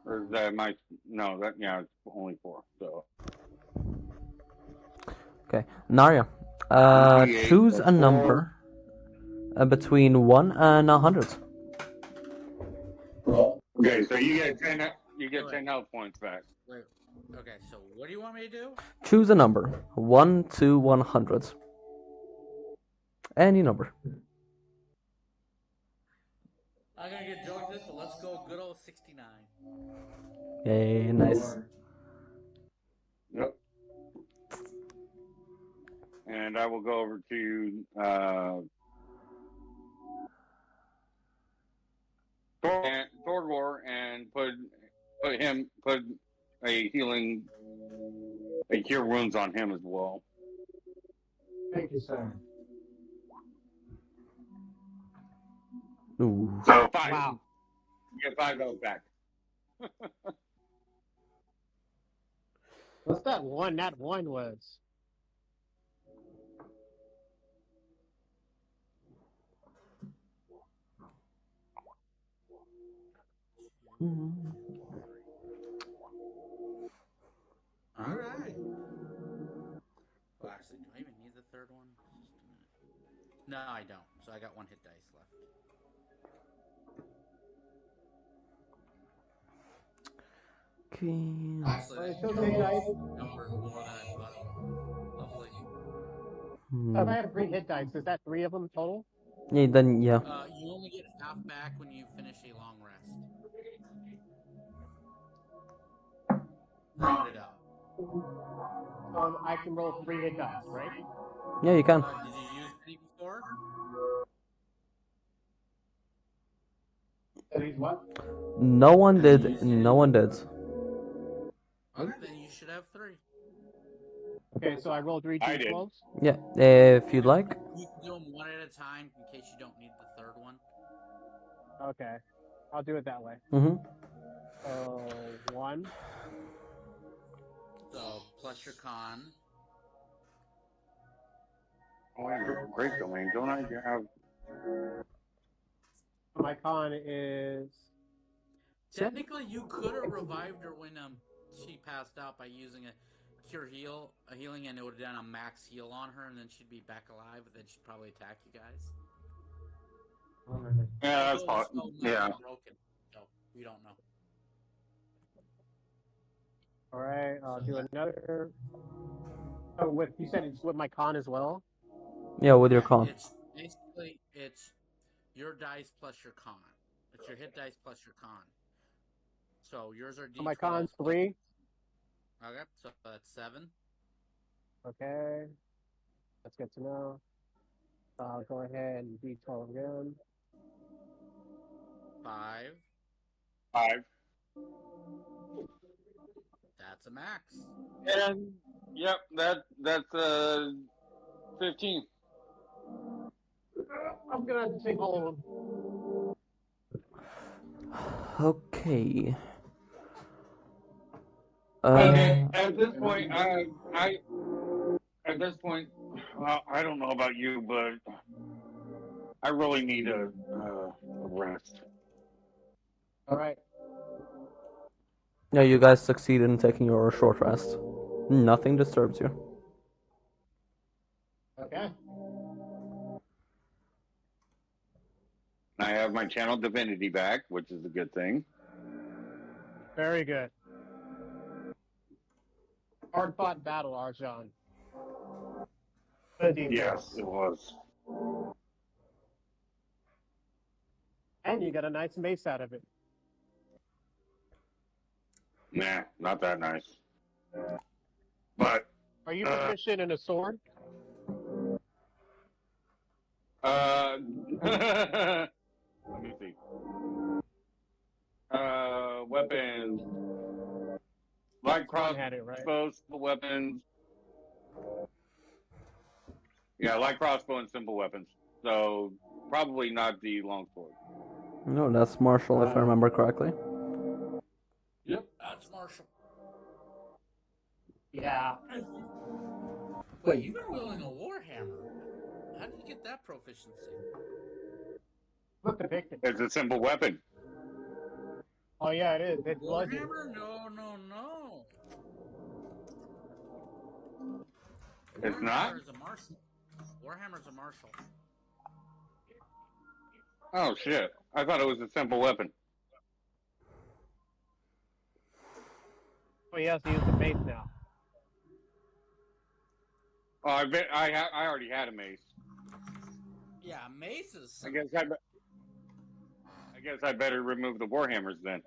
Or is that my no? That yeah, it's only 4. So Okay. Narya. 1d8 Choose plus a 4. number between 1 and 100. Okay, so you get 10. You get 10 health points back. Wait. Okay, so what do you want me to do? Choose a number. 1 to 100. Any number. I'm gonna get drunk this, but let's go good old 69. Yay, nice. Yep. And I will go over to Thorgor and put a cure wounds on him as well. Thank you, sir. Ooh. So 5. Wow. You get 5 health back. What's that one? That one was. All right. Well, actually, do I even need the third one? Just a minute. No, I don't. So I got 1 hit dice left. Okay. Actually, It's okay, guys. Number more than I thought it would. Lovely. If I have 3 hit dice, is that 3 of them total? Yeah, then yeah. You only get half back when you finish a long rest. Round it up. I can roll 3 hit dice, right? Yeah, you can. Did you use any before? These what? No one did. No one did. Okay, then you should have 3. Okay, so I rolled 3 I did. d12s. Yeah, if you'd like. You can do them one at a time in case you don't need the third one. Okay, I'll do it that way. Mm-hmm. So 1. So plus your con. Oh, I have great domain, don't I? Have My con is. Technically, you could have revived her when she passed out by using a healing, and it would have done a max heal on her, and then she'd be back alive, but then she'd probably attack you guys. yeah, that's Although the possible. spell might Yeah. be broken, so we don't know. All right, I'll do another. Oh, with you said it's with my con as well. Yeah, with your con. It's basically your dice plus your con. It's your hit dice plus your con. So yours are D12. So my con's 3. Okay, so that's 7. Okay, that's good to know. I'll go ahead and d12 again. 5. 5. That's a max. And yep, that's 15. I'm gonna have to take all of them. Okay. Okay, at this point, well, I don't know about you, but I really need a rest. All right. Yeah, you guys succeeded in taking your short rest. Nothing disturbs you. Okay. I have my channel divinity back, which is a good thing. Very good. Hard-fought battle, Arjan. Good defense. Yes, it was. And you got a nice mace out of it. Nah, not that nice. But Are you proficient in a sword? let me see. Weapons. Light crossbows, simple weapons. Yeah, light crossbow and simple weapons. So probably not the longsword. No, that's martial, if I remember correctly. Yep, that's Marshall. Yeah. Wait, you've been wielding a warhammer. How did you get that proficiency? Look depicted. It's a simple weapon. Oh yeah, it is. It's bludgeon. Warhammer? No. It's not? Warhammer is a martial. Warhammer's a martial. Oh shit! I thought it was a simple weapon. Oh, he has to use the mace now. Oh, I already had a mace. Yeah, mace is. I guess I better remove the warhammers then.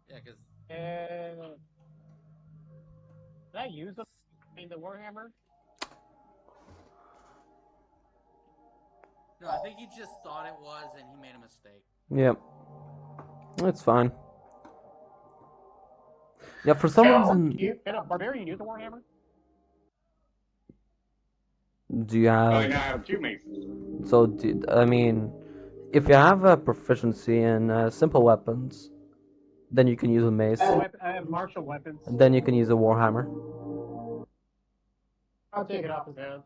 Yeah, because. Did I use the warhammer? No, I think he just thought it was and he made a mistake. Yep. It's fine. Yeah, for some reason... Can a barbarian use a warhammer? Do you have... Oh, now I have two maces. So, I mean, if you have a proficiency in simple weapons, then you can use a mace. I have martial weapons. And then you can use a warhammer. I'll take it off his hands.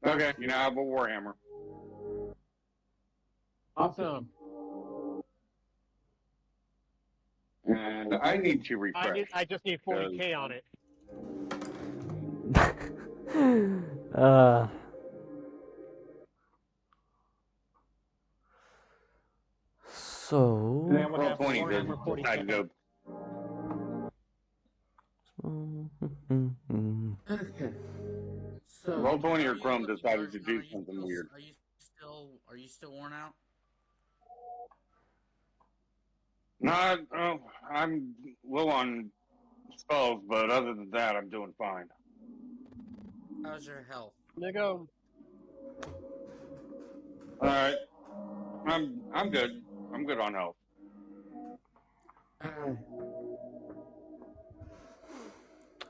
Okay, you now have a warhammer. Awesome. And I need to refresh. I just need 40k on it. So... And then we'll Roll have 20 warhammer to 40k. decide to Okay. So Roll 20 or are you Chrome looking decided to for- do are you something still- weird. Are you still worn out? Not, I'm low on spells, but other than that, I'm doing fine. How's your health? There you go. All right, I'm good. I'm good on health.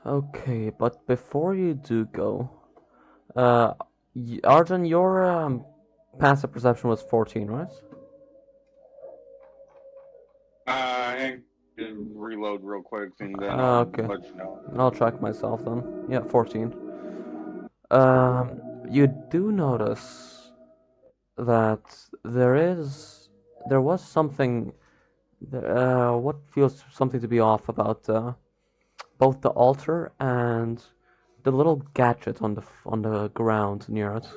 Okay, but before you do go, Arjun, your passive perception was 14, right? And reload real quick, and then Okay. let you know. I'll track myself then. Yeah, 14. You do notice that there was something, what feels something to be off about both the altar and the little gadget on the ground near it.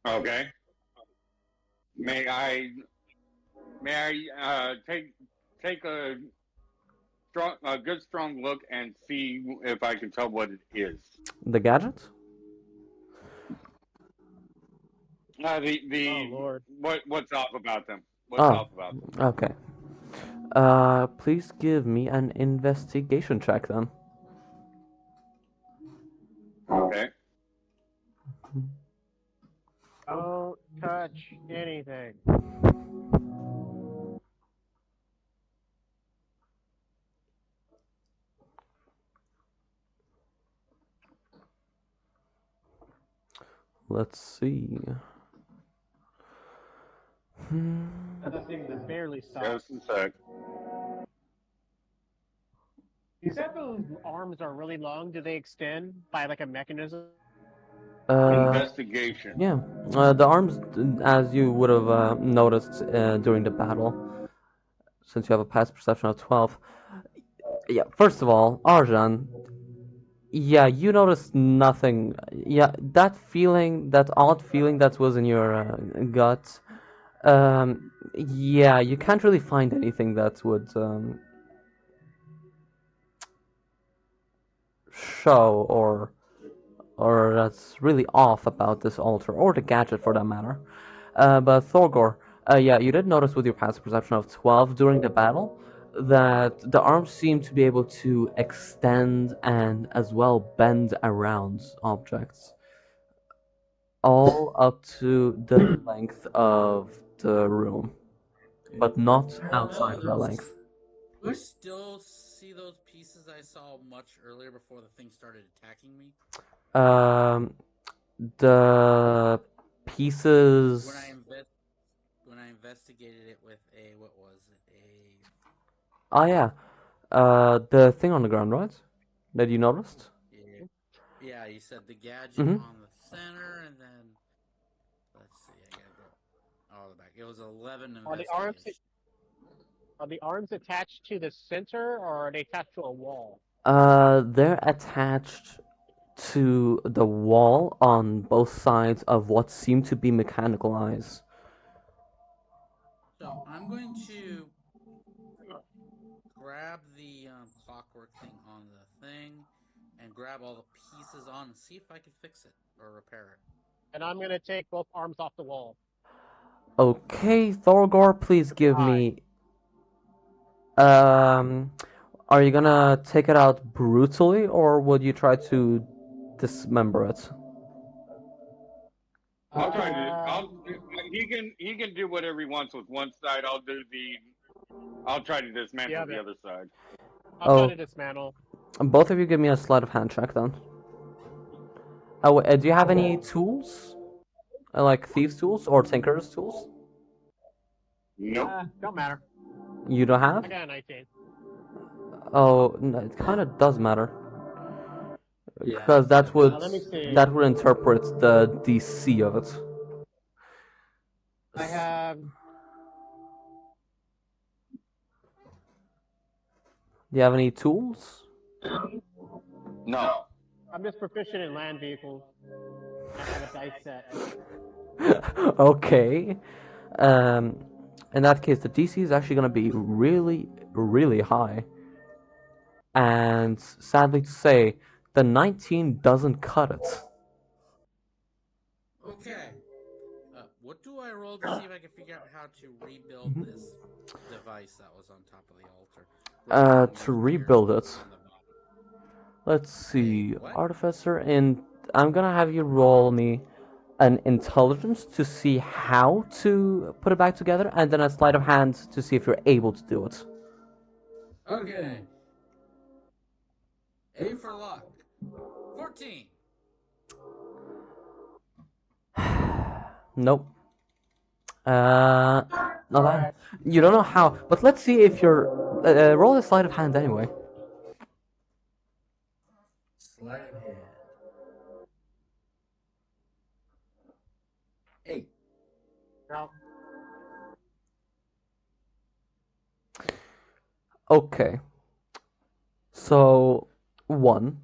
Okay. May I take a good strong look and see if I can tell what it is? The gadget? Oh, Lord. What's off about them? What's Oh, off about them? okay. Please give me an investigation check then. Okay. Don't touch anything. Let's see. That thing that barely stops. Just a sec. You said those arms are really long. Do they extend by like a mechanism? Investigation. Yeah. The arms, as you would have noticed during the battle, since you have a passive perception of 12. Yeah, first of all, Arjan, yeah, you noticed nothing. Yeah, that feeling, that odd feeling that was in your gut, Yeah, you can't really find anything that would show or that's really off about this altar or the gadget for that matter. But Thorgor, yeah, you did notice with your passive perception of 12 during the battle that the arms seem to be able to extend and as well bend around objects, all up to the length of the room, but not outside of that length. Do I still see those pieces I saw much earlier before the thing started attacking me? Um, the pieces. When I investigated it with a what was it Oh yeah, the thing on the ground, right? That you noticed? yeah, you said the gadget Mm-hmm. on the center, and then let's see, I gotta go all the back. It was 11 Are investigation. the arms attached to the center, or are they attached to a wall? They're attached to the wall on both sides of what seem to be mechanical eyes. So I'm going to grab the clockwork thing on the thing and grab all the pieces on and see if I can fix it or repair it. And I'm gonna take both arms off the wall. Okay, Thorgor, please give Aye. me. Um, are you gonna take it out brutally, or would you try to dismember it? I'll try to. He can do whatever he wants with one side. I'll try to dismantle the other side. I'll try to dismantle. Both of you give me a sleight of hand check then. Oh, do you have any tools? Like thieves' tools or tinker's tools? Nope. Don't matter. You don't have? I got a 19. Oh, no, it kind of does matter. Yeah, Because that would let me see. that would interpret the DC of it. I have. Do you have any tools? No. I'm just proficient in land vehicles. I have a dice set. Okay. In that case, the DC is actually going to be really, really high. And sadly to say, the 19 doesn't cut it. Okay. What do I roll to see if I can figure out how to rebuild this device that was on top of the altar? To rebuild it. Let's see. Artificer, and I'm going to have you roll me an intelligence to see how to put it back together, and then a sleight of hand to see if you're able to do it. Okay. A for luck. 14. Nope. No, that, you don't know how, but let's see if you're. Roll a sleight of hand anyway. Sleight of hand. 8. No. Okay. So, 1.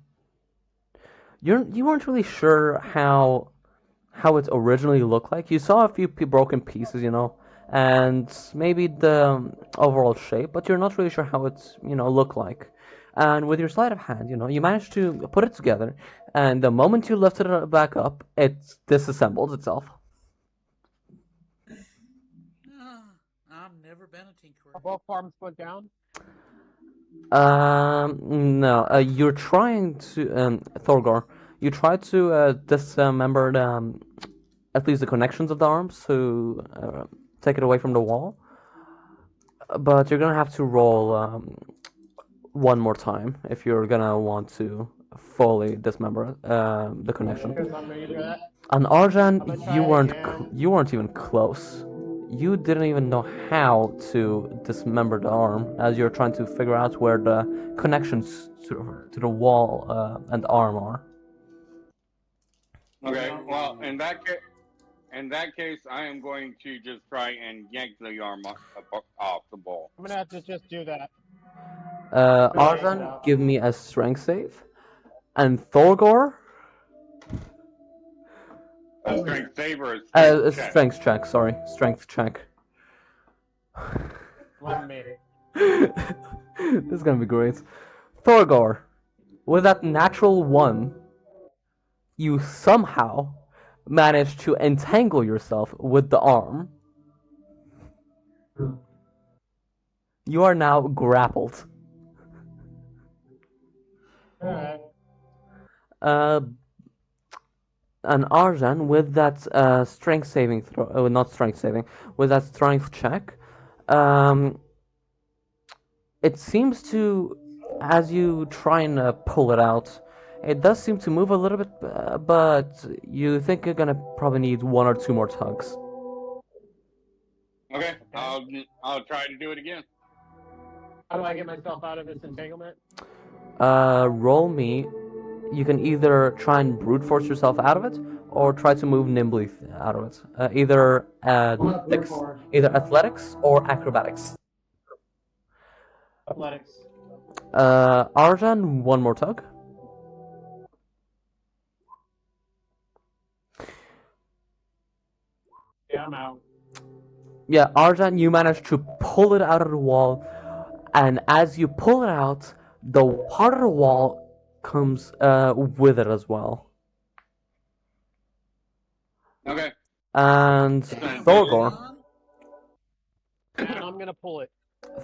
You weren't really sure how it originally looked like. You saw a few broken pieces, and maybe the overall shape, but you're not really sure how it, looked like. And with your sleight of hand, you managed to put it together, and the moment you lifted it back up, it disassembled itself. I've never been a tinkerer. Are both arms put down? No. You're trying to, Thorgor. You try to dismember at least the connections of the arms to take it away from the wall. But you're gonna have to roll one more time if you're gonna want to fully dismember the connection. On Arjan, you weren't even close. You didn't even know how to dismember the arm as you're trying to figure out where the connections to the wall and arm are. Okay. Well, in that case, I am going to just try and yank the arm off the ball. I'm gonna have to just do that. Arjan, give me a strength save. And Thorgor? A strength save or a strength check, sorry. Strength check. Love me. This is gonna be great. Thorgor, with that natural 1, you somehow manage to entangle yourself with the arm. You are now grappled. Alright. An Arjan with that strength saving throw, not strength saving, with that strength check, it seems to, as you try and pull it out, it does seem to move a little bit, but you think you're gonna probably need 1 or 2 more tugs. Okay, I'll try to do it again. How do I get myself out of this entanglement? Roll me. You can either try and brute force yourself out of it, or try to move nimbly out of it. Either athletics or acrobatics. Athletics. Arjan, 1 more tug. Yeah, I'm out. Yeah, Arjan, you manage to pull it out of the wall, and as you pull it out, the part of the wall comes with it as well. Okay. And Thorgor. And I'm gonna pull it.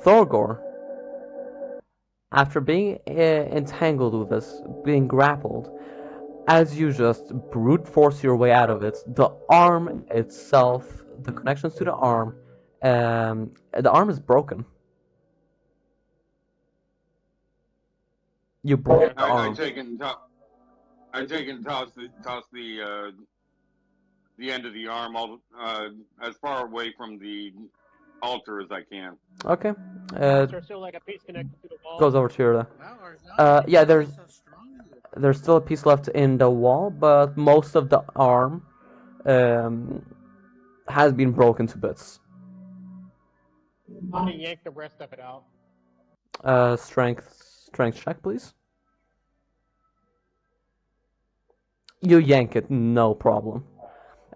Thorgor, after being entangled with this, being grappled, as you just brute force your way out of it, the arm itself, the connections to the arm is broken. You broke the I arm. take and toss the end of the arm as far away from the altar as I can. Okay. Is there still like a piece connected to the wall? Goes over to your Wow, Arjan, yeah, that's so strong. there's still a piece left in the wall, but most of the arm has been broken to bits. I'm gonna yank the rest of it out. Strength check, please. You yank it, no problem.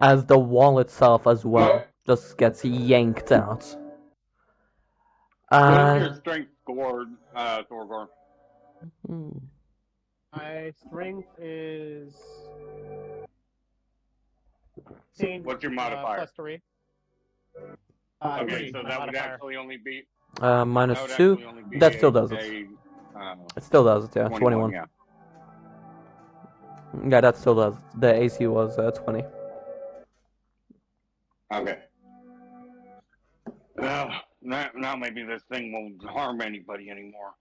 As the wall itself as well just gets yanked out. What is your strength score, Thorgor? My strength is 16. What's your modifier? Plus 3. Okay, 3, so that would actually only be minus that 2. actually only be That still does it. It still does it, yeah. 21. Yeah. Yeah, that still does. The AC was 20. Okay. Well, now maybe this thing won't harm anybody anymore.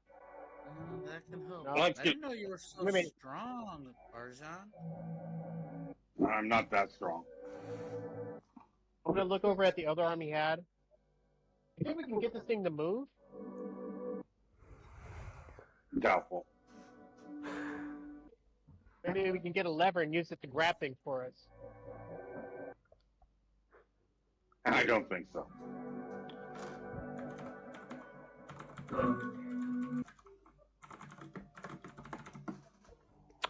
That can help. No, I didn't know you were so strong, Arjan. I'm not that strong. I'm gonna look over at the other arm he had. You think we can get this thing to move? Doubtful. Maybe we can get a lever and use it to grab things for us. I don't think so.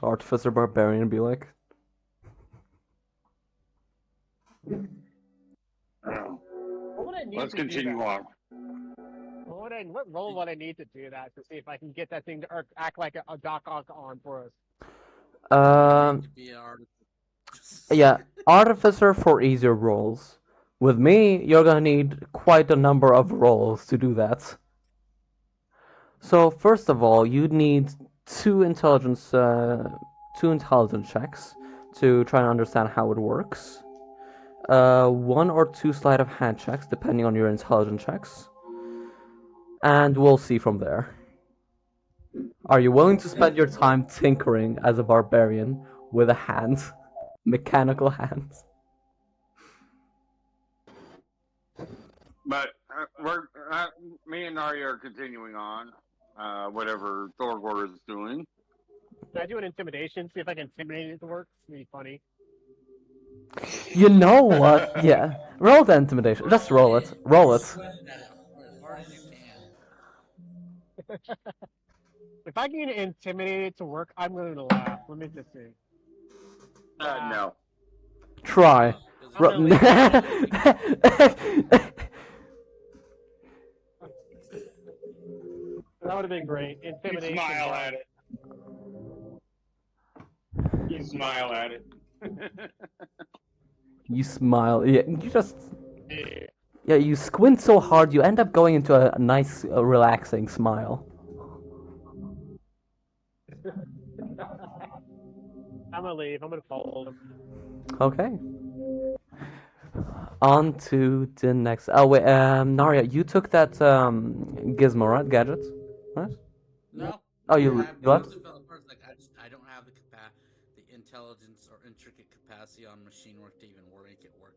Artificer Barbarian be like. What would I need Let's to do continue that? on. What role would I need to do that to see if I can get that thing to act like a Doc Ock arm for us? Yeah, Artificer for easier rolls. With me, you're gonna need quite a number of rolls to do that. So first of all, you'd need two intelligence checks to try and understand how it works. 1 or 2 sleight of hand checks, depending on your intelligence checks. And we'll see from there. Are you willing to spend your time tinkering as a barbarian with a hand? Mechanical hands? But me and Arya are continuing on, whatever Thorgor is doing. Can I do an intimidation? See if I can intimidate it to work? It's gonna be funny. You know what? Yeah. Roll the intimidation. Just roll it. Roll it. If I can intimidate it to work, I'm gonna laugh. Let me just see. No. Try. That would have been great. You Intimidation. smile done. at it. You smile at it. You smile. Yeah, you just. Yeah, you squint so hard, you end up going into a nice, relaxing smile. I'm gonna leave. I'm gonna follow them. Okay. On to the next. Oh wait, Narya, you took that gizmo, right? Gadget, right? No. Oh, you left? Once it fell apart, it's like I don't have the intelligence or intricate capacity on machine work to even make it work.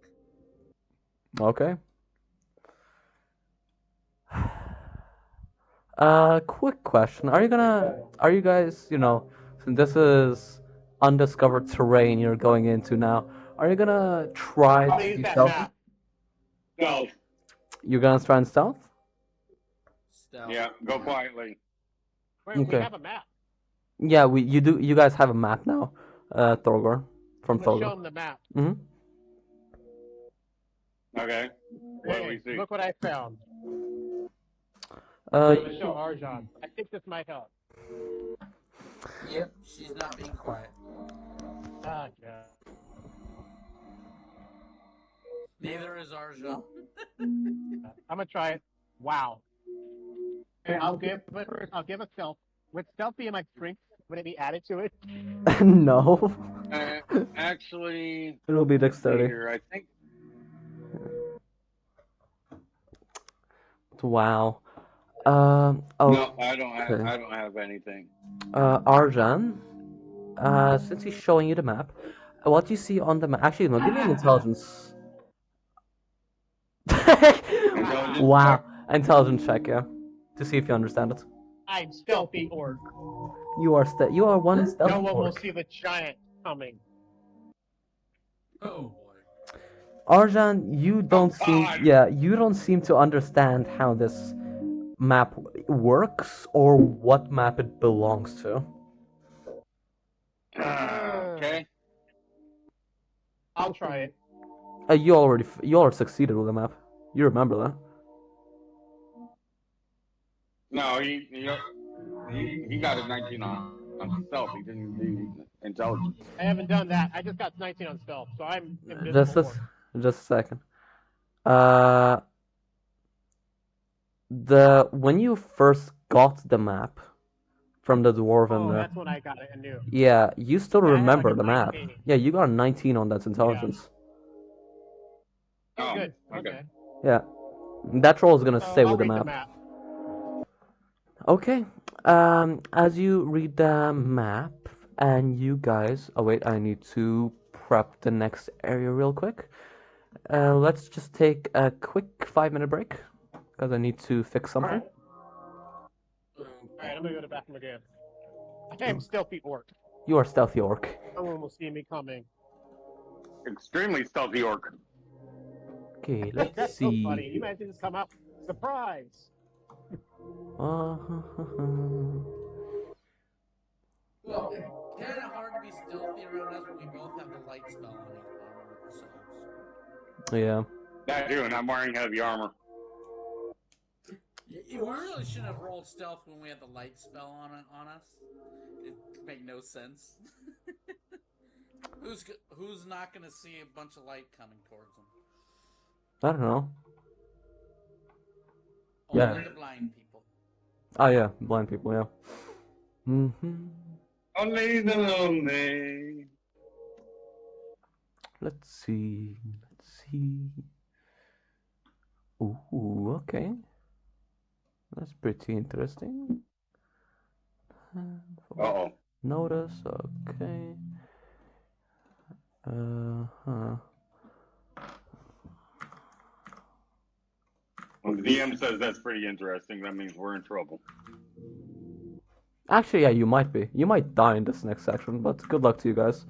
Okay. Quick question. Are you guys, since this is undiscovered terrain you're going into now, are you gonna try I'm gonna to use be that stealthy? map. Stealth. You're gonna try and stealth? Stealth. Yeah, go quietly. Wait, Okay. we have a map. Yeah, you guys have a map now, Thorgor, from Let's show Thorgor. them the map. Mm-hmm. Okay. What do we see? Look what I found. Uh, Let's show Arjan. I think this might help. Yep, she's not being quiet. Ah, yeah. Neither is Arjan. I'm gonna try it. Wow. Okay, I'll give a stealth. With stealthy and my strength, would it be added to it? no. Actually, It'll be let's see dexterity. here. I think Wow. no, Okay. I don't have anything. Arjan, since he's showing you the map, what you see on the map? Actually, no, give me an intelligence. Intelligence Wow, check? intelligence check, yeah, to see if you understand it. I'm stealthy orc. You are one stealthy No one will orc. see the giant coming. Oh boy. Arjan, you don't seem, God. yeah, you don't seem to understand how this map works or what map it belongs to. Okay. I'll try it. You already succeeded with the map. You remember that? No, he got a 19 on stealth. He didn't do intelligence. I haven't done that. I just got 19 on stealth, so I'm invisible. Just a second. When you first got the map from the dwarven. Oh, that's when I got it anew. Yeah, you still Yeah, I had remember like a the map. 19. Yeah, you got a 19 on that intelligence. Oh, good. Okay. Yeah, that roll is gonna So stay I'll with the read map. Okay. As you read the map, and you guys. Oh wait, I need to prep the next area real quick. Let's just take a quick 5-minute break because I need to fix something. Alright, I'm gonna go to the bathroom again. I am stealthy orc. You are stealthy orc. No one will see me coming. Extremely stealthy orc. Okay, let's That's see. so funny. You imagine this come out. Surprise! Uh, Well, it's kind of hard to be stealthy around us when we both have the light spell on ourselves. yeah. That too, and I'm wearing heavy armor. We really shouldn't have rolled stealth when we had the light spell on us. It made no sense. Who's not going to see a bunch of light coming towards them? I don't know. Only Yeah. the blind people. Oh yeah, blind people. Yeah. Only the lonely. Let's see. Ooh, okay. That's pretty interesting. Uh-oh. Notice, okay. Huh. When the DM says that's pretty interesting, that means we're in trouble. Actually, yeah, you might be. You might die in this next section, but good luck to you guys.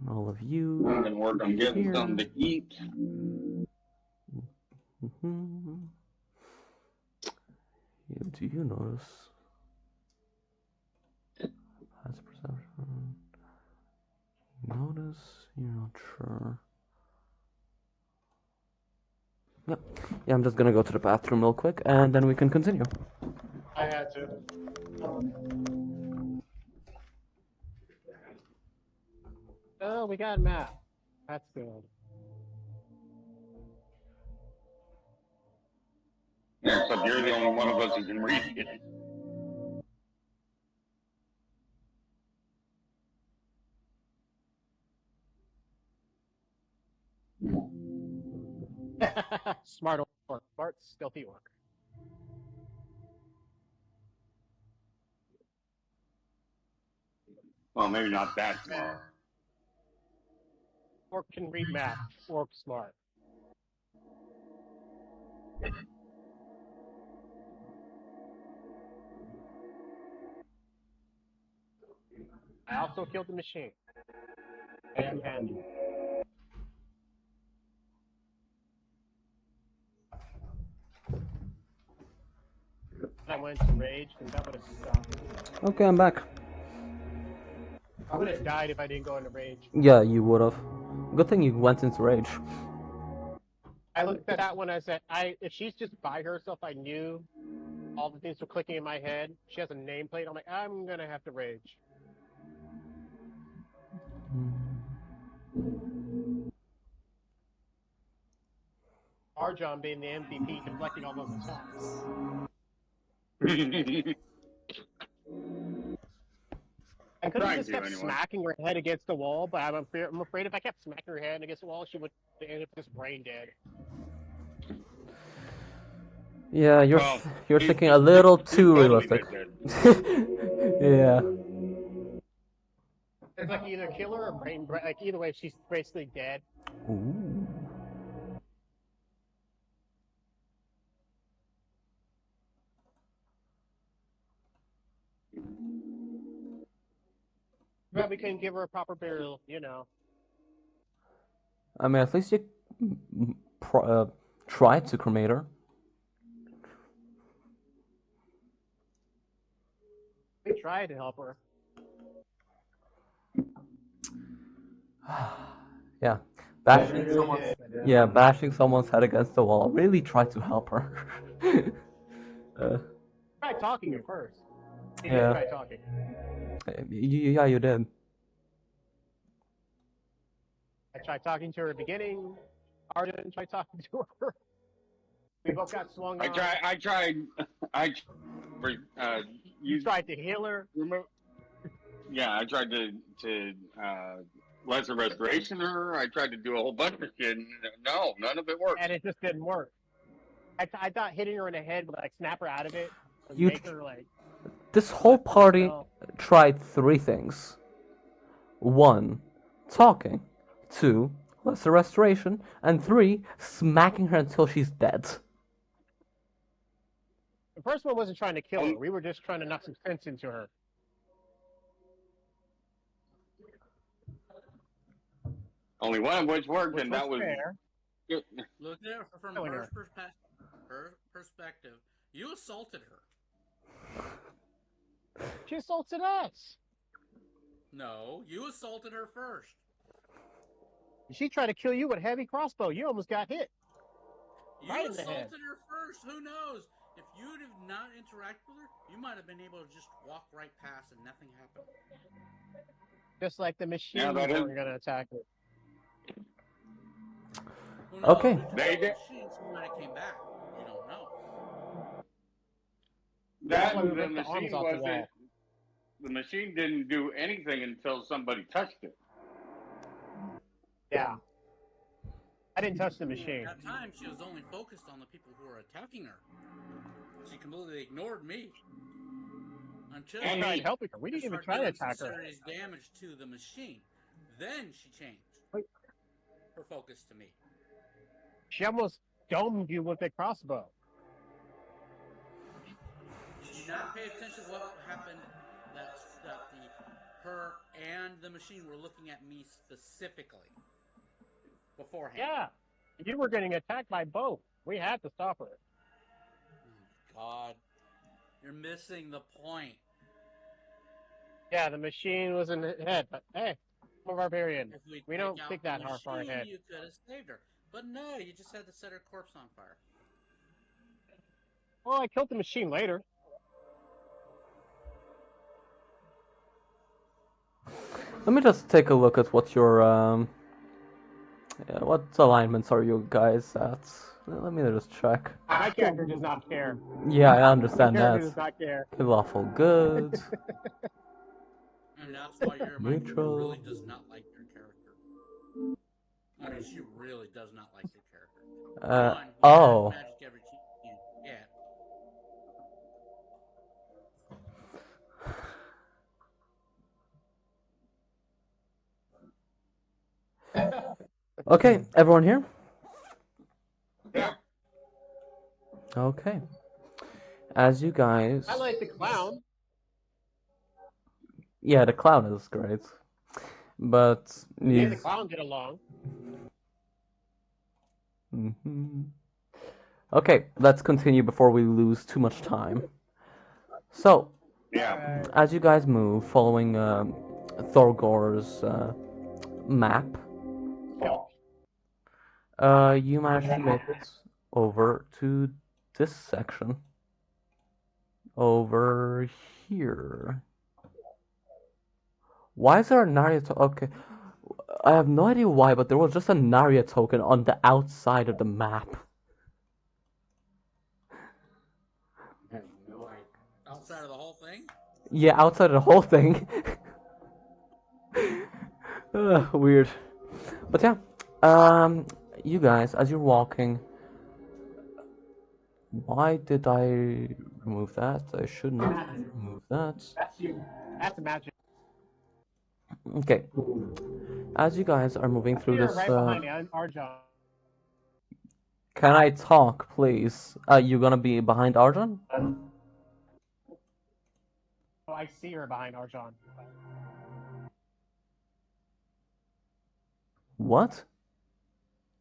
All of you. I'm gonna work on getting something to eat. Do you notice? Has perception. Notice, you're not sure. Yep. Yeah, I'm just gonna go to the bathroom real quick, and then we can continue. I had to. Oh, we got a map. That's good. Yeah, except you're the only one of us who can read it. Smart orc. Smart, stealthy orc. Well, maybe not that smart. Orc can read maps. Orc smart. I also killed the machine. I am handy. I went to rage because that would have sucked. Okay, I'm back. I would have died if I didn't go into rage. Yeah, you would have. Good thing you went into rage. I looked at that one. I said, if she's just by herself, I knew all the things were clicking in my head. She has a nameplate. I'm like, I'm gonna have to rage. Arjon being the MVP, deflecting all those attacks. I could have just kept smacking her head against the wall, but I'm afraid if I kept smacking her head against the wall, she would end up just brain dead. Yeah, you're Well, you're thinking a little too totally realistic. did Yeah. It's like either kill her or brain. Like either way, she's basically dead. Ooh. But we couldn't give her a proper burial, you know. I mean, at least you tried to cremate her. We tried to help her. Yeah, bashing someone's head against the wall. Really try to help her. Try talking at first. You Yeah. did try talking. Yeah, you did. I tried talking to her at the beginning. Arden tried talking to her. We both got swung on. You tried to heal her. Yeah, I tried to lesser restoration her. I tried to do a whole bunch of shit. No, none of it worked. And it just didn't work. I thought hitting her in the head would like snap her out of it and You make her like. This whole party tried 3 things. 1, talking. 2, lesser restoration. And 3, smacking her until she's dead. The first one wasn't trying to kill her. We were just trying to knock some sense into her. Only one of which worked, and that was fair. Look there from her perspective. You assaulted her. She assaulted us. No, you assaulted her first. She tried to kill you with a heavy crossbow. You almost got hit. You assaulted her first. Who knows? If you would have not interacted with her, you might have been able to just walk right past and nothing happened. Just like the machine weren't going to attack her. Well, no, Okay. They did. She might have came back. You don't know. The machine didn't do anything until somebody touched it. Yeah. I didn't touch the machine. At that time, she was only focused on the people who were attacking her. She completely ignored me. Until I tried helping her. We didn't even try to attack her. Serious damage to the machine. Then she changed her focus to me. She almost domed you with a crossbow. Did you not pay attention to what happened? That her and the machine were looking at me specifically beforehand. Yeah, you were getting attacked by both. We had to stop her. Oh, God, you're missing the point. Yeah, the machine was in the head, but hey, I'm a barbarian. We don't think that far ahead. You could have saved her, But no, you just had to set her corpse on fire. Well, I killed the machine later. Let me just take a look at what your what alignments are you guys at? Let me just check. My character does not care. Yeah, I My understand character that. does not care. Lawful good. And that's why your mind Neutral. really does not like your character. I mean, she really does not like your character. One, he Oh. has magic every chance. Yeah. Okay, everyone here? Yeah. Okay. As you guys... I like the clown. Yeah, the clown is great. But... Me and the clown get along. Okay, let's continue before we lose too much time. So, Yeah. as you guys move, following Thorgor's map, you manage to make it over to this section. Over here. Why is there a Narya token? Okay. I have no idea why, but there was just a Narya token on the outside of the map. No idea. Outside of the whole thing? Yeah, outside of the whole thing. Weird. But yeah, you guys, as you're walking, why did I remove that? I should not remove that. That's you. That's magic. Okay. As you guys are moving through You're this, right behind Arjan. can I talk, please? You gonna be behind Arjun? Oh, I see her behind Arjan. What?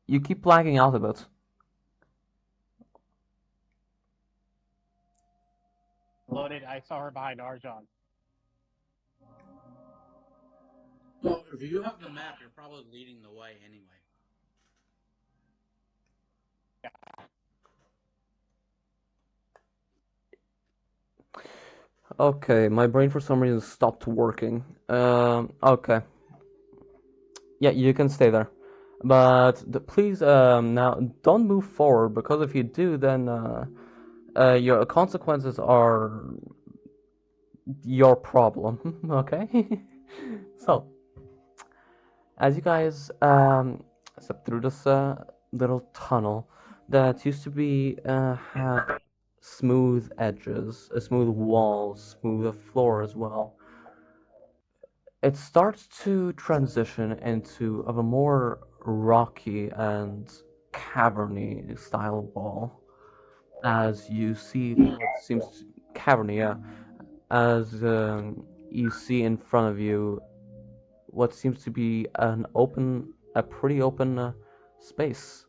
You keep lagging out a bit. Loaded. I saw her behind Arjan. Well, if you have the map, you're probably leading the way anyway. Okay, my brain for some reason stopped working. Okay. Yeah, you can stay there. But please, now don't move forward, because if you do, then your consequences are your problem. Okay? So, as you guys step through this little tunnel that used to be have smooth edges, smooth walls, smooth floor as well, it starts to transition into of a more rocky and caverny style wall, as you see what seems caverny, yeah, as you see in front of you what seems to be a pretty open space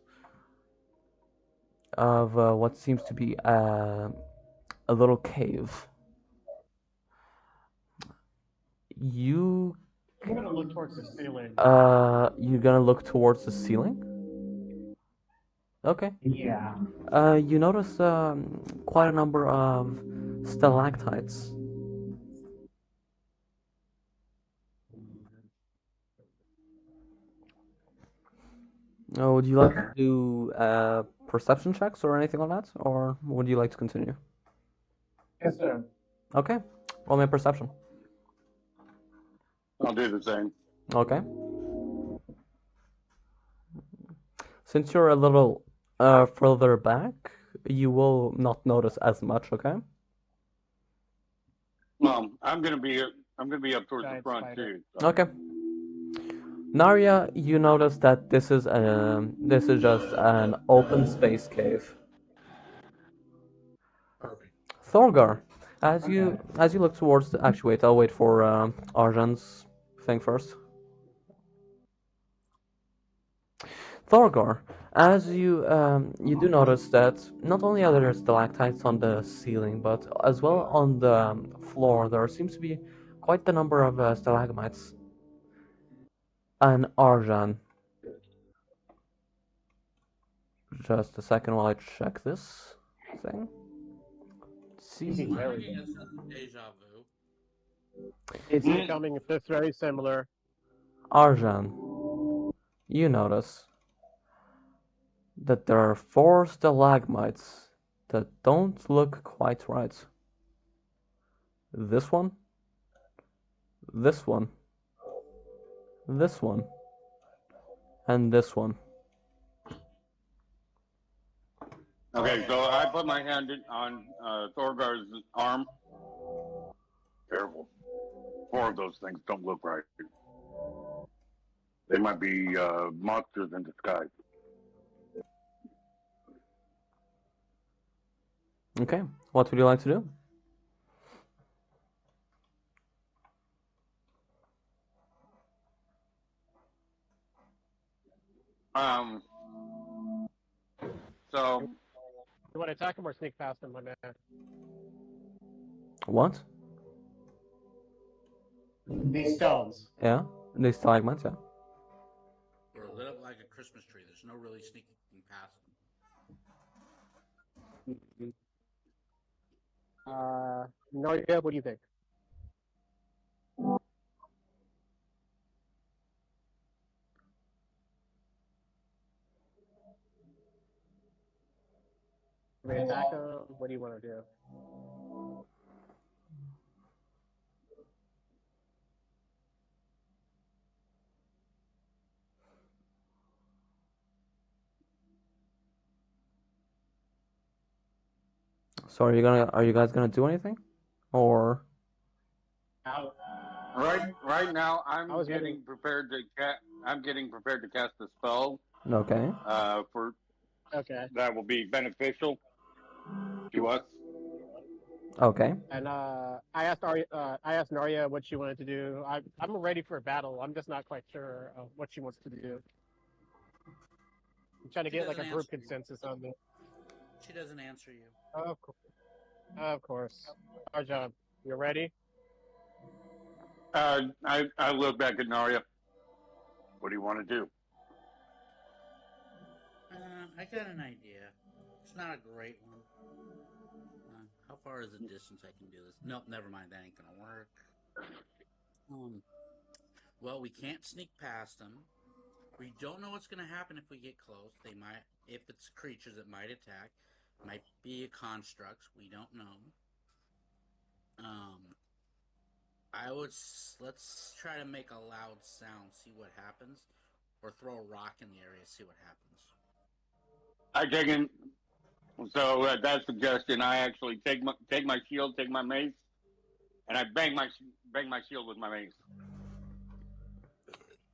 of what seems to be a little cave. You I'm gonna look towards the ceiling. you're gonna look towards the ceiling? Okay. Yeah. You notice quite a number of stalactites. Would you like to do perception checks or anything like that? Or would you like to continue? Yes, sir. Okay. Roll me a perception. I'll do the same. Okay. Since you're a little further back, you will not notice as much, okay? Well, I'm gonna be up towards the Giant front spider. too. So. Okay. Narya, you notice that this is just an open space cave. Perfect. Thorgar, as you look towards the actually wait, I'll wait for Arjan's thing first. Thorgar, as you do notice that not only are there stalactites on the ceiling, but as well on the floor, there seems to be quite the number of stalagmites. And Arjan, Just a second while I check this thing. Easy, See. very Thinking it's a deja vu. It's becoming this very similar. Arjan, you notice that there are 4 stalagmites that don't look quite right. This one, this one, this one, and this one. Okay, so I put my hand on Thorgar's arm. Careful. 4 of those things don't look right. They might be monsters in disguise. Okay, what would you like to do? So You want to attack him or sneak past him, my man? What? These stones. Yeah, these stalagmites, yeah. We're lit up like a Christmas tree. There's no really sneaking past them. Noria, what do you think? We attack him. What do you want to do? So are you guys gonna do anything? Or right now I'm I was getting prepared to cast a spell. okay. For Okay. that will be beneficial to us. Okay. And I asked Noria what she wanted to do. I'm ready for a battle. I'm just not quite sure what she wants to do. I'm trying to get like a group consensus on this. She doesn't answer you. Of course. Of course. Arjan, you ready? I look back at Narya. What do you want to do? I got an idea. It's not a great one. How far is the distance I can do this? Nope, never mind. That ain't gonna work. Well, we can't sneak past them. We don't know what's gonna happen if we get close. They might, if it's creatures that might attack, might be constructs. We don't know. Let's try to make a loud sound, see what happens, or throw a rock in the area, see what happens. I take in. So that suggestion, I actually take my shield, take my mace, and I bang my shield with my mace.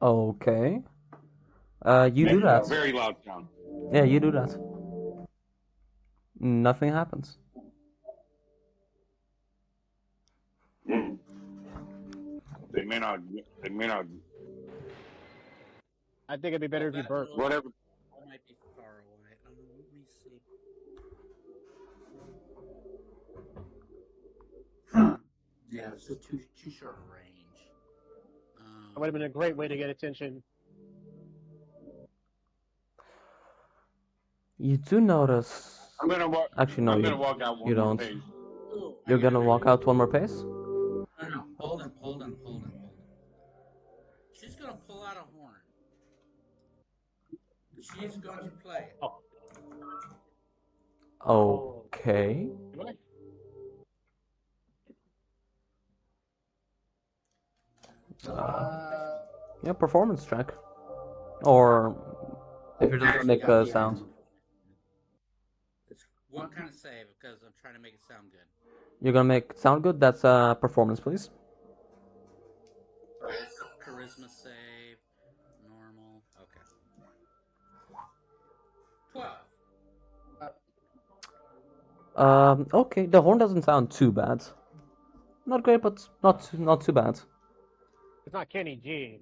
Okay. You do that. Very loud sound. Yeah, you do that. Nothing happens. They may not. I think it'd be better if you burp. Whatever. I might be far away. Let me see. Yeah, it's just too short of range. It would have been a great way to get attention. You do notice. I'm gonna walk. Actually, no, I'm gonna walk out one you more don't. page. You're gonna walk out one more pace? No. Hold on. She's gonna pull out a horn. She's going to play it. Okay. Yeah, performance check. Or if you're just gonna make a sound. It's one kind of save because I'm trying to make it sound good. You're gonna make it sound good? That's performance, please. Charisma save. Normal. Okay. 12. Okay, the horn doesn't sound too bad. Not great, but not too bad. It's not Kenny G.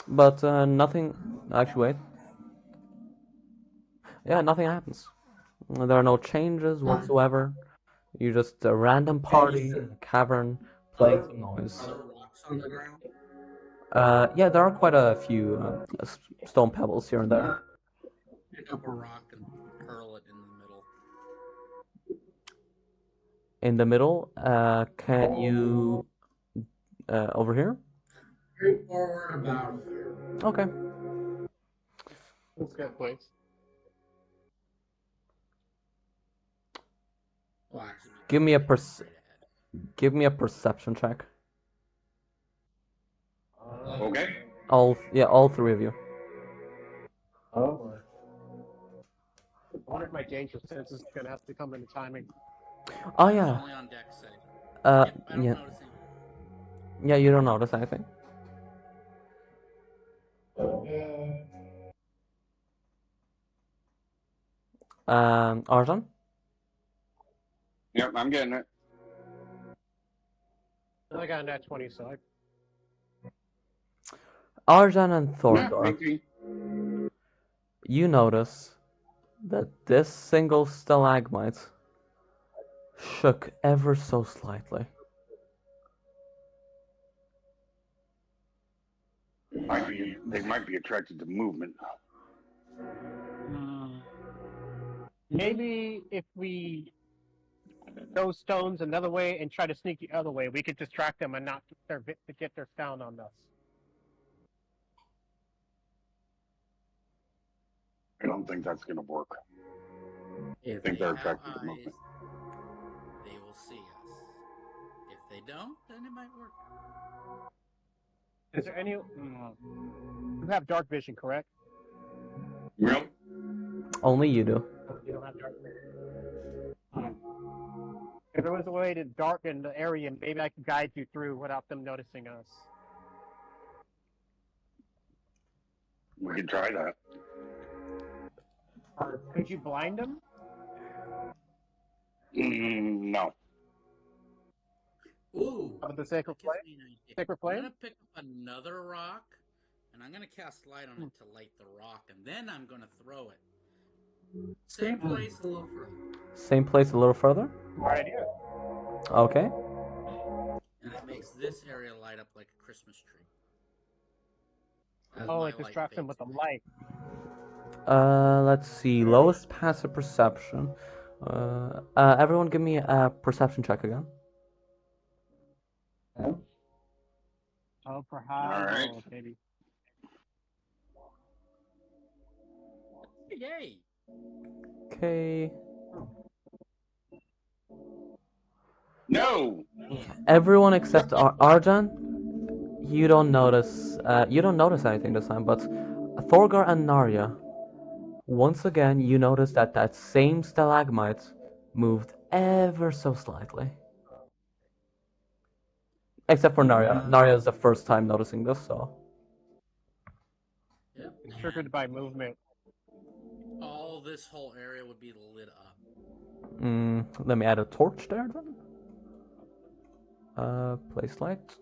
But nothing. Actually, wait. Yeah, nothing happens. There are no changes whatsoever. You just a random party in a cavern playing some noise. Are there rocks on the ground? Yeah, there are quite a few stone pebbles here and there. Pick up a rock and hurl it in the middle. In the middle, can you over here? Straight forward about here. Okay. That's a good place. Well, actually, Give me a straight ahead. give me a perception check. Okay. All three of you. Oh boy. I wonder if my danger sense is gonna have to come into timing. Oh It's yeah. only on deck save. Uh Yep, I don't yeah. notice anything. Yeah, you don't notice anything. Arjan? Yep, I'm getting it. I got a nat 20, so I... Arjan and Yeah, Thorgor, 18. you notice that this single stalagmite shook ever so slightly. They might be attracted to movement. Maybe if we throw stones another way and try to sneak the other way, we could distract them and not get their sound on us. I don't think that's going to work. If I think they they're have attracted to eyes, movement. they will see us. If they don't, then it might work. Is there any... You have dark vision, correct? Yep. Only you do. You don't have dark vision. If there was a way to darken the area, maybe I could guide you through without them noticing us. We can try that. Could you blind them? No. Ooh. Of the sacred that gives flame? me an idea. Sacred I'm flame? gonna pick up another rock, and I'm gonna cast light on it to light the rock, and then I'm gonna throw it. Same place, a little further. Same place a little further? Right idea. Okay. And it makes this area light up like a Christmas tree. As Oh, my it light distracts them fades with the away. light. Let's see. Lowest passive perception. Everyone give me a perception check again. Oh, for high All right. roll, baby. Yay! Okay. No. Everyone except Arjan, you don't notice. You don't notice anything this time. But Thorgar and Narya, once again, you notice that that same stalagmite moved ever so slightly. Except for Narya. Narya is the first time noticing this, so. Yep. It's triggered by movement. All this whole area would be lit up. Let me add a torch there then. Place light.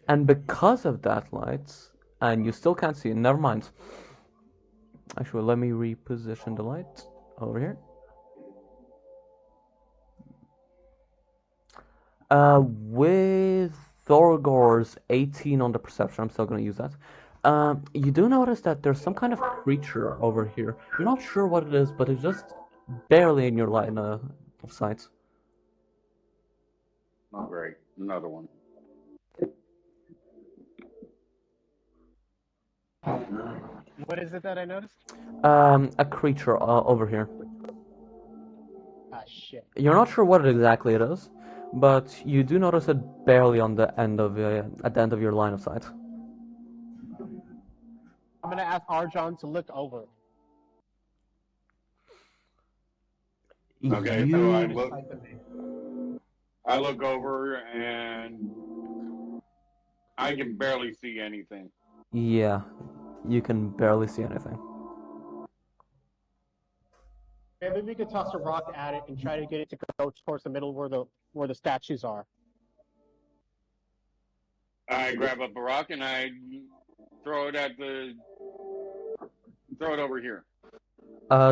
And because of that light, and you still can't see it, never mind. Actually, let me reposition the light over here. With Thorgor's 18 on the perception, I'm still going to use that. You do notice that there's some kind of creature over here. You're not sure what it is, but it's just barely in your line of sight. Oh, great. Another one. What is it that I noticed? A creature over here. Ah, shit. You're not sure what exactly it is, but you do notice it barely on the end of at the end of your line of sight. I'm gonna ask Arjan to look over. Okay, so I look over and I can barely see anything. Yeah, you can barely see anything. Maybe we could toss a rock at it and try to get it to go towards the middle where the statues are. I grab up a rock and I throw it over here.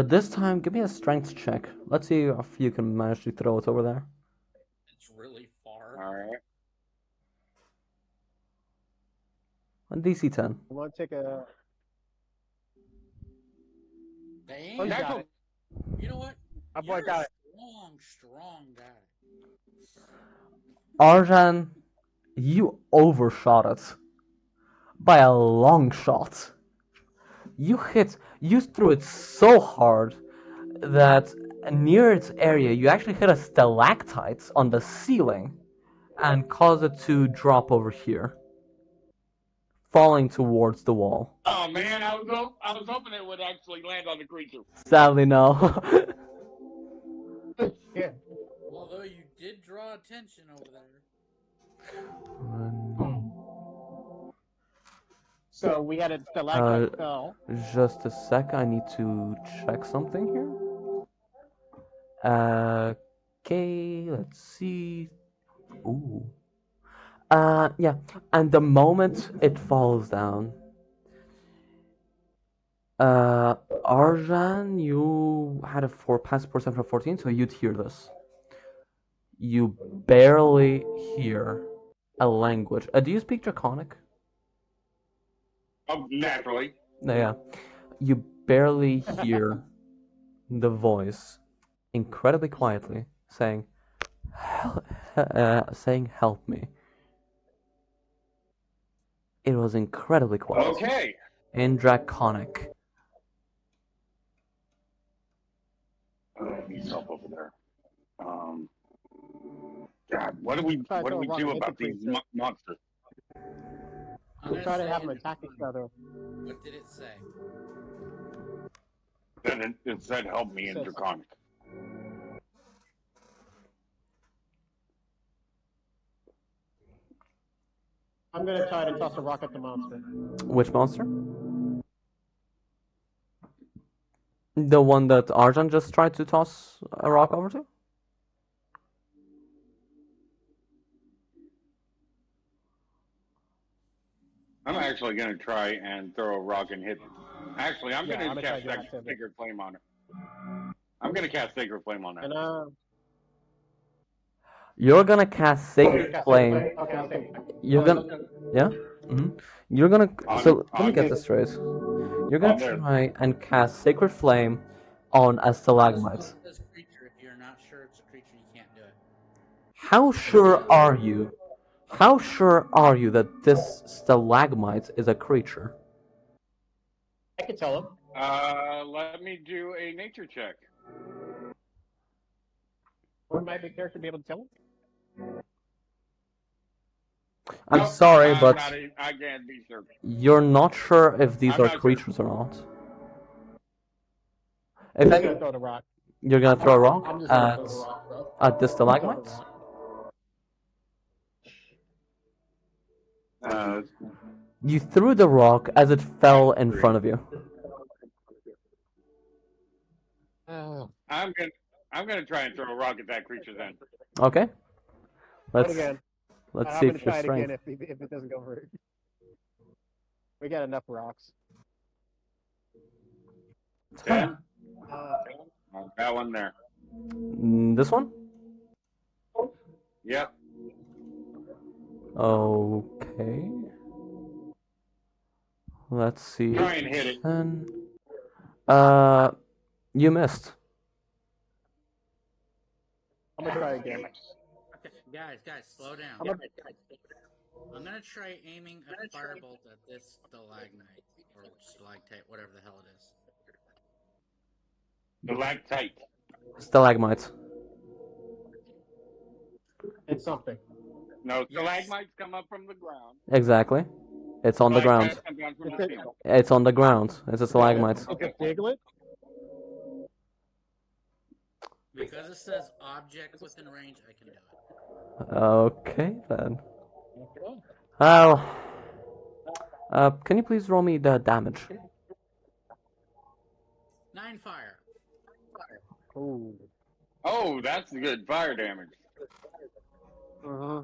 This time, give me a strength check. Let's see if you can manage to throw it over there. It's really far. All right. DC 10. I'm gonna take a. Damn. Oh, you got it. You know what? My boy You're got a it. strong guy. Arjan, you overshot it. By a long shot. You threw it so hard that near its area you actually hit a stalactite on the ceiling and caused it to drop over here, falling towards the wall. Oh man, I was hoping it would actually land on the creature. Sadly, no. Yeah. Although you did draw attention over there. So we had a stalactite fell. Just a sec, I need to check something here. Okay, let's see. Ooh. Yeah, and the moment it falls down, Arjan, you had a passport 7 from 14, so you'd hear this. You barely hear a language. Do you speak Draconic? Oh, naturally. Yeah. You barely hear the voice, incredibly quietly, saying, help me. It was incredibly quiet. Okay. In Draconic. He's up over there. God, what do we do about these monsters? We try to have them attack each other. What did it say? Then it said, "Help me" in Draconic. I'm gonna try to toss a rock at the monster. Which monster? The one that Arjan just tried to toss a rock over to? I'm actually going to try and throw a rock and hit. Actually, I'm going to cast try Sacred Flame on it. I'm going to cast Sacred Flame on that. And You're gonna cast Sacred Flame. Okay. You're gonna, yeah. You're gonna. So let me get this straight. You're gonna try and cast Sacred Flame on a stalagmite. This creature, if you're not sure it's a creature, you can't do it. How sure are you? How sure are you that this stalagmite is a creature? I can tell him. Let me do a nature check. Would my big character be able to tell him? I'm sorry, but I can't be sure. you're not sure if these are creatures or not. I'm just gonna throw the rock. You're gonna throw a rock I'm just gonna throw the rock, bro. at the stalagmite? You threw the rock as it fell in front of you. I'm gonna try and throw a rock at that creature then. Okay. Let's see I'm if you're strength. again if it doesn't go right. We got enough rocks. 10. That one there. This one? Yep. Okay. Let's see. Try and hit it. 10. You missed. I'm gonna try again. Okay, guys, slow down. I'm gonna try aiming a firebolt at this stalagmite or stalactite, whatever the hell it is. Stalactite. Stalagmite. It's something. No, stalagmites come up from the ground. Exactly. It's on the ground. It's on the ground. It's a stalagmite. It's a piglet? Because it says object within range, I can do it. Okay, then. Well, can you please roll me the damage? 9 fire. Ooh. Oh, that's good fire damage. I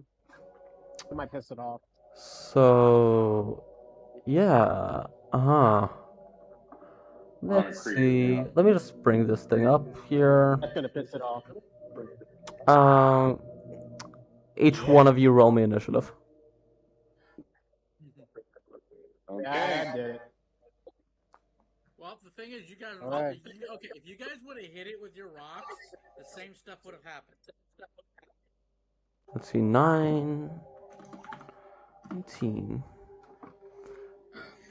might piss it off. So, yeah. Let's see. Let me just bring this thing up here. That's gonna piss it off. Each one of you roll me initiative. Okay. I did it. Well, the thing is, you guys. Alright. Okay, if you guys would have hit it with your rocks, the same stuff would have happened. Let's see, 9, 18.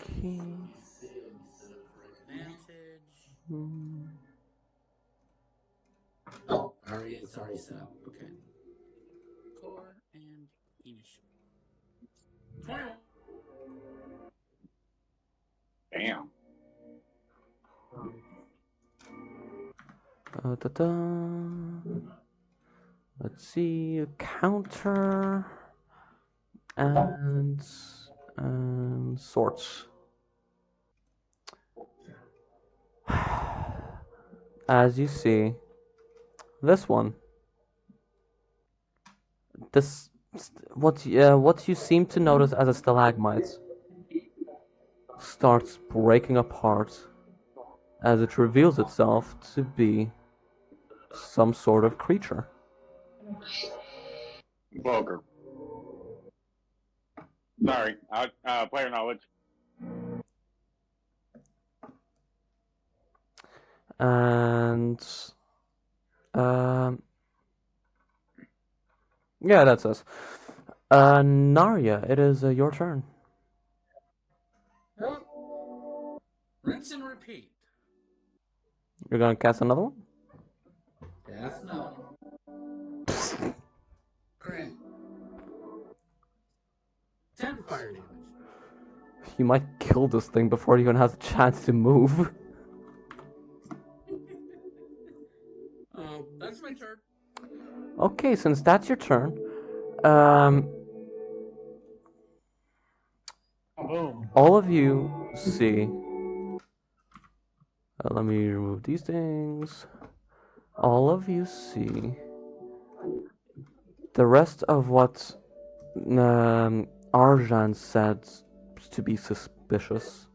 Okay. Let me see. Let me set up for advantage. Oh, it's already set up. Okay. Core and initial. 21. Damn. Let's see, a counter and sorts. As you see, this one, this what you seem to notice as a stalagmite starts breaking apart as it reveals itself to be some sort of creature. Poker. Sorry. Player knowledge. And yeah, that's us. Narya, it is your turn. Rinse and repeat. You're gonna cast another one? Yeah, that's another one. Great. 10 fire damage. You might kill this thing before it even has a chance to move. That's my turn. Okay, since that's your turn, Boom. all of you see. Let me remove these things. All of you see the rest of what Arjan said to be suspicious.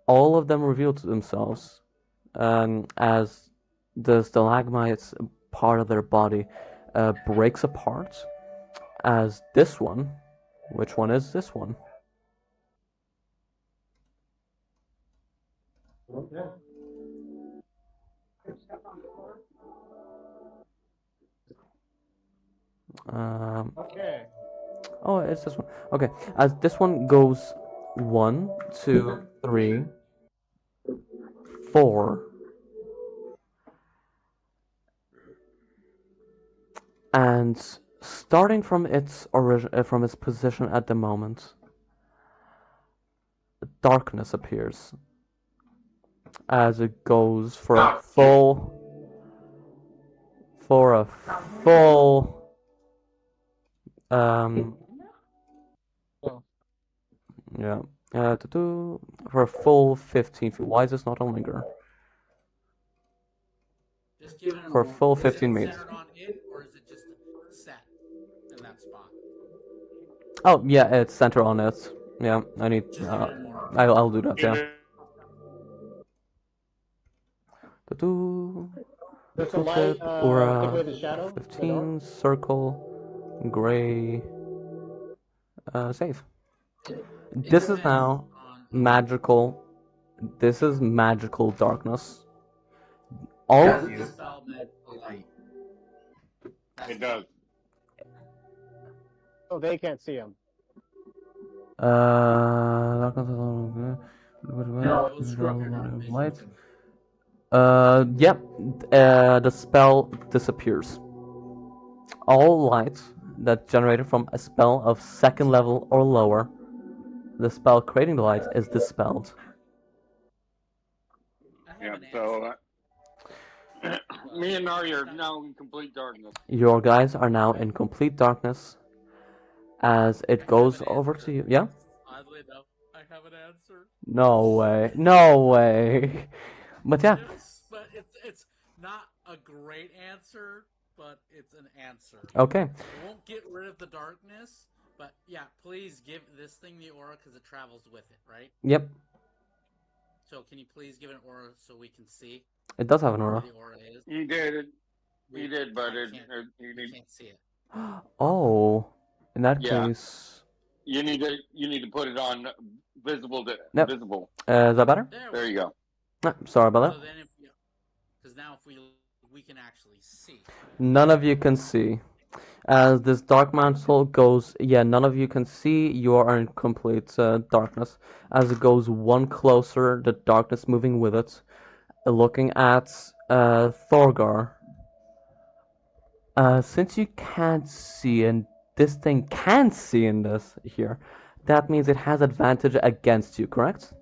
All of them revealed themselves as the stalagmites part of their body breaks apart as this one. Which one is this one? Okay. Okay. Oh, it's this one. Okay, as this one goes 1, 2, 3, 4, and starting from its from its position at the moment, darkness appears as it goes for a full um Oh. yeah for a full 15 feet. Why is this not on linger? Just give it For a full is 15 it meters. centered on it, or is it just set in that spot? Oh yeah, it's center on it. Yeah, I need. Just give it an aura. I'll do that. Yeah. Does the light Tooltip, take aura, away the shadow? 15, circle, gray, save. This is depends now on magical. This is magical darkness. All does of it you. dispel magical light? It does. Oh, they can't see him. No, it was stronger than vision. Light. Yep. The spell disappears. All light that generated from a spell of second level or lower, the spell creating the light is dispelled. I have Yep. an So answer. me and Nari are now in complete darkness. Your guys are now in complete darkness as I it have goes an over answer. to you. Yeah? Oddly enough, I have an answer. No way. No way. But yeah. Yes, but it's not a great answer, but it's an answer. Okay. It won't get rid of the darkness, but yeah, please give this thing the aura because it travels with it, right? Yep. So can you please give it an aura so we can see It does have an where aura. the aura is? You did. We You did, but can't see it. Oh. In that Yeah. case. you need to put it on visible to Yep. visible. Is that better? There you go. Sorry about So that. then, because now if we can actually see. None of you can see. As this dark mantle goes, yeah, none of you can see. You are in complete darkness. As it goes one closer, the darkness moving with it, looking at Thorgar. Since you can't see and this thing can see in this here, that means it has advantage against you, correct?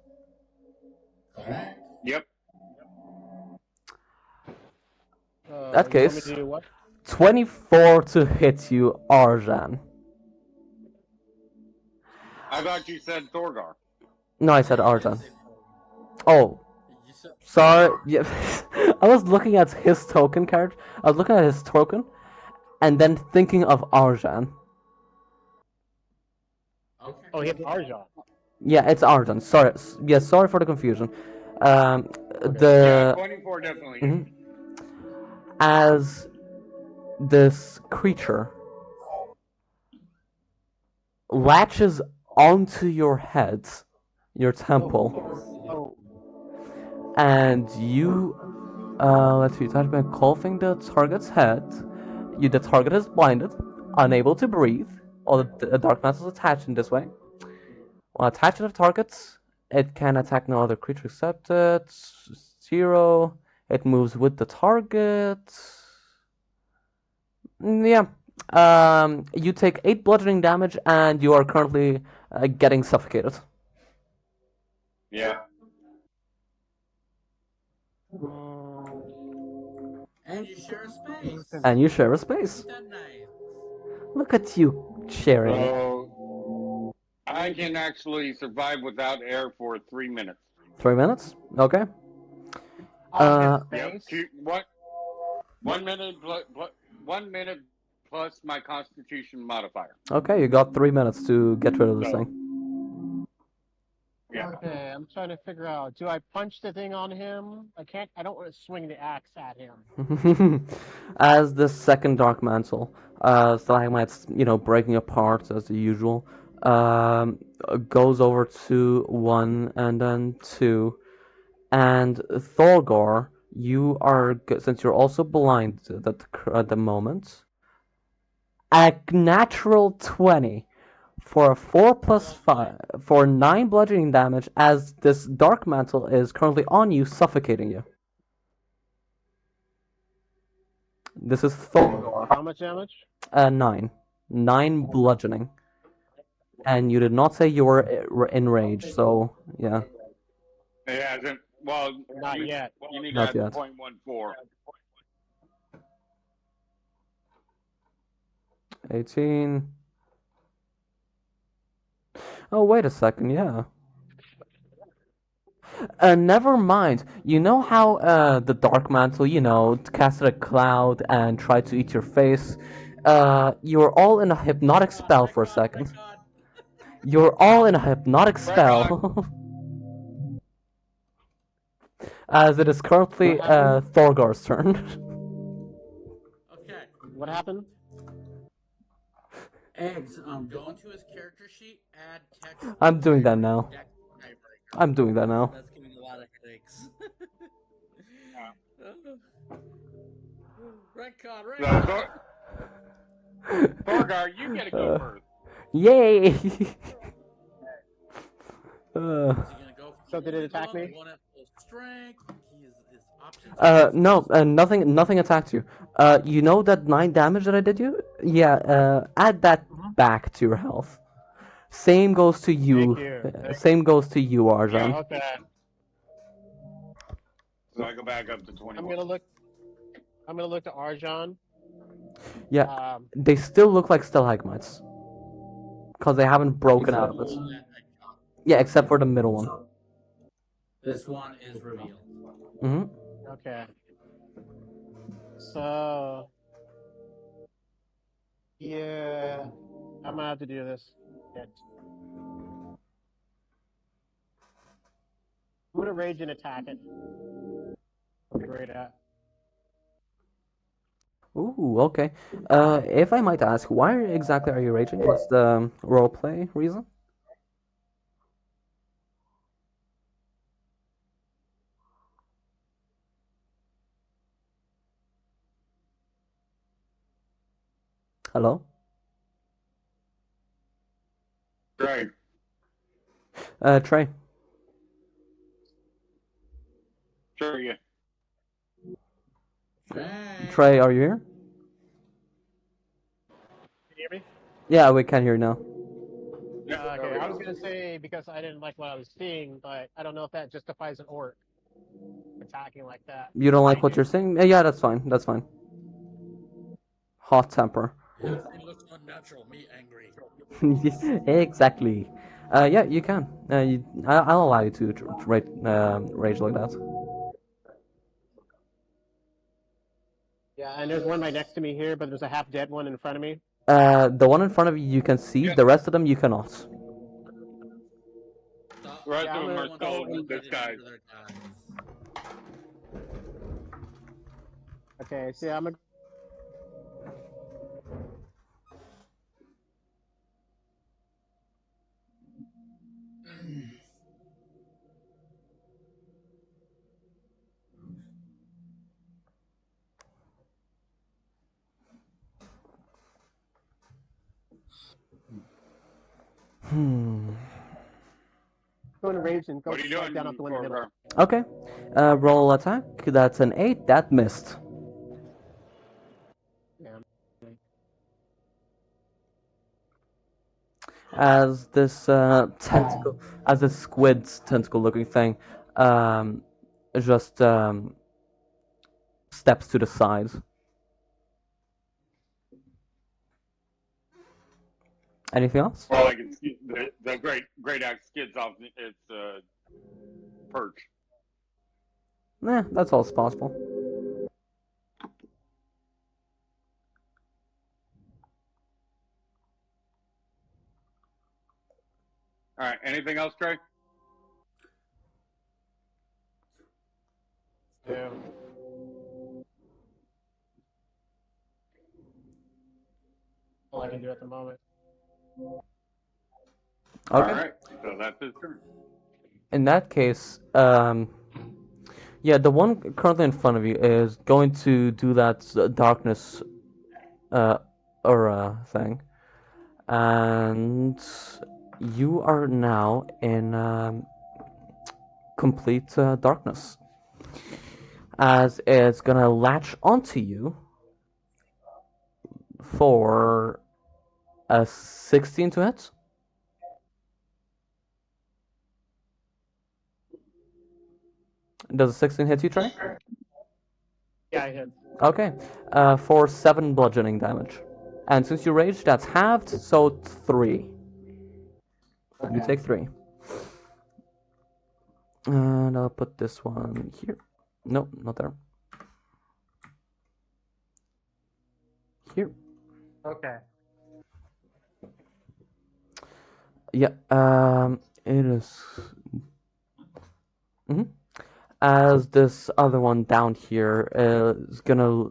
Correct. Yep. That You want me case, to do what? 24 to hit you, Arjan. I thought you said Thorgar. No, I said Yeah, you did Arjan. say Oh, you said. sorry. Yeah. I was looking at his token card. I was looking at his token, and then thinking of Arjan. Okay. Oh, he hit Arjan. Yeah, it's Arjan. Sorry. Yeah, sorry for the confusion. Um, Okay. Yeah, the 24 definitely. mhm. As this creature latches onto your head, your temple, Oh. and you let's see, touch by coughing the target's head. The target is blinded, unable to breathe, or the dark matter is attached in this way. While attached to the target, it can attack no other creature except it. 0. It moves with the target. Yeah. You take 8 bludgeoning damage, and you are currently getting suffocated. Yeah. And you share a space. And you share a space. Isn't that nice? Look at you sharing. So I can actually survive without air for 3 minutes. 3 minutes? Okay. On his Yep. face? 1 minute plus 1 minute plus my Constitution modifier. Okay, you got 3 minutes to get rid of this So thing. yeah. Okay, I'm trying to figure out. Do I punch the thing on him? I don't want to swing the axe at him. As the second Dark Mantle, stalagmites, breaking apart as usual, goes over to 1 and then 2. And Thorgar, since you're also blind at the moment, a natural 20 for a 4 plus 5 for 9 bludgeoning damage as this dark mantle is currently on you, suffocating you. This is Thorgar. How much damage? 9. 9 bludgeoning. And you did not say you were enraged, so yeah. It hasn't. Well, Not yet. You need Not to yet. add 0.14. 18. Oh, wait a second, yeah. Never mind. You know how the Dark Mantle, casted a cloud and tried to eat your face? You were all in a hypnotic spell for a second. You're all in a hypnotic spell. As it is currently Thorgar's turn. Okay. What happened? Eggs. Go into his character sheet. Add text. I'm doing that now. Deck tiebreaker. I'm doing that now. That's giving a lot of headaches. Retcon. Thorgar, you gotta go first. Yay! Is he gonna go? So did it attack me? One at full strength. His options. No, nothing attacked you. You know that 9 damage that I did you? Yeah, add that back to your health. Same goes to you. Thank you. Same goes to you, Arjan. Yeah, okay. So I go back up to 21. I'm gonna look to Arjan. Yeah, they still look like stalagmites. Because they haven't broken out of it. Yeah, except for the middle one. This one is revealed. Mm-hmm. Okay. So yeah, I'm gonna have to do this. Shit. I'm gonna rage and attack it. I'll be great at. Ooh, okay. If I might ask, why exactly are you raging? What's the roleplay reason? Hello? Right. Trey. Sure, yeah. Trey, are you here? Can you hear me? Yeah, we can hear you now. Yep, there Okay, we I was go. gonna say because I didn't like what I was seeing, but I don't know if that justifies an orc attacking like that You don't like behind what you. you're saying? Yeah, that's fine. That's fine. Hot temper. Everything looks unnatural. Me angry. Exactly. Yeah, you can. I'll allow you to rage like that. Yeah, and there's one right next to me here, but there's a half dead one in front of me. The one in front of you you can see. Yep. The rest of them you cannot. Stop. The rest Yeah, of I'm them gonna are go still and. disguised. Their guys. Okay, see, I'm gonna. Hmm. Go into rage and go What are you right down out doing, the window. Torgar? Okay. Roll attack. That's an 8. That missed. Yeah. As this tentacle, as this squid tentacle-looking thing, um, just steps to the side. Anything else? Or like it's the great axe skids off its perch. Nah, that's all possible. All right. Anything else, Trey? Yeah. All I can do at the moment. All Okay. right. So that's his turn. In that case, yeah, the one currently in front of you is going to do that darkness uh, aura thing, and you are now in complete darkness, as it's gonna latch onto you for a 16 to hit. Does a 16 hit you, Trey? Yeah, I hit. Okay, for 7 bludgeoning damage. And since you raged, that's halved, so 3. You take 3. And I'll put this one here. Nope, not there. Here. Okay. Yeah, it is. As this other one down here is gonna,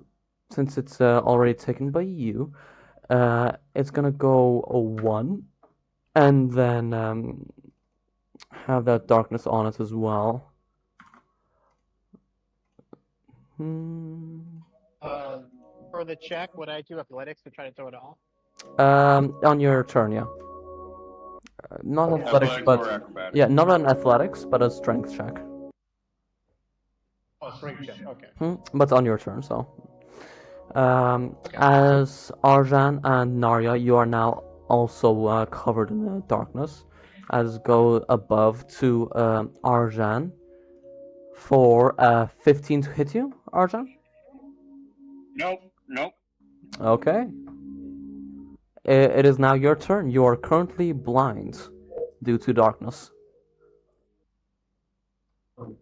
since it's already taken by you, it's gonna go a 1, and then have that darkness on it as well. Hmm. For the check, would I do athletics to try to throw it off? On your turn, yeah. Not Okay. athletics, Athletics or but acrobatics? yeah, not an athletics, but a strength check. Oh, strength check. Okay. But on your turn, so. Okay. As Arjan and Narya, you are now also covered in darkness. As go above to Arjan for 15 to hit you, Arjan. Nope. Nope. Okay. It is now your turn. You are currently blind due to darkness. Well,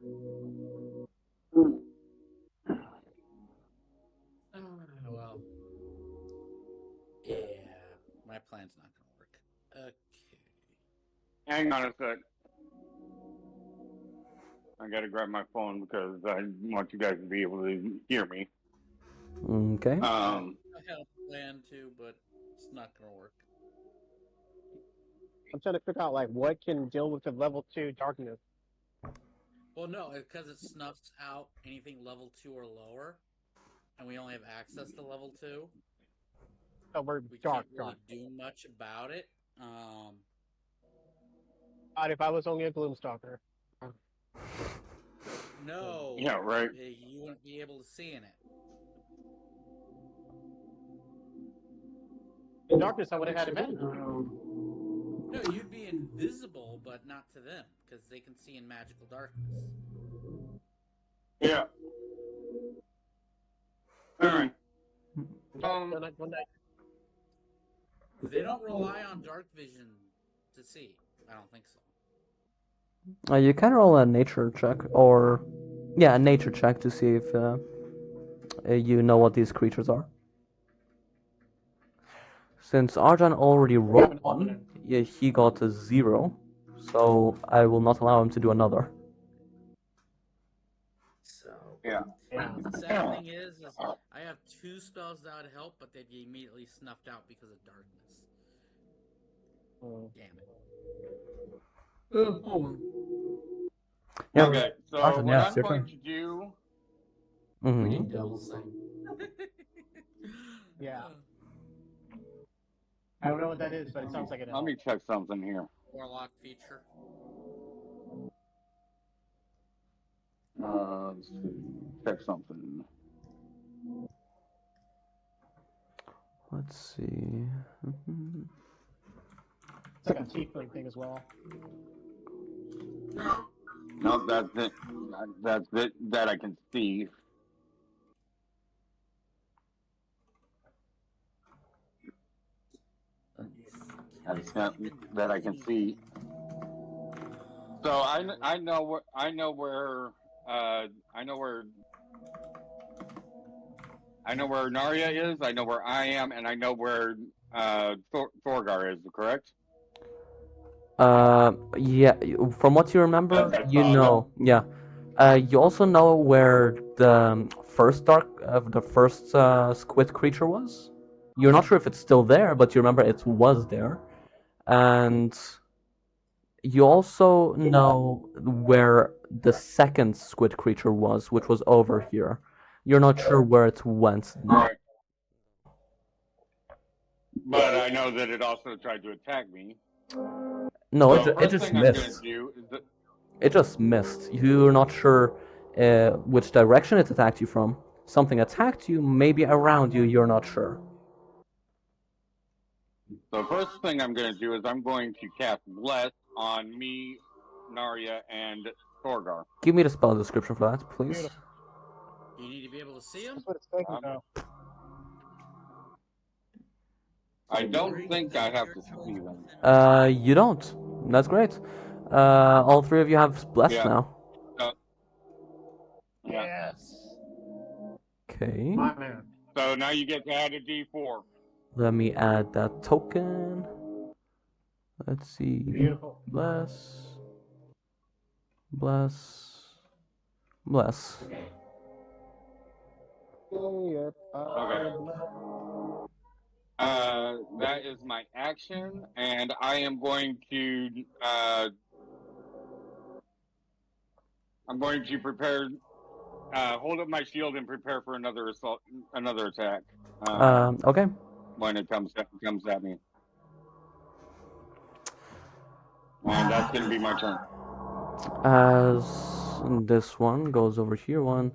yeah, my plan's not gonna work. Okay. Hang on a sec. I gotta grab my phone because I want you guys to be able to hear me. Okay. I had a plan to, but it's not gonna work. I'm trying to figure out like what can deal with the level 2 darkness. Well, no, because it snuffs out anything level 2 or lower, and we only have access to level 2. So we're We dark, can't really dark. do much about it. God, if I was only a Gloomstalker. No. Yeah, right. You wouldn't be able to see in it. In darkness, I would have had advantage. No, you'd be invisible, but not to them, because they can see in magical darkness. Yeah. All right. They don't rely on dark vision to see. I don't think so. You can roll a nature check, or a nature check to see if you know what these creatures are. Since Arjan already rolled one, he got a 0, so I will not allow him to do another. So Yeah. the sad thing is I have 2 spells that would help, but they'd be immediately snuffed out because of darkness. Damn it. Yeah. Okay, so Arjan, what yeah, I'm it's your going turn. to do. We Mm-hmm. need Devil Sight. Yeah. I don't know what that is, but it sounds like it. Let me check something here. Warlock feature. Let's see. Check something. Let's see. It's like a tiefling thing as well. No, that's it. That's it that I can see. That's not that I can see. So I know where I know where Narya is. I know where I am, and I know where Thorgar is. Correct? Yeah. From what you remember, That's you know. Yeah. You also know where the first squid creature was. You're not sure if it's still there, but you remember it was there, and you also know where the second squid creature was, which was over here. You're not sure where it went. Right. But I know that it also tried to attack me. No, So it just first thing I'm going missed. to do is that. It just missed. You're not sure which direction it attacked you from. Something attacked you, maybe around you, you're not sure. So first thing I'm going to do is I'm going to cast Bless on me, Narya, and Thorgar. Give me the spell description for that, please. Beautiful. You need to be able to see them? That's what it's thinking about. I don't think I have to see them. You don't. That's great. All three of you have blessed Yeah. now. Yeah. Yes. Okay. My man. So now you get to add a D4. Let me add that token. Let's see. Beautiful. Bless. Bless. Bless. Okay. That is my action, and I am going to prepare, hold up my shield and prepare for another assault, another attack. Okay. When it comes at me, and that's going to be my turn. As this one goes over here, 1,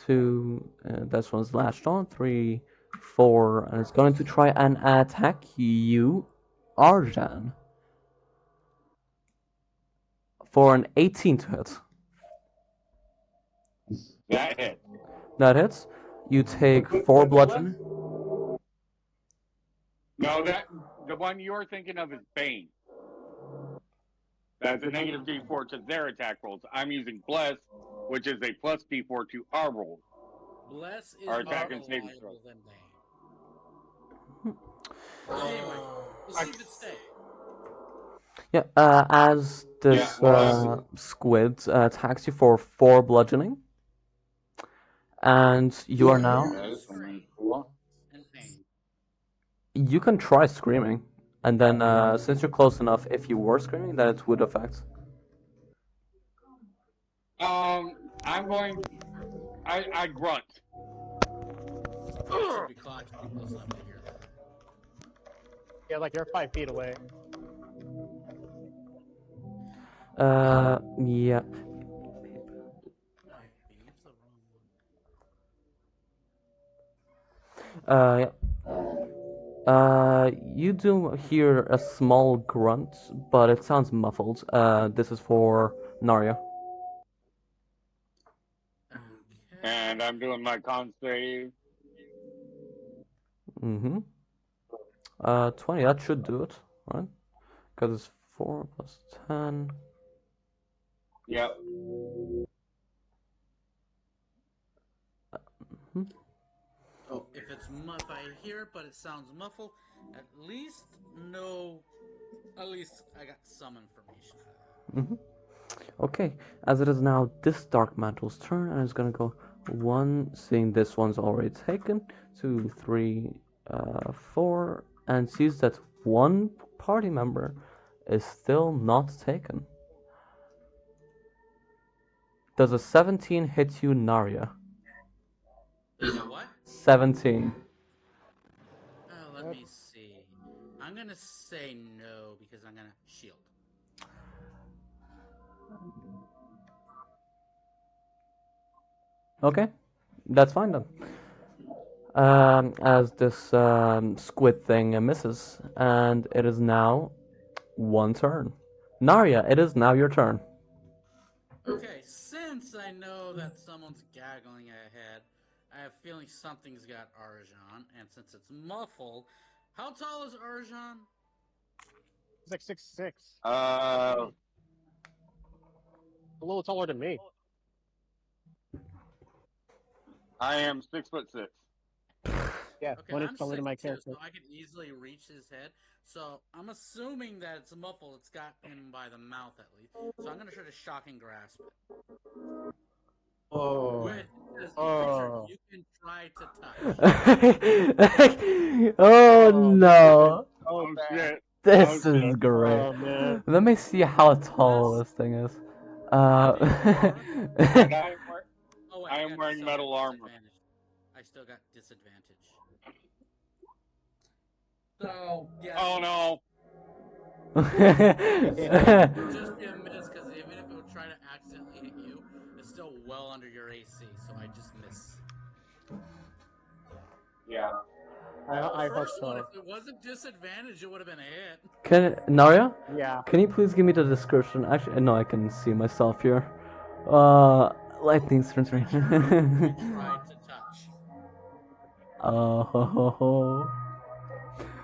2, this one's latched on, 3, 4, and it's going to try and attack you, Arjan, for an 18 to hit. That hit. That hits. You take 4 bludgeoning. No, the one you're thinking of is Bane. That's a negative D4 to their attack rolls. I'm using Bless, which is a plus D4 to our rolls. Bless is Our more attack and saving reliable throw. than Bane. Anyway, we'll see if it stays. Yeah, as this squid attacks you for 4 bludgeoning, and you are now You can try screaming, and then since you're close enough, if you were screaming, then it would affect. I'm going. I grunt. You should be close enough to hear that. Yeah, like you're 5 feet away. Yeah. I believe the wrong one. You do hear a small grunt, but it sounds muffled. This is for Narya. Okay. And I'm doing my con save. Mm-hmm. 20, that should do it, right? Because it's 4 plus 10. Yep. Mhm. Oh, if I hear it, but it sounds muffled, at least I got some information out of that. Mm-hmm. Okay, as it is now this Dark Mantle's turn, and it's gonna go 1, seeing this one's already taken, 2, 3, 4, and sees that one party member is still not taken. Does a 17 hit you, Narya? Is it what? 17. Let me see. I'm gonna say no because I'm gonna shield. Okay, that's fine then. As this squid thing misses, and it is now one turn. Narya, it is now your turn. Okay, since I know that someone's gaggling ahead, I have a feeling something's got Arjan, and since it's muffled, how tall is Arjan? He's like 6'6". Uh, A little taller than me. I am 6'6". Yeah, Okay, one I'm inch taller than my 6'2", character. so I can easily reach his head. So I'm assuming that it's muffled. It's got him by the mouth at least. So I'm gonna try to shock and grasp it. Oh. With this Oh. creature, you can try to touch. Oh no. Oh, Oh bad. shit. This Oh, is shit. great. Oh, man. Let me see how tall this thing is. And Oh wait, I I am got wearing still metal got armor. disadvantage. I still got disadvantage. So yeah. Oh no. It would just be a miss because even if it would try to accidentally hit you, it's still well under your AC. So I just miss. Yeah. I The hope first one, so. if it wasn't disadvantage, it would have been a hit. Narya? Yeah. Can you please give me the description? Actually, no, I can see myself here. Lightning strength. You tried to touch. Oh, ho, ho, ho.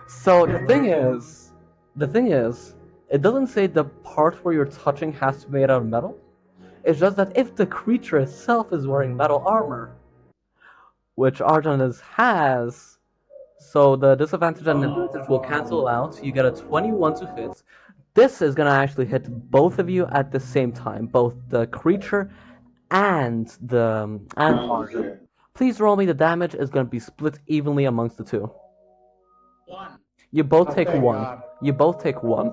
So the thing is, it doesn't say the part where you're touching has to be made out of metal. It's just that if the creature itself is wearing metal armor, which Arjan has, so the disadvantage and advantage will cancel out. You get a 21 to hit. This is gonna actually hit both of you at the same time, both the creature and Arjan. Please roll me the damage. Is gonna be split evenly amongst the two. 1. You both Oh, take thank 1. God. You both take 1.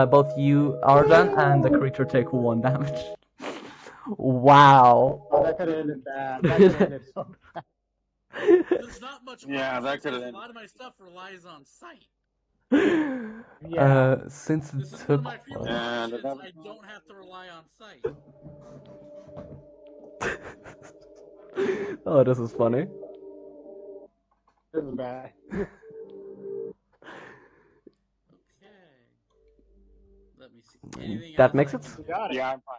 Both you, Arjan, and the creature take 1 damage. Wow. Oh, that could have ended bad. That could have ended so bad. There's not much Yeah, that options could because have a been. lot of my stuff relies on sight. Yeah. Since it This is one took of my few And options. another. I don't have to rely on sight. Oh, this is funny. This is bad. Okay. Let me see. Anything That else makes I it? can You do? got it. Yeah, I'm fine.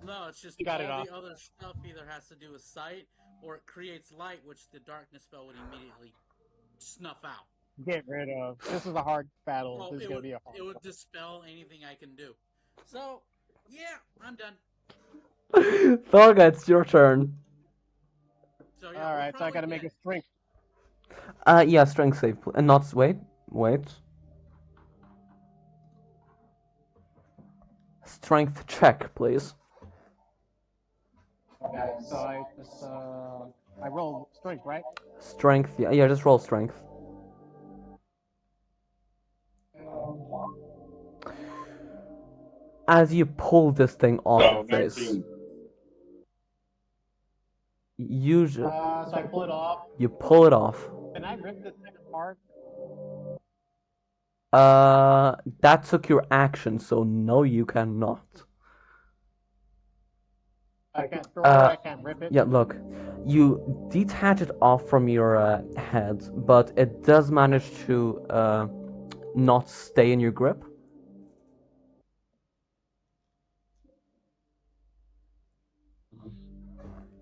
No, it's just You got it all off. the other stuff either has to do with sight or it creates light, which the darkness spell would immediately snuff out. Get rid of. This is a hard battle. Well, This is it gonna would be a hard it would battle. dispel anything I can do. So yeah, I'm done. Thorga, it's your turn. So yeah, All we're right, so I probably gotta make a dead. strength. Yeah, strength save. And not wait. Strength check, please. Okay, so I just I roll strength, right? Strength, yeah, just roll strength. as you pull this thing off So your face, actually, you So I pull it off. pull it off. Can I rip this thing apart? That took your action, so no, you cannot. I can't throw it. I can't rip it. Yeah, look, you detach it off from your head, but it does manage to not stay in your grip.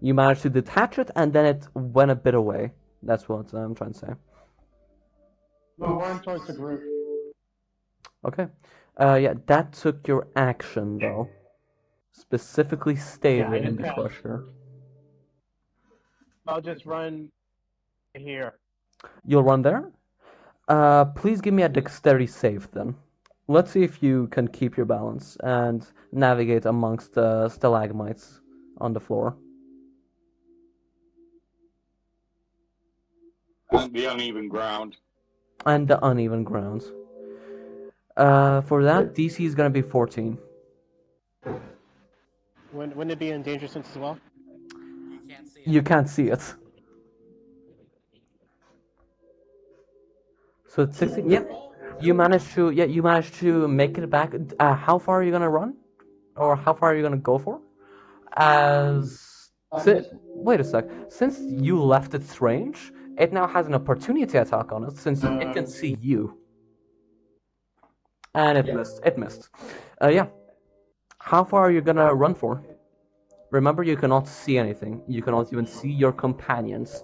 You managed to detach it, and then it went a bit away. That's what I'm trying to say. We'll run towards the group. Okay. Yeah, that took your action, though. Specifically stated in the crusher. I'll just run here. You'll run there? Please give me a dexterity save, then. Let's see if you can keep your balance and navigate amongst the stalagmites on the floor. on the uneven ground. And the uneven ground. For that, DC is gonna be 14. Wouldn't it be in danger sense as well? You can't see it. You can't see it. So it's 16. Yep. You managed to make it back. How far are you gonna run? Or how far are you gonna go for? Wait a sec. Since you left its range, it now has an opportunity attack on it since it can see you. And it missed. It missed. Yeah. How far are you gonna run for? Remember, you cannot see anything. You cannot even see your companions.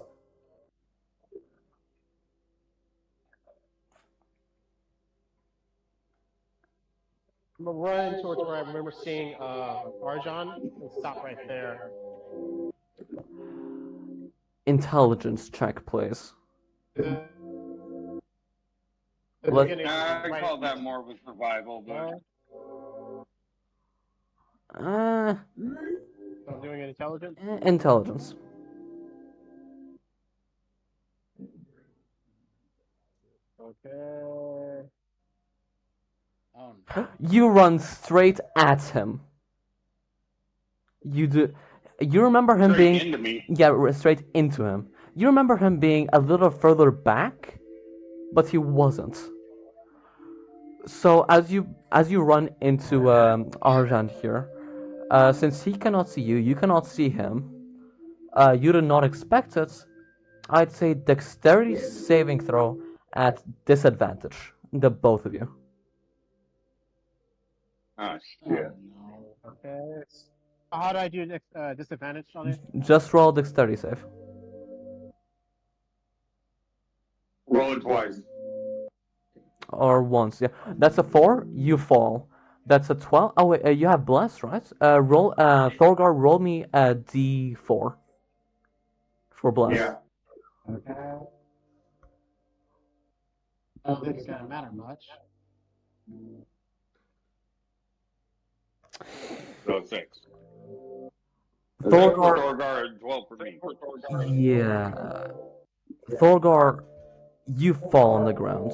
I'm gonna run towards where I remember seeing Arjan and stop right there. Intelligence check, please. I call that more of a survival, but I'm doing an intelligence. Intelligence. Okay. Oh, no. You run straight at him. You do. You remember him straight being into me. straight into him. You remember him being a little further back, but he wasn't. So as you run into Arjan here, since he cannot see you, you cannot see him. You did not expect it. I'd say dexterity saving throw at disadvantage. The both of you. Oh, Oh, shit. no. Okay. How do I do disadvantage on it? Just roll dexterity save. Roll it twice. Or once, yeah. That's a 4, you fall. That's a 12. Oh wait, you have bless, right? Thorgar, roll me a d4 for bless. Yeah. Okay. I don't think it's gonna matter much. So 6. Thorgar, Thorgar 12 for me. yeah. Thorgar, you fall on the ground,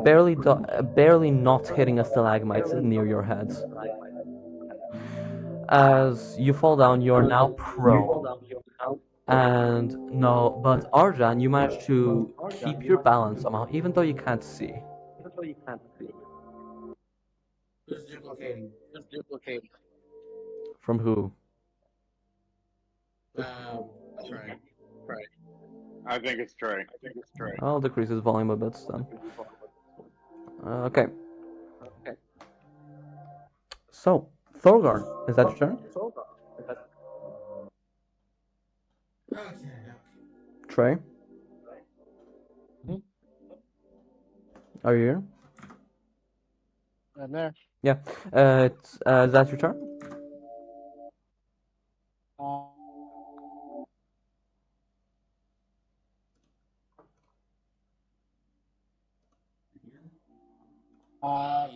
barely not hitting a stalagmite near your head. As you fall down, you are now prone. And no, but Arjan, you managed to keep your balance somehow, even though you can't see. Who's duplicating? From who? Trey. I think it's Trey. I'll decrease his volume a bit then. Okay. So, Thorgar, is that your turn? Okay. Trey? Are you here? I'm there. Yeah. Is that your turn?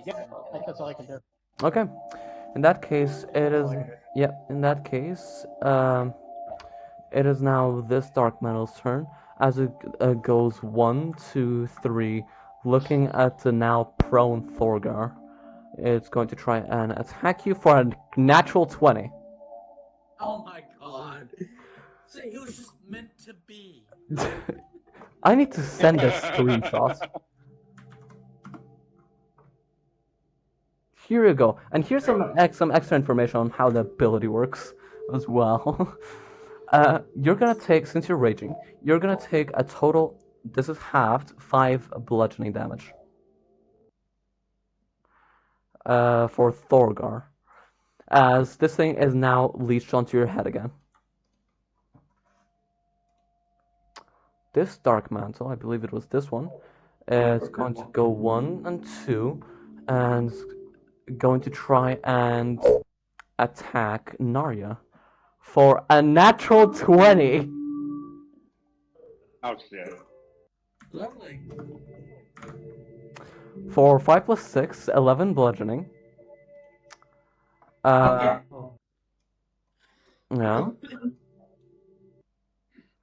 Yeah, that's all I can do. Okay. In that case, it is. Yeah. In that case, it is now this Dark Metal's turn as it goes 1, 2, 3, looking at the now prone Thorgar. It's going to try and attack you for a natural 20. Oh my god. See, it was just meant to be. I need to send a screenshot. Here you go. And here's some extra information on how the ability works as well. You're gonna take, since you're raging, you're gonna take a total, this is halved, 5 bludgeoning damage. For Thorgar. As this thing is now leashed onto your head again. This Dark Mantle, I believe it was this one, is going to go 1 and 2, and going to try and attack Narya for a natural 20. Oh shit. Lovely. For 5 plus 6, 11 bludgeoning. Yeah.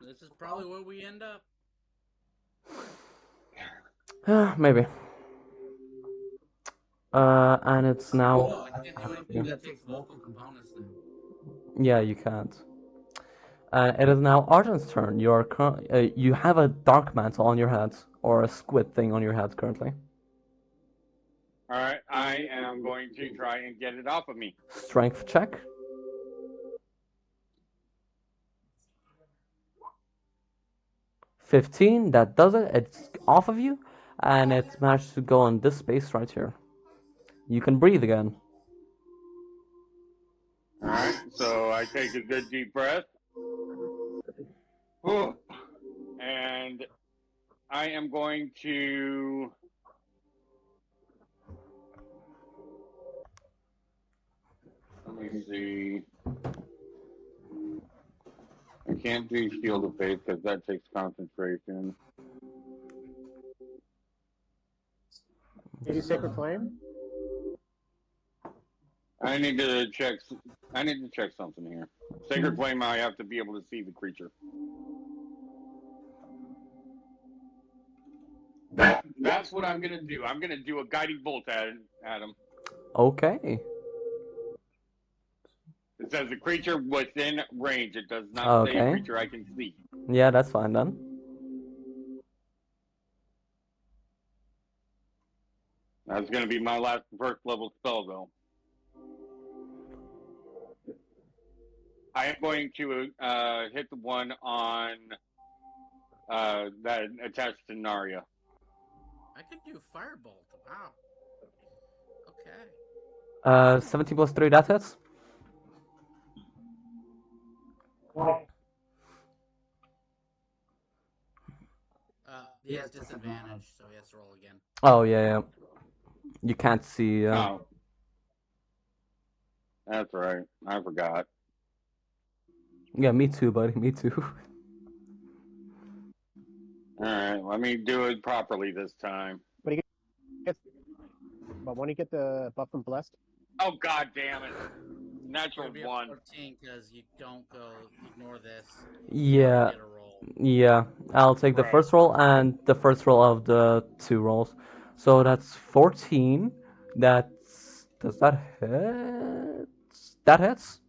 This is probably where we end up. Maybe. And it's now. Oh, I can't do anything that takes vocal components then. Yeah, you can't. It is now Arden's turn. You have a dark mantle on your head, or a squid thing on your head currently. Alright, I am going to try and get it off of me. Strength check. $15, that does it. It's off of you, and it's managed to go on this space right here. You can breathe again. Alright, so I take a good deep breath. And I am going to... Let me see. I can't do Shield of Faith because that takes concentration. Maybe Sacred Flame? I need to check something here. Sacred Flame, I have to be able to see the creature. That's what I'm gonna do. I'm gonna do a guiding bolt at him. Okay. It says the creature within range. It does not say Okay. creature I can see. Yeah, that's fine then. That's gonna be my last first level spell though. I am going to hit the one on that attached to Narya. I could do Firebolt. Wow. Okay. 17 plus 3, that hits. He has disadvantage, so he has to roll again. Oh, yeah. You can't see. Oh. That's right. I forgot. Yeah, me too, buddy. Me too. Alright, let me do it properly this time. But when you get the buff from Blessed? Oh, god damn it. Natural It'll be 1. 14 because you don't ignore this. Yeah. Get a roll. Yeah. I'll take the Right. first roll and the first roll of the 2 rolls. So that's 14. Does that hit? That hits?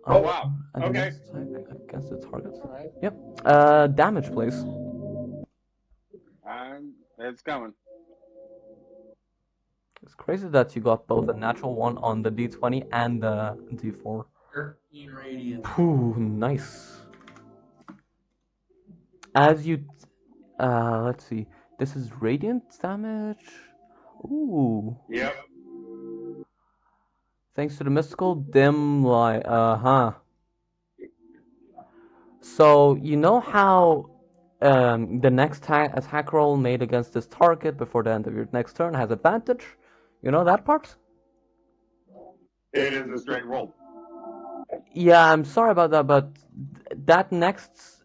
Oh, wow. And Okay. Against the target. Alright. Yep. Damage, please. It's coming. It's crazy that you got both a natural 1 on the D20 and the D4. 13 radiant. Ooh, nice. As you, let's see. This is radiant damage. Ooh. Yep. Thanks to the mystical dim light. So you know how the next attack roll made against this target before the end of your next turn has advantage? You know that part? It is a straight roll. Yeah, I'm sorry about that, but that next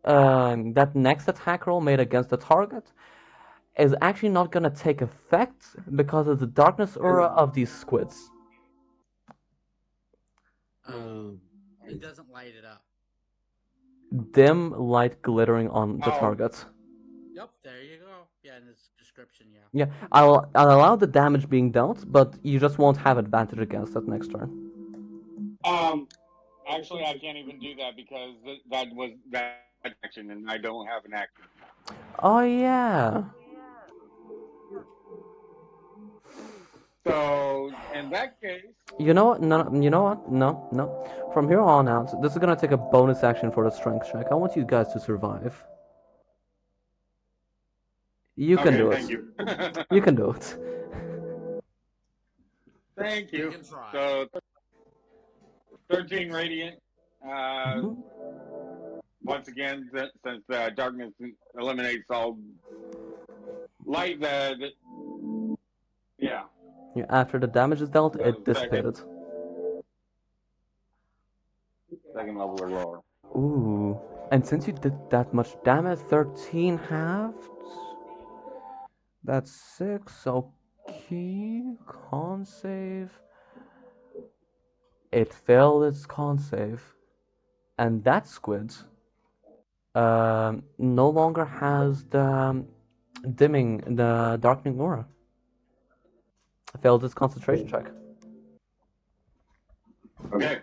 attack roll made against the target is actually not gonna take effect because of the darkness aura of these squids. It doesn't light it up. Dim light glittering on the target. Yep, there you go. Yeah, in its description, yeah. Yeah, I'll allow the damage being dealt, but you just won't have advantage against that next turn. Actually, I can't even do that because that was that action, and I don't have an action. Oh yeah. So in that case, You know what? No, you know what? No, no. From here on out, this is gonna take a bonus action for the strength check. I want you guys to survive. You can okay, do thank it. you. You can do it. Thank You you. can try. So 13 radiant. Mhm. Once again, since darkness eliminates all light, yeah. Yeah, after the damage is dealt, So it dissipated. second level or lower. Ooh. And since you did that much damage, 13 halved? That's 6. Okay. Con save. It failed its con save. And that squid no longer has the dimming, the darkening aura. Failed its concentration check. Okay.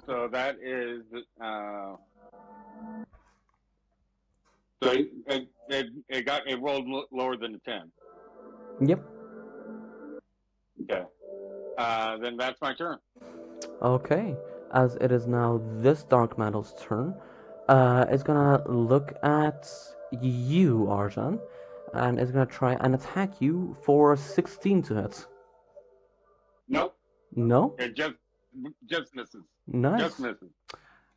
So that is so it rolled lower than a 10. Yep. Okay. Then that's my turn. Okay. As it is now this Dark Mantle's turn, it's gonna look at you, Arjan, and it's gonna try and attack you for 16 to hit. Nope. No? It just misses. Just Nice. misses.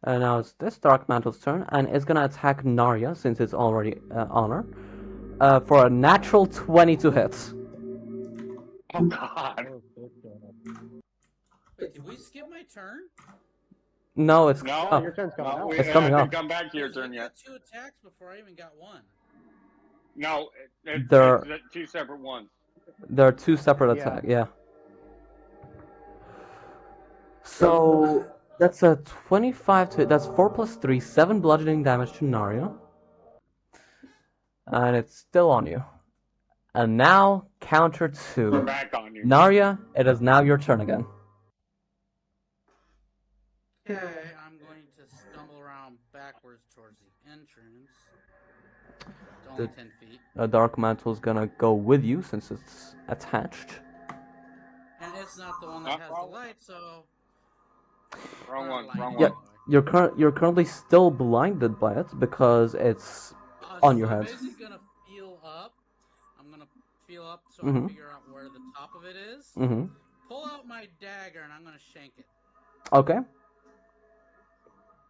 Now it's this Dark Mantle's turn, and it's gonna attack Narya since it's already on her, for a natural 20 to hit. Oh God. Wait, did we skip my turn? No, it's No, No, your turn's coming no, up. we It's coming haven't up. come back to your Because I turn yet. got 2 attacks before I even got 1. No, There, it's two separate ones. there are two separate Yeah. attacks. Yeah. So that's a 25 to hit. That's 4 plus 3, 7 bludgeoning damage to Narya. And it's still on you. And now, counter We're 2. back on you. Narya, it is now your turn again. Okay, I'm going to stumble around backwards towards the entrance. It's only 10 feet. The Dark Mantle's gonna go with you since it's attached. And it's not the one that has the light, so... Wrong Or one. light Wrong Yeah, one. anyway. you're currently still blinded by it because it's on your So I'm head. basically gonna feel up. I'm gonna feel up so I Mm-hmm. figure out where the top of it is. Mm-hmm. Pull out my dagger and I'm gonna shank it. Okay.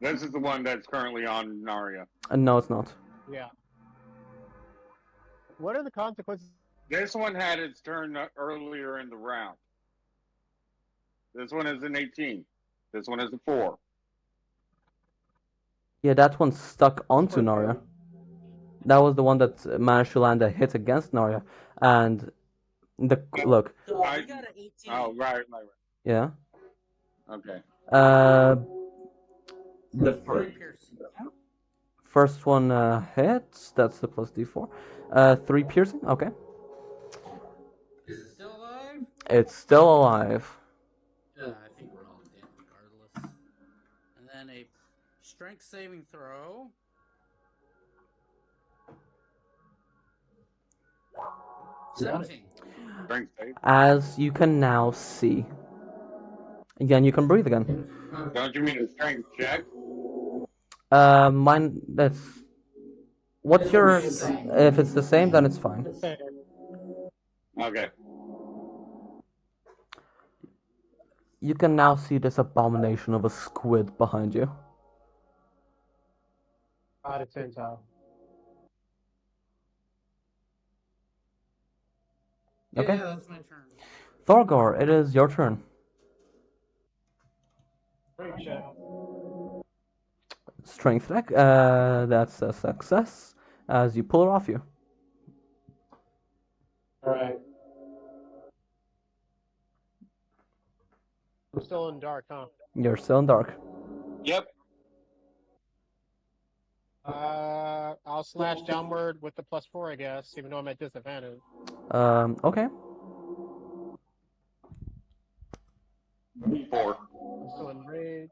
This is the one that's currently on Narya. No, it's not. Yeah. What are the consequences? This one had its turn earlier in the round. This one is an 18. This one is a 4. Yeah, that one's stuck onto Narya. That was the one that managed to land a hit against Narya. And look. So we got an 18. Oh, right. Yeah. Okay. The 3 piercing. first one hits. That's the plus d4. 3 piercing. Okay. Is it still alive? It's still alive. Yeah, I think we're all dead regardless. And then a strength saving throw. Yeah. 17. Strength save. As you can now see. Again, you can breathe again. Don't you mean a strength check? Mine. That's. What's your? If it's the same, then it's fine. Okay. You can now see this abomination of a squid behind you. Out of 10 out. Okay. Yeah, that's my turn. Thorgor, it is your turn. Great check. Strength check. That's a success as you pull it off you. Alright. I'm still in dark, huh? You're still in dark. Yep. I'll slash downward with the +4, I guess, even though I'm at disadvantage. Okay. D4. I'm still in rage.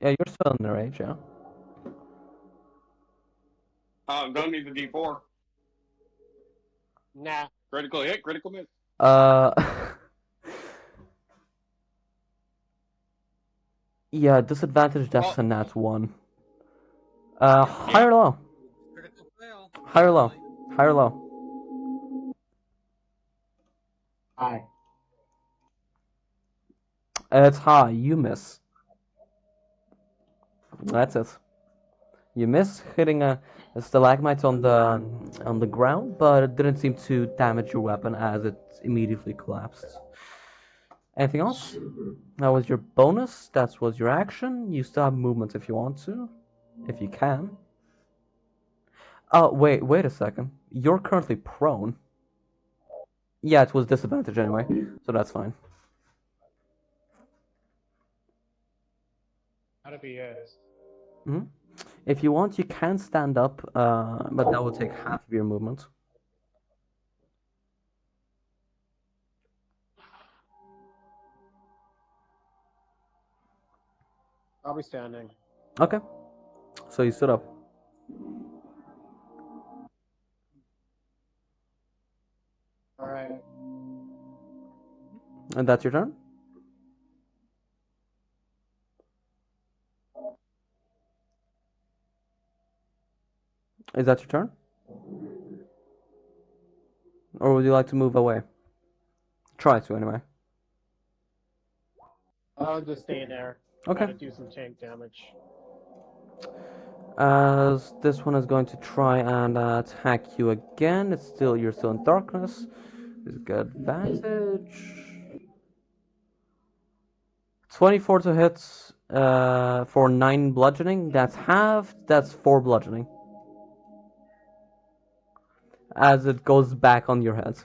Yeah, you're still in the range, yeah. Don't need the D4. Nah. Critical hit, critical miss. Yeah, disadvantage, that's Oh. a nat 1. High or low? Critical fail. High or low? Finally. High or low? Hi. It's high, you miss. That's it. You miss hitting a stalagmite on the ground, but it didn't seem to damage your weapon as it immediately collapsed. Anything else? That was your bonus. That was your action. You still have movement if you want to, if you can. Oh, wait a second. You're currently prone. Yeah, it was disadvantage anyway, so that's fine. Gotta be it. Hmm. If you want, you can stand up, but that will take half of your movement. I'll be standing. Okay. So you stood up. Alright. And that's your turn? Is that your turn? Or would you like to move away? Try to, anyway. I'll just stay there. Okay. Try to do some tank damage. As this one is going to try and attack you again. You're still in darkness. It's got advantage. 24 to hit for 9 bludgeoning. That's halved. That's 4 bludgeoning. As it goes back on your head.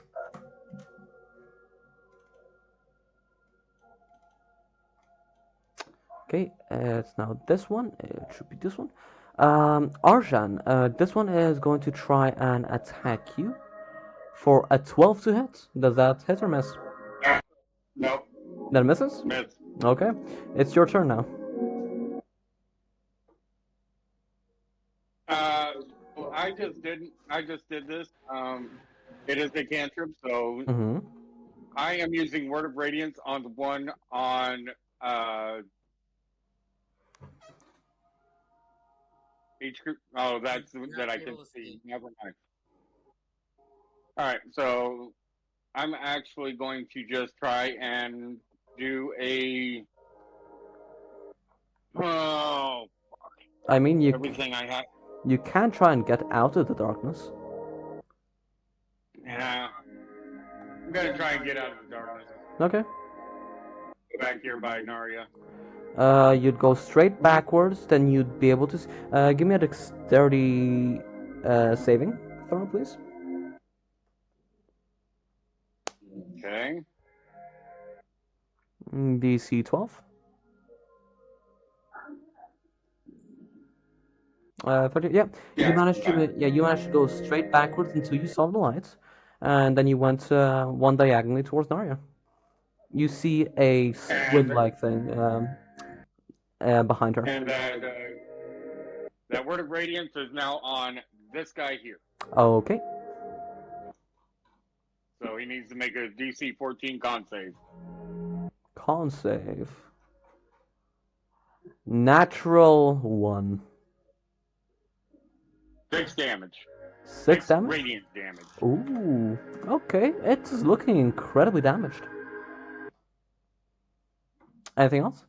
Okay, it's now this one. It should be this one. Arjan, this one is going to try and attack you for a 12 to hit. Does that hit or miss? Nope. That misses? Miss. Okay, it's your turn now. I just did this. It is a cantrip, so I am using Word of Radiance on the one on each group. Oh, that's that I can see. Never mind. All right, so I'm actually going to just try and do a. Oh, I mean, everything I have. You can try and get out of the darkness. Yeah, I'm gonna try and get out of the darkness. Okay. Back here by Narya. You'd go straight backwards, then you'd be able to. Give me a dexterity saving throw, please. Okay. DC 12. 13. Yeah, you managed to. Yeah, you managed to go straight backwards until you saw the light, and then you went one diagonally towards Narya. You see a squid-like thing behind her. And that Word of Radiance is now on this guy here. Okay. So he needs to make a DC 14 con save. Con save. Natural 1. 6 damage. 6 damage? Radiant damage. Ooh. Okay. It's looking incredibly damaged. Anything else?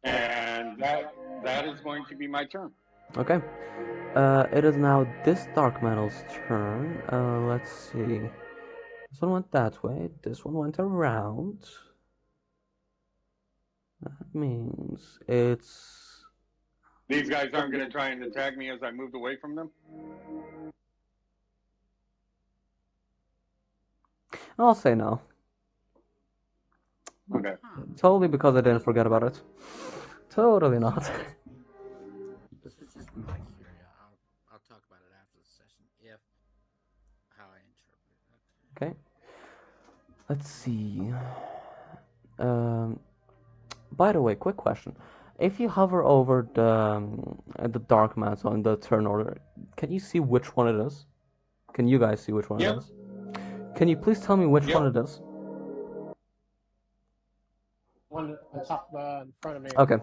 And that is going to be my turn. Okay. It is now this Dark Metal's turn. Let's see. This one went that way. This one went around. That means it's... These guys aren't going to try and attack me as I moved away from them? I'll say no. Okay. Totally because I didn't forget about it. Totally not. This is just my curiosity. Let's see. Um, by the way, quick question. If you hover over the dark mantle in the turn order, can you see which one it is? Can you guys see which one it Yep. is? Can you please tell me which one Yep. it is? One on top in front of me. Okay.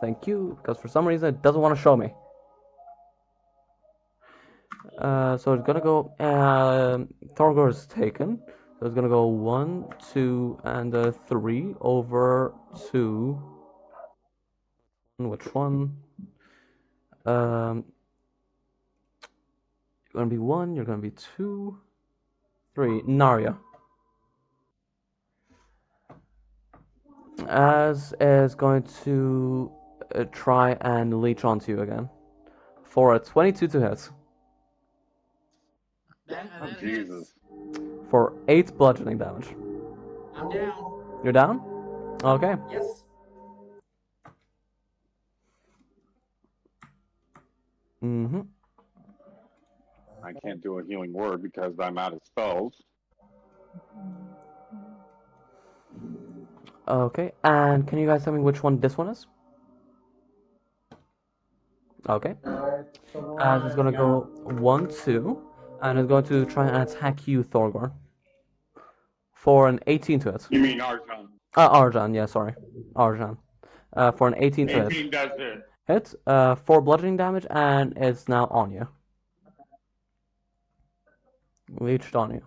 Thank you, because for some reason it doesn't want to show me. So it's gonna go. Thorgor is taken. So it's gonna go 1, 2, and 3 over 2. Which one? You're gonna be 1. You're gonna be 2, 3. Narya. As is going to try and leech onto you again for a 22 to hit That Oh, hits. Jesus. for 8 bludgeoning damage. I'm down. You're down? Okay. Yes. Mm-hmm. I can't do a healing word because I'm out of spells. Okay, and can you guys tell me which one this one is? Okay. As it's gonna go 1, 2, and it's going to try and attack you, Thorgor, for an 18 to hit. You mean Archon? Arjan, yeah, sorry. Arjan. For an 18 to hit. 18 does it. Hit, 4 bludgeoning damage, and it's now on you. Leeched on you.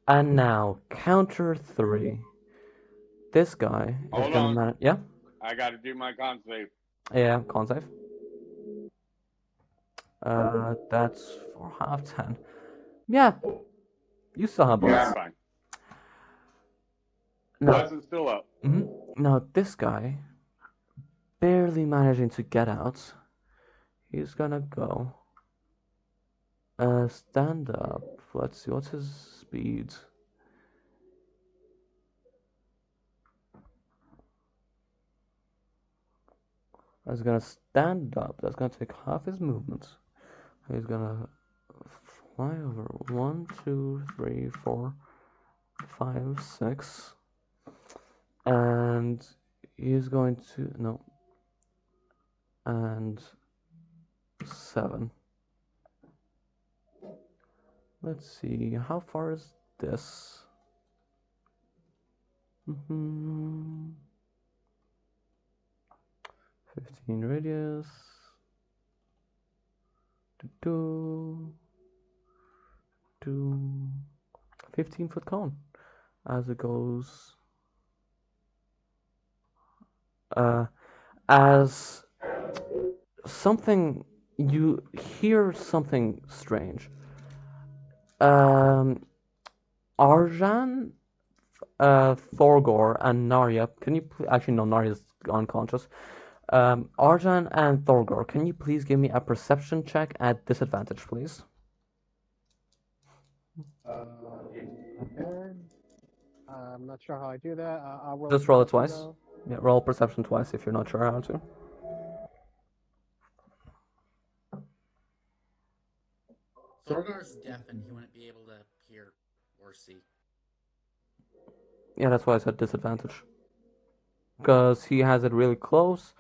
And now, counter 3. This guy is Hold gonna on. manage. Yeah? I got to do my con save. Yeah, con save. That's for half 10. Yeah, you still have Yeah, bullets. I'm fine. Now, Lesson's still up. now this guy, barely managing to get out, he's gonna go. Stand up. Let's see, what's his speed? He's gonna stand up. That's gonna take half his movement. He's gonna fly over 1, 2, 3, 4, 5, 6. And he's going to. No. And 7. Let's see, how far is this? 15 radius. 15-foot cone as it goes. As something, you hear something strange. Arjan, Thorgor, and Narya. Can you actually, no, Narya's unconscious. Arjan and Thorgor, can you please give me a perception check at disadvantage, please? I'm not sure how I do that. I'll roll. Just roll it twice. Though. Yeah, roll perception twice if you're not sure how to. Thorgar's deaf and he wouldn't be able to hear or see. Yeah, that's why I said disadvantage. Because he has it really close,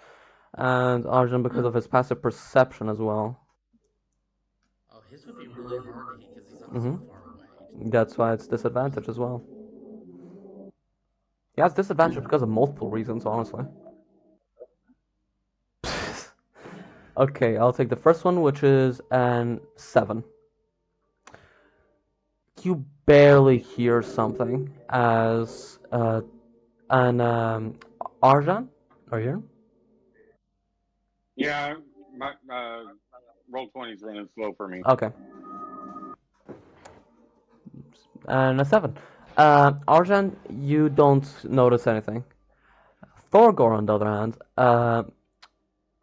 and Arjun because of his passive perception as well. Oh, his would be really hard to hear because he's so far away. That's why it's disadvantage as well. He has disadvantage because of multiple reasons, honestly. Okay, I'll take the first one, which is an 7. You barely hear something as Arjan, are you here? Yeah, my roll 20's running slow for me. Okay. And a 7. Arjan, you don't notice anything. Thorgor, on the other hand,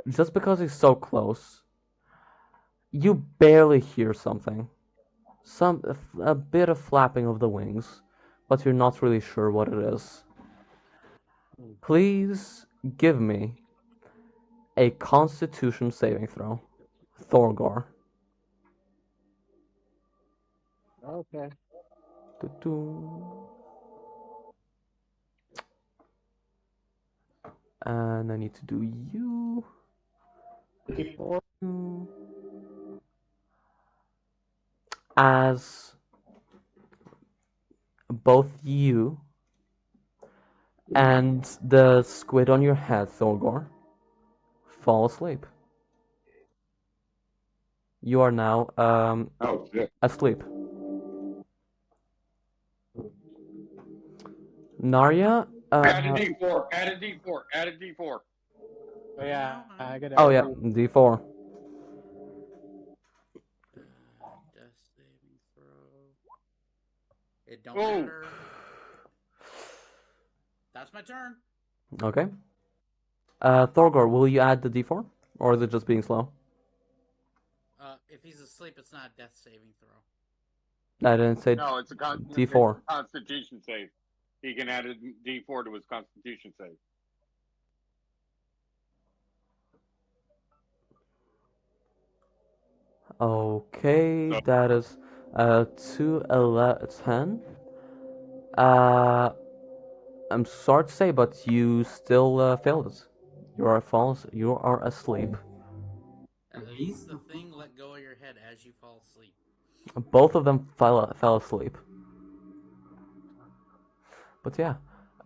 just because he's so close, you barely hear something. A bit of flapping of the wings, but you're not really sure what it is. Please give me a Constitution saving throw, Thorgor. Okay. And I need to do you. As both you and the squid on your head, Thorgor, fall asleep. You are now Oh, shit. asleep. Narya. Add a D4. Add a D4. Add a D4. Oh, yeah, I get it. Oh yeah, D4. Death saving throw. It don't Oh. matter. That's my turn. Okay. Thorgor, will you add the D4, or is it just being slow? If he's asleep, it's not a death saving throw. I didn't say No, it's a D4. Constitution save. He can add a D4 to his Constitution save. Okay, So- that is 2, 11, 10. I'm sorry to say, but you still failed it. You are false. You are asleep. At least the thing let go of your head as you fall asleep. Both of them fell asleep. But yeah,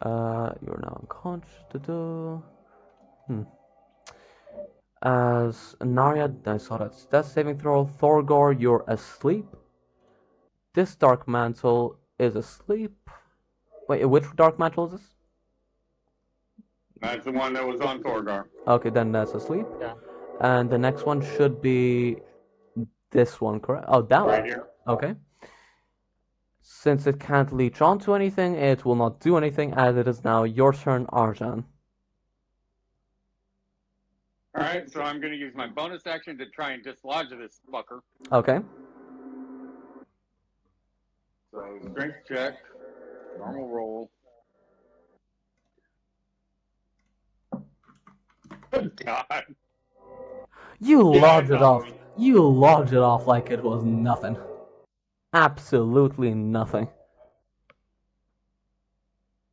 you're now unconscious. As Narya, I saw that death saving throw. Thorgor, you're asleep. This Dark Mantle is asleep. Wait, which Dark Mantle is this? That's the one that was on Thorgar. Okay, then that's asleep. Yeah. And the next one should be this one, correct? Oh, that Right one. here. Okay. Since it can't leech onto anything, it will not do anything, as it is now your turn, Arjan. Alright, so I'm going to use my bonus action to try and dislodge this fucker. Okay. So, strength check. Normal roll. God. You Yeah, logged I it know. off. You logged it off like it was nothing. Absolutely nothing.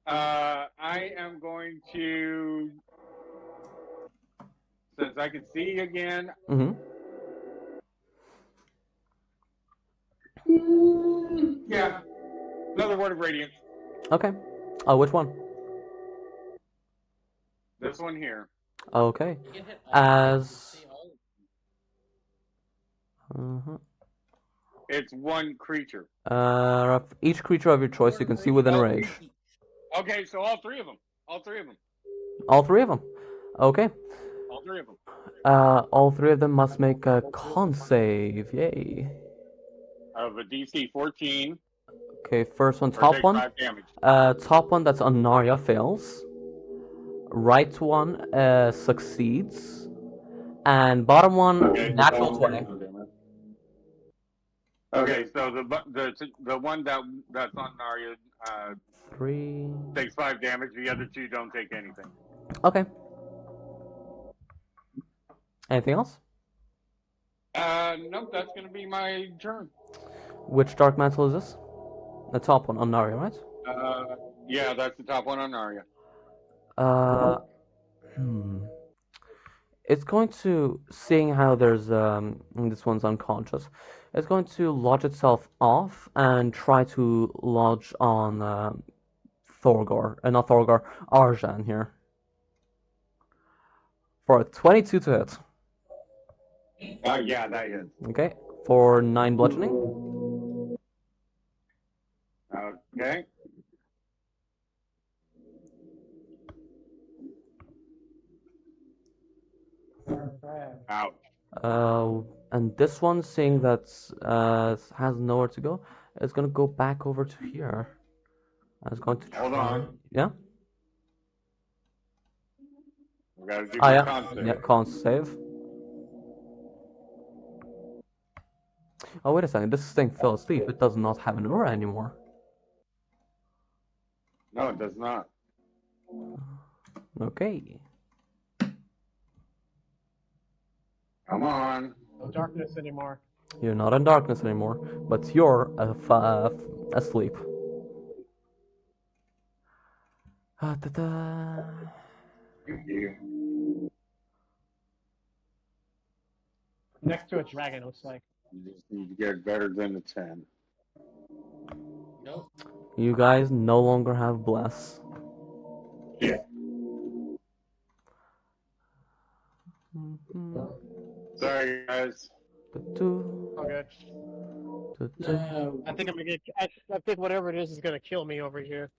I am going to, since I can see again, Mm-hmm. yeah, another word of radiance. Okay. Oh, which one? This one here. Okay. You can hit all As- see all Uh-huh. It's one creature. Each creature of your choice you can see within range. Okay, so all three of them. All three of them. All three of them. Okay. All three of them. All three of them must make a con save. Yay. Of a DC 14. Okay, first one, Or top take one. 5 damage. Top one, that's on Narya, fails. Right one succeeds. And bottom one, Okay, natural 20. Okay, so the one that's on Narya 3. takes 5 damage. The other two don't take anything. Okay. Anything else? Nope, that's gonna be my turn. Which Dark Mantle is this? The top one on Narya, right? Yeah, that's the top one on Narya. It's going to, seeing how there's this one's unconscious, it's going to lodge itself off and try to lodge on Thorgor, not Thorgor, Arjan here. For a 22 to hit. Yeah, that is. Okay, for 9 bludgeoning. Okay. Ouch. And this one, seeing that has nowhere to go, is going to go back over to here. It's going to try. Hold on. Yeah? We gotta do Ah, the yeah. con save. Yeah, con save. Oh, wait a second. This thing fell asleep. It does not have an aura anymore. No, it does not. Okay. Come on. No darkness anymore. You're not in darkness anymore, but you're asleep. Da-da. Next to a dragon, it looks like. You just need to get better than a 10. Nope. You guys no longer have bless. Yeah. Mhm. Sorry, guys. Da-do. Oh, good. Da-do. No. I think I'm gonna get. I think whatever it is gonna kill me over here.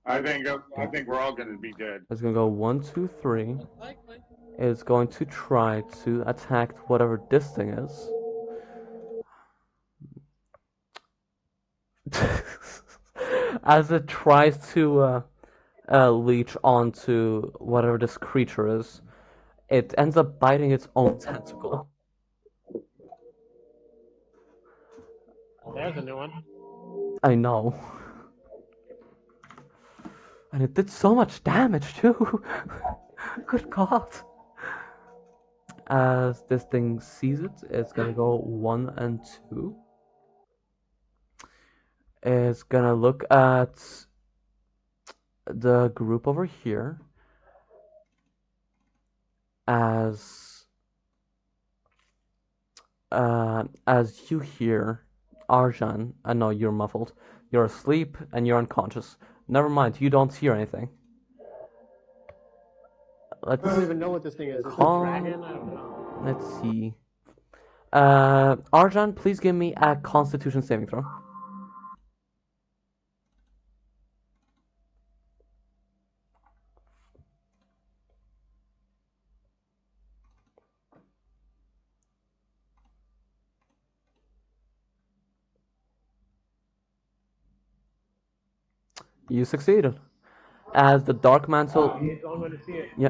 I think we're all going to be dead. It's gonna go 1, 2, 3. Most likely. It's going to try to attack whatever this thing is. As it tries to leech onto whatever this creature is, it ends up biting its own tentacle. There's a new one. I know. And it did so much damage too. Good God. As this thing sees it, it's gonna go 1 and 2. It's gonna look at the group over here as you hear Arjan. No, you're muffled. You're asleep and you're unconscious. Never mind, you don't hear anything. I don't even know what this thing is. Is it a Calm. dragon? I don't know. Let's see. Arjan, please give me a Constitution saving throw. You succeeded. As the dark mantle. He's the only one to see it. Yeah.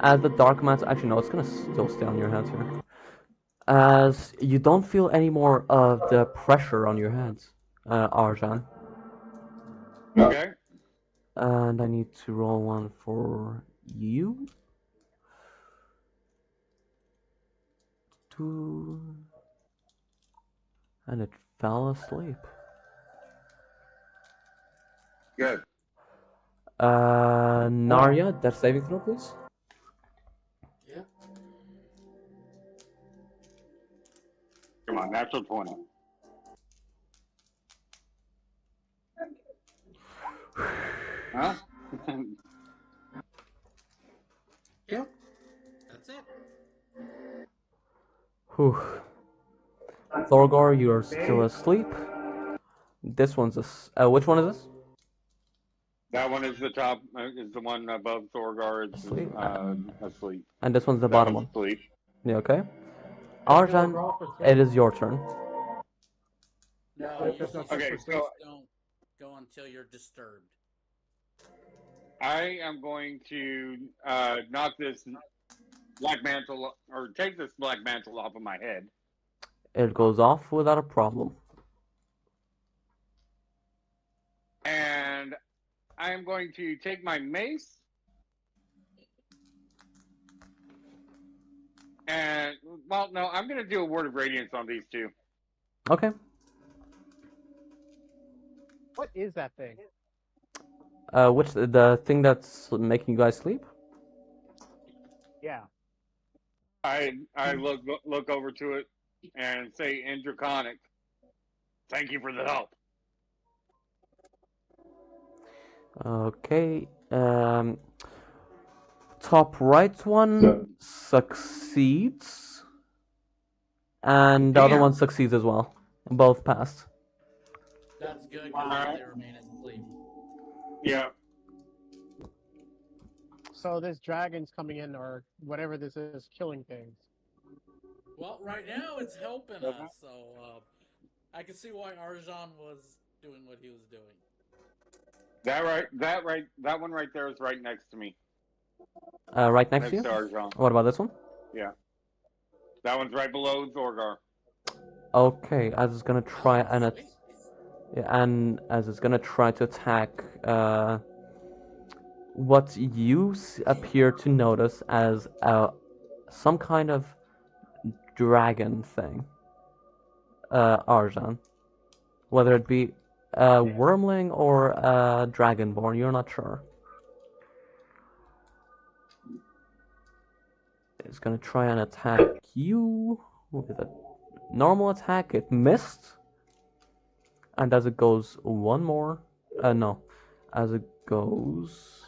As the dark mantle. Actually, no, it's gonna still stay on your head here. As you don't feel any more of the pressure on your head, Arjan. Okay. And I need to roll one for you. 2. And it fell asleep. Good. Narya, death saving throw, please. Yeah. Come on, natural 20. Huh? Yeah. That's it. Whew. Thorgor, you are still asleep. This one's which one is this? That one is the top, is the one above Thorgar. It's Asleep. asleep. And this one's the That bottom one's one. asleep. Yeah, okay. Arjan, it is your turn. No, There's you no just such Okay, person. so don't go until you're disturbed. I am going to knock this black mantle, or take this black mantle off of my head. It goes off without a problem. And I am going to take my mace and, well, no, I'm going to do a word of radiance on these two. Okay. What is that thing? Which the thing that's making you guys sleep? Yeah. I look over to it and say in Draconic, thank you for the help. Okay. Top right one succeeds, and the other Damn. one succeeds as well. Both passed. That's good All because right. they remain asleep. Yeah. So this dragon's coming in, or whatever this is, killing things. Well, right now it's helping us, so I can see why Arjan was doing what he was doing. That one right there is right next to me. Right next to you? to Arjan. What about this one? Yeah. That one's right below Zorgar. Okay, as it's gonna try and Really? and as it's gonna try to attack what you appear to notice as some kind of dragon thing, Arjan. Whether it be a wormling or a dragonborn. You're not sure. It's gonna try and attack you with a normal attack. It missed. And as it goes one more, no, as it goes,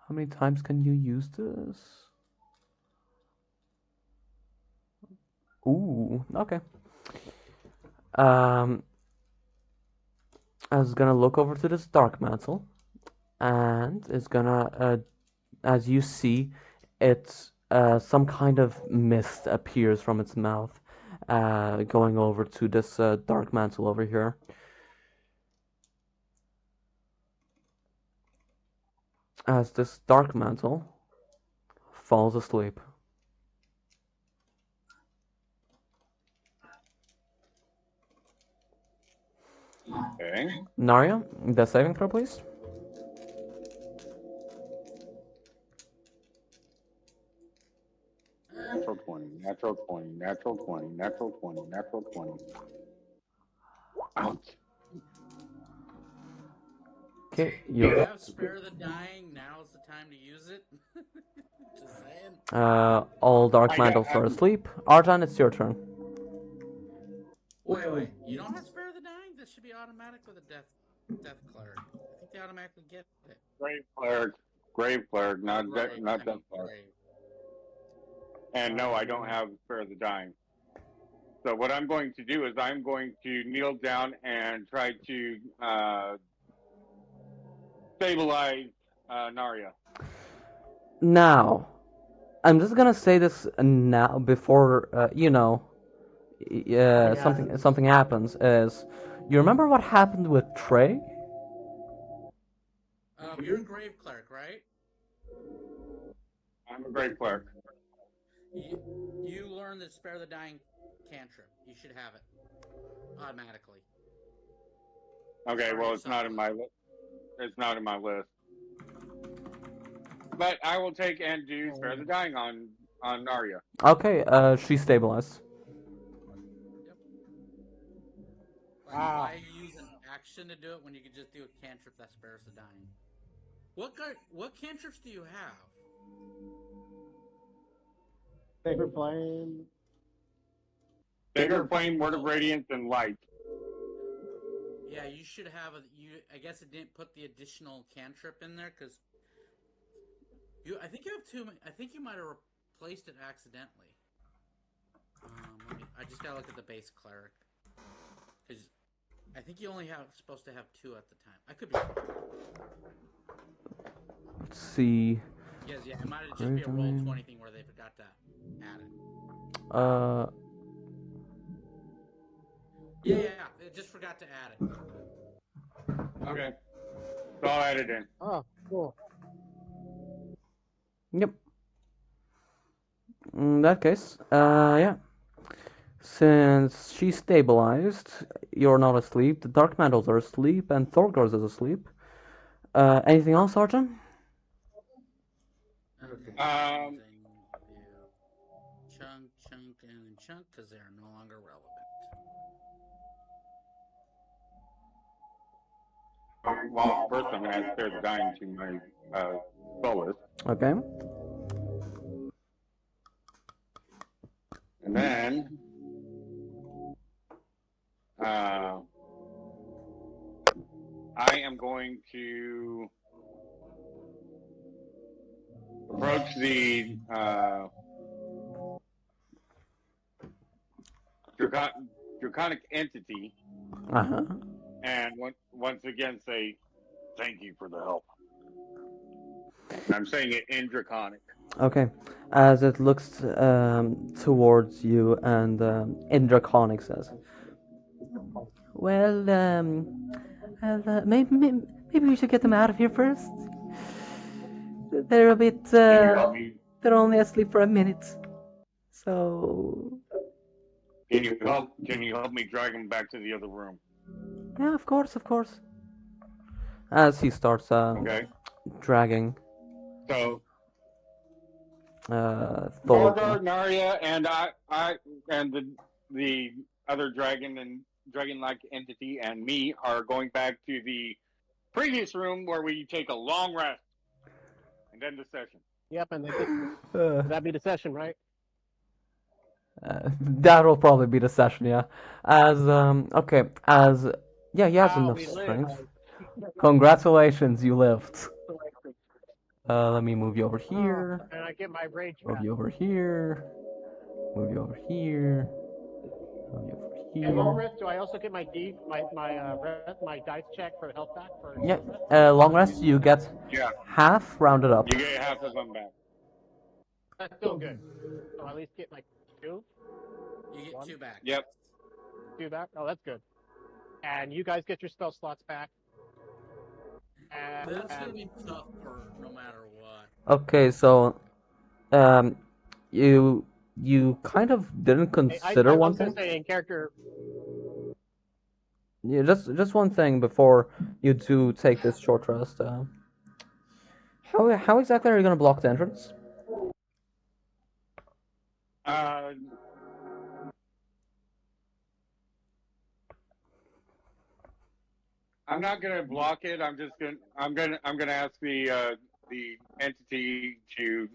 how many times can you use this? Ooh, okay. I was gonna look over to this dark mantle, and it's gonna, as you see, it's some kind of mist appears from its mouth, going over to this dark mantle over here. As this dark mantle falls asleep. Okay. Narya, the saving throw, please. Natural 20, natural 20, natural 20, natural 20, natural 20. Ouch. Okay, You you have Spare the Dying, now's the time to use it. Just saying. all dark I got. mantles are asleep. Arjan, it's your turn. Wait. You don't have Spare the Dying? This should be automatic with a Death Cleric. I think they automatically get it. Grave cleric, not Grave, not death cleric. Grave. And no, I don't have Spare the Dying. So what I'm going to do is I'm going to kneel down and try to stabilize Narya. Now, I'm just gonna say this now before something happens. Is you remember what happened with Trey? You're a Grave Cleric, right? I'm a Grave cleric. You learn the Spare the Dying cantrip. You should have it automatically. Okay, well it's not in my list. It's not in my list. But I will take and do Spare the Dying on Narya. Okay, she's stabilized. Yep. Why are you using action to do it when you could just do a cantrip that spares the dying? What cantrips do you have? Sacred Flame. Sacred Flame, Word of Radiance, and Light. Yeah, you should have I guess it didn't put the additional cantrip in there because I think you have too many. I think you might have replaced it accidentally. I just gotta look at the base cleric because I think you only supposed to have 2 at the time. I could be wrong. Let's see. Yes, yeah, it might just be a roll 20 thing where they forgot to add it. Yeah, it just forgot to add it. Okay. So I'll add it in. Oh, cool. Yep. In that case, yeah. Since she's stabilized, you're not asleep. The Dark Mantles are asleep, and Thorgors is asleep. Anything else, Arjun? Chunk, and chunk because they are no longer relevant. Well, first I'm going to add Spare the Dying to my solace. Okay. And then I am going to approach the draconic entity and once again say, thank you for the help. And I'm saying it in draconic. Okay. As it looks towards you and in draconic says, well, maybe we should get them out of here first. They're a bit. They're only asleep for a minute, so. Can you help me drag them back to the other room? Yeah, of course. As he starts okay. dragging. So Thor. Thorgar, Narya, and I and the other dragon and dragon-like entity and me are going back to the previous room where we take a long rest and end the session. Yep, and that'd be the session, right? That will probably be the session, yeah. As okay, as yeah, he has enough We live. strength. Congratulations, you lived. Let me move you over here. And I get my rage Move back. you over here. Move you over here. Move you over And long here. rest. Do I also get my my dice check for health back for Yeah. short rest? Long rest. You get Yeah, half rounded up. you get half of them back. That's still good. So I at least get like 2. You get 2 back. Yep. 2 back. Oh, that's good. And you guys get your spell slots back. And, That's gonna be tough for no matter what. Okay, so you kind of didn't consider I one was gonna thing. say in character. Yeah, just one thing before you do take this short rest. How exactly are you gonna block the entrance? I'm not gonna block it. I'm gonna ask the entity to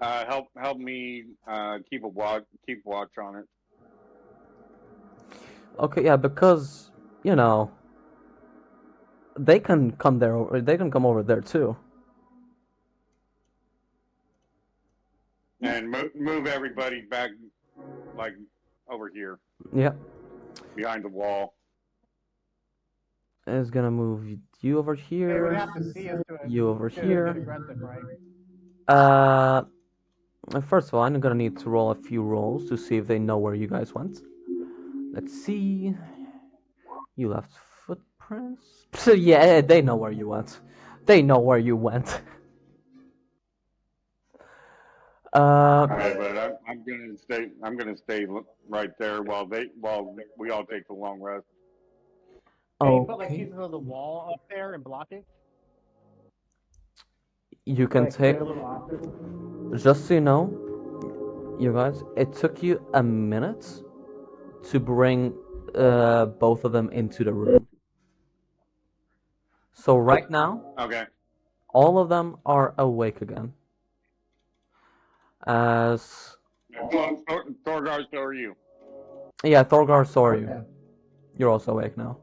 help me keep watch on it. Okay, yeah, because you know they can come there, or they can come over there too. And move everybody back, like over here Yeah, behind the wall. it's gonna move you over They would here, have to see us to you over get here. aggressive, right? First of all, I'm gonna need to roll a few rolls to see if they know where you guys went. Let's see. You left footprints. So yeah, they know where you went. They know where you went. Okay, but I'm gonna stay right there while we all take the long rest. Can you put like Okay. pieces of the wall up there and block it? You can take. Just so you know, you guys, it took you a minute to bring both of them into the room. So right now, Okay. all of them are awake again. As Thorgar, so are you. yeah, Thorgar, so are you. You're also awake now.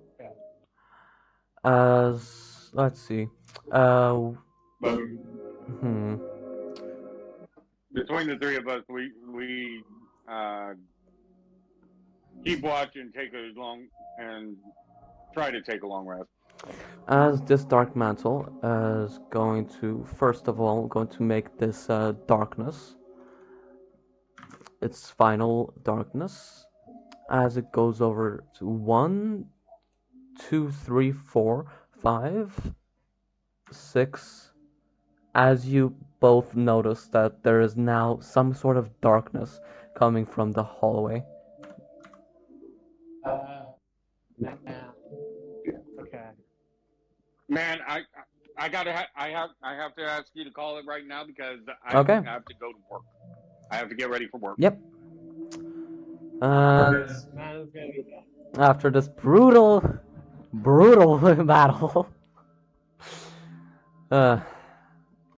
As let's see, But hmm. between the three of us, we keep watch and try to take a long rest. As this dark mantle is going to, first of all, going to make this darkness its final darkness, as it goes over to 1, 2, 3, 4, 5, 6. As you both notice that there is now some sort of darkness coming from the hallway. Okay. Man, I have to ask you to call it right now because I Okay. have to go to work. I have to get ready for work. Yep. Man, it's gonna be bad. After this brutal battle,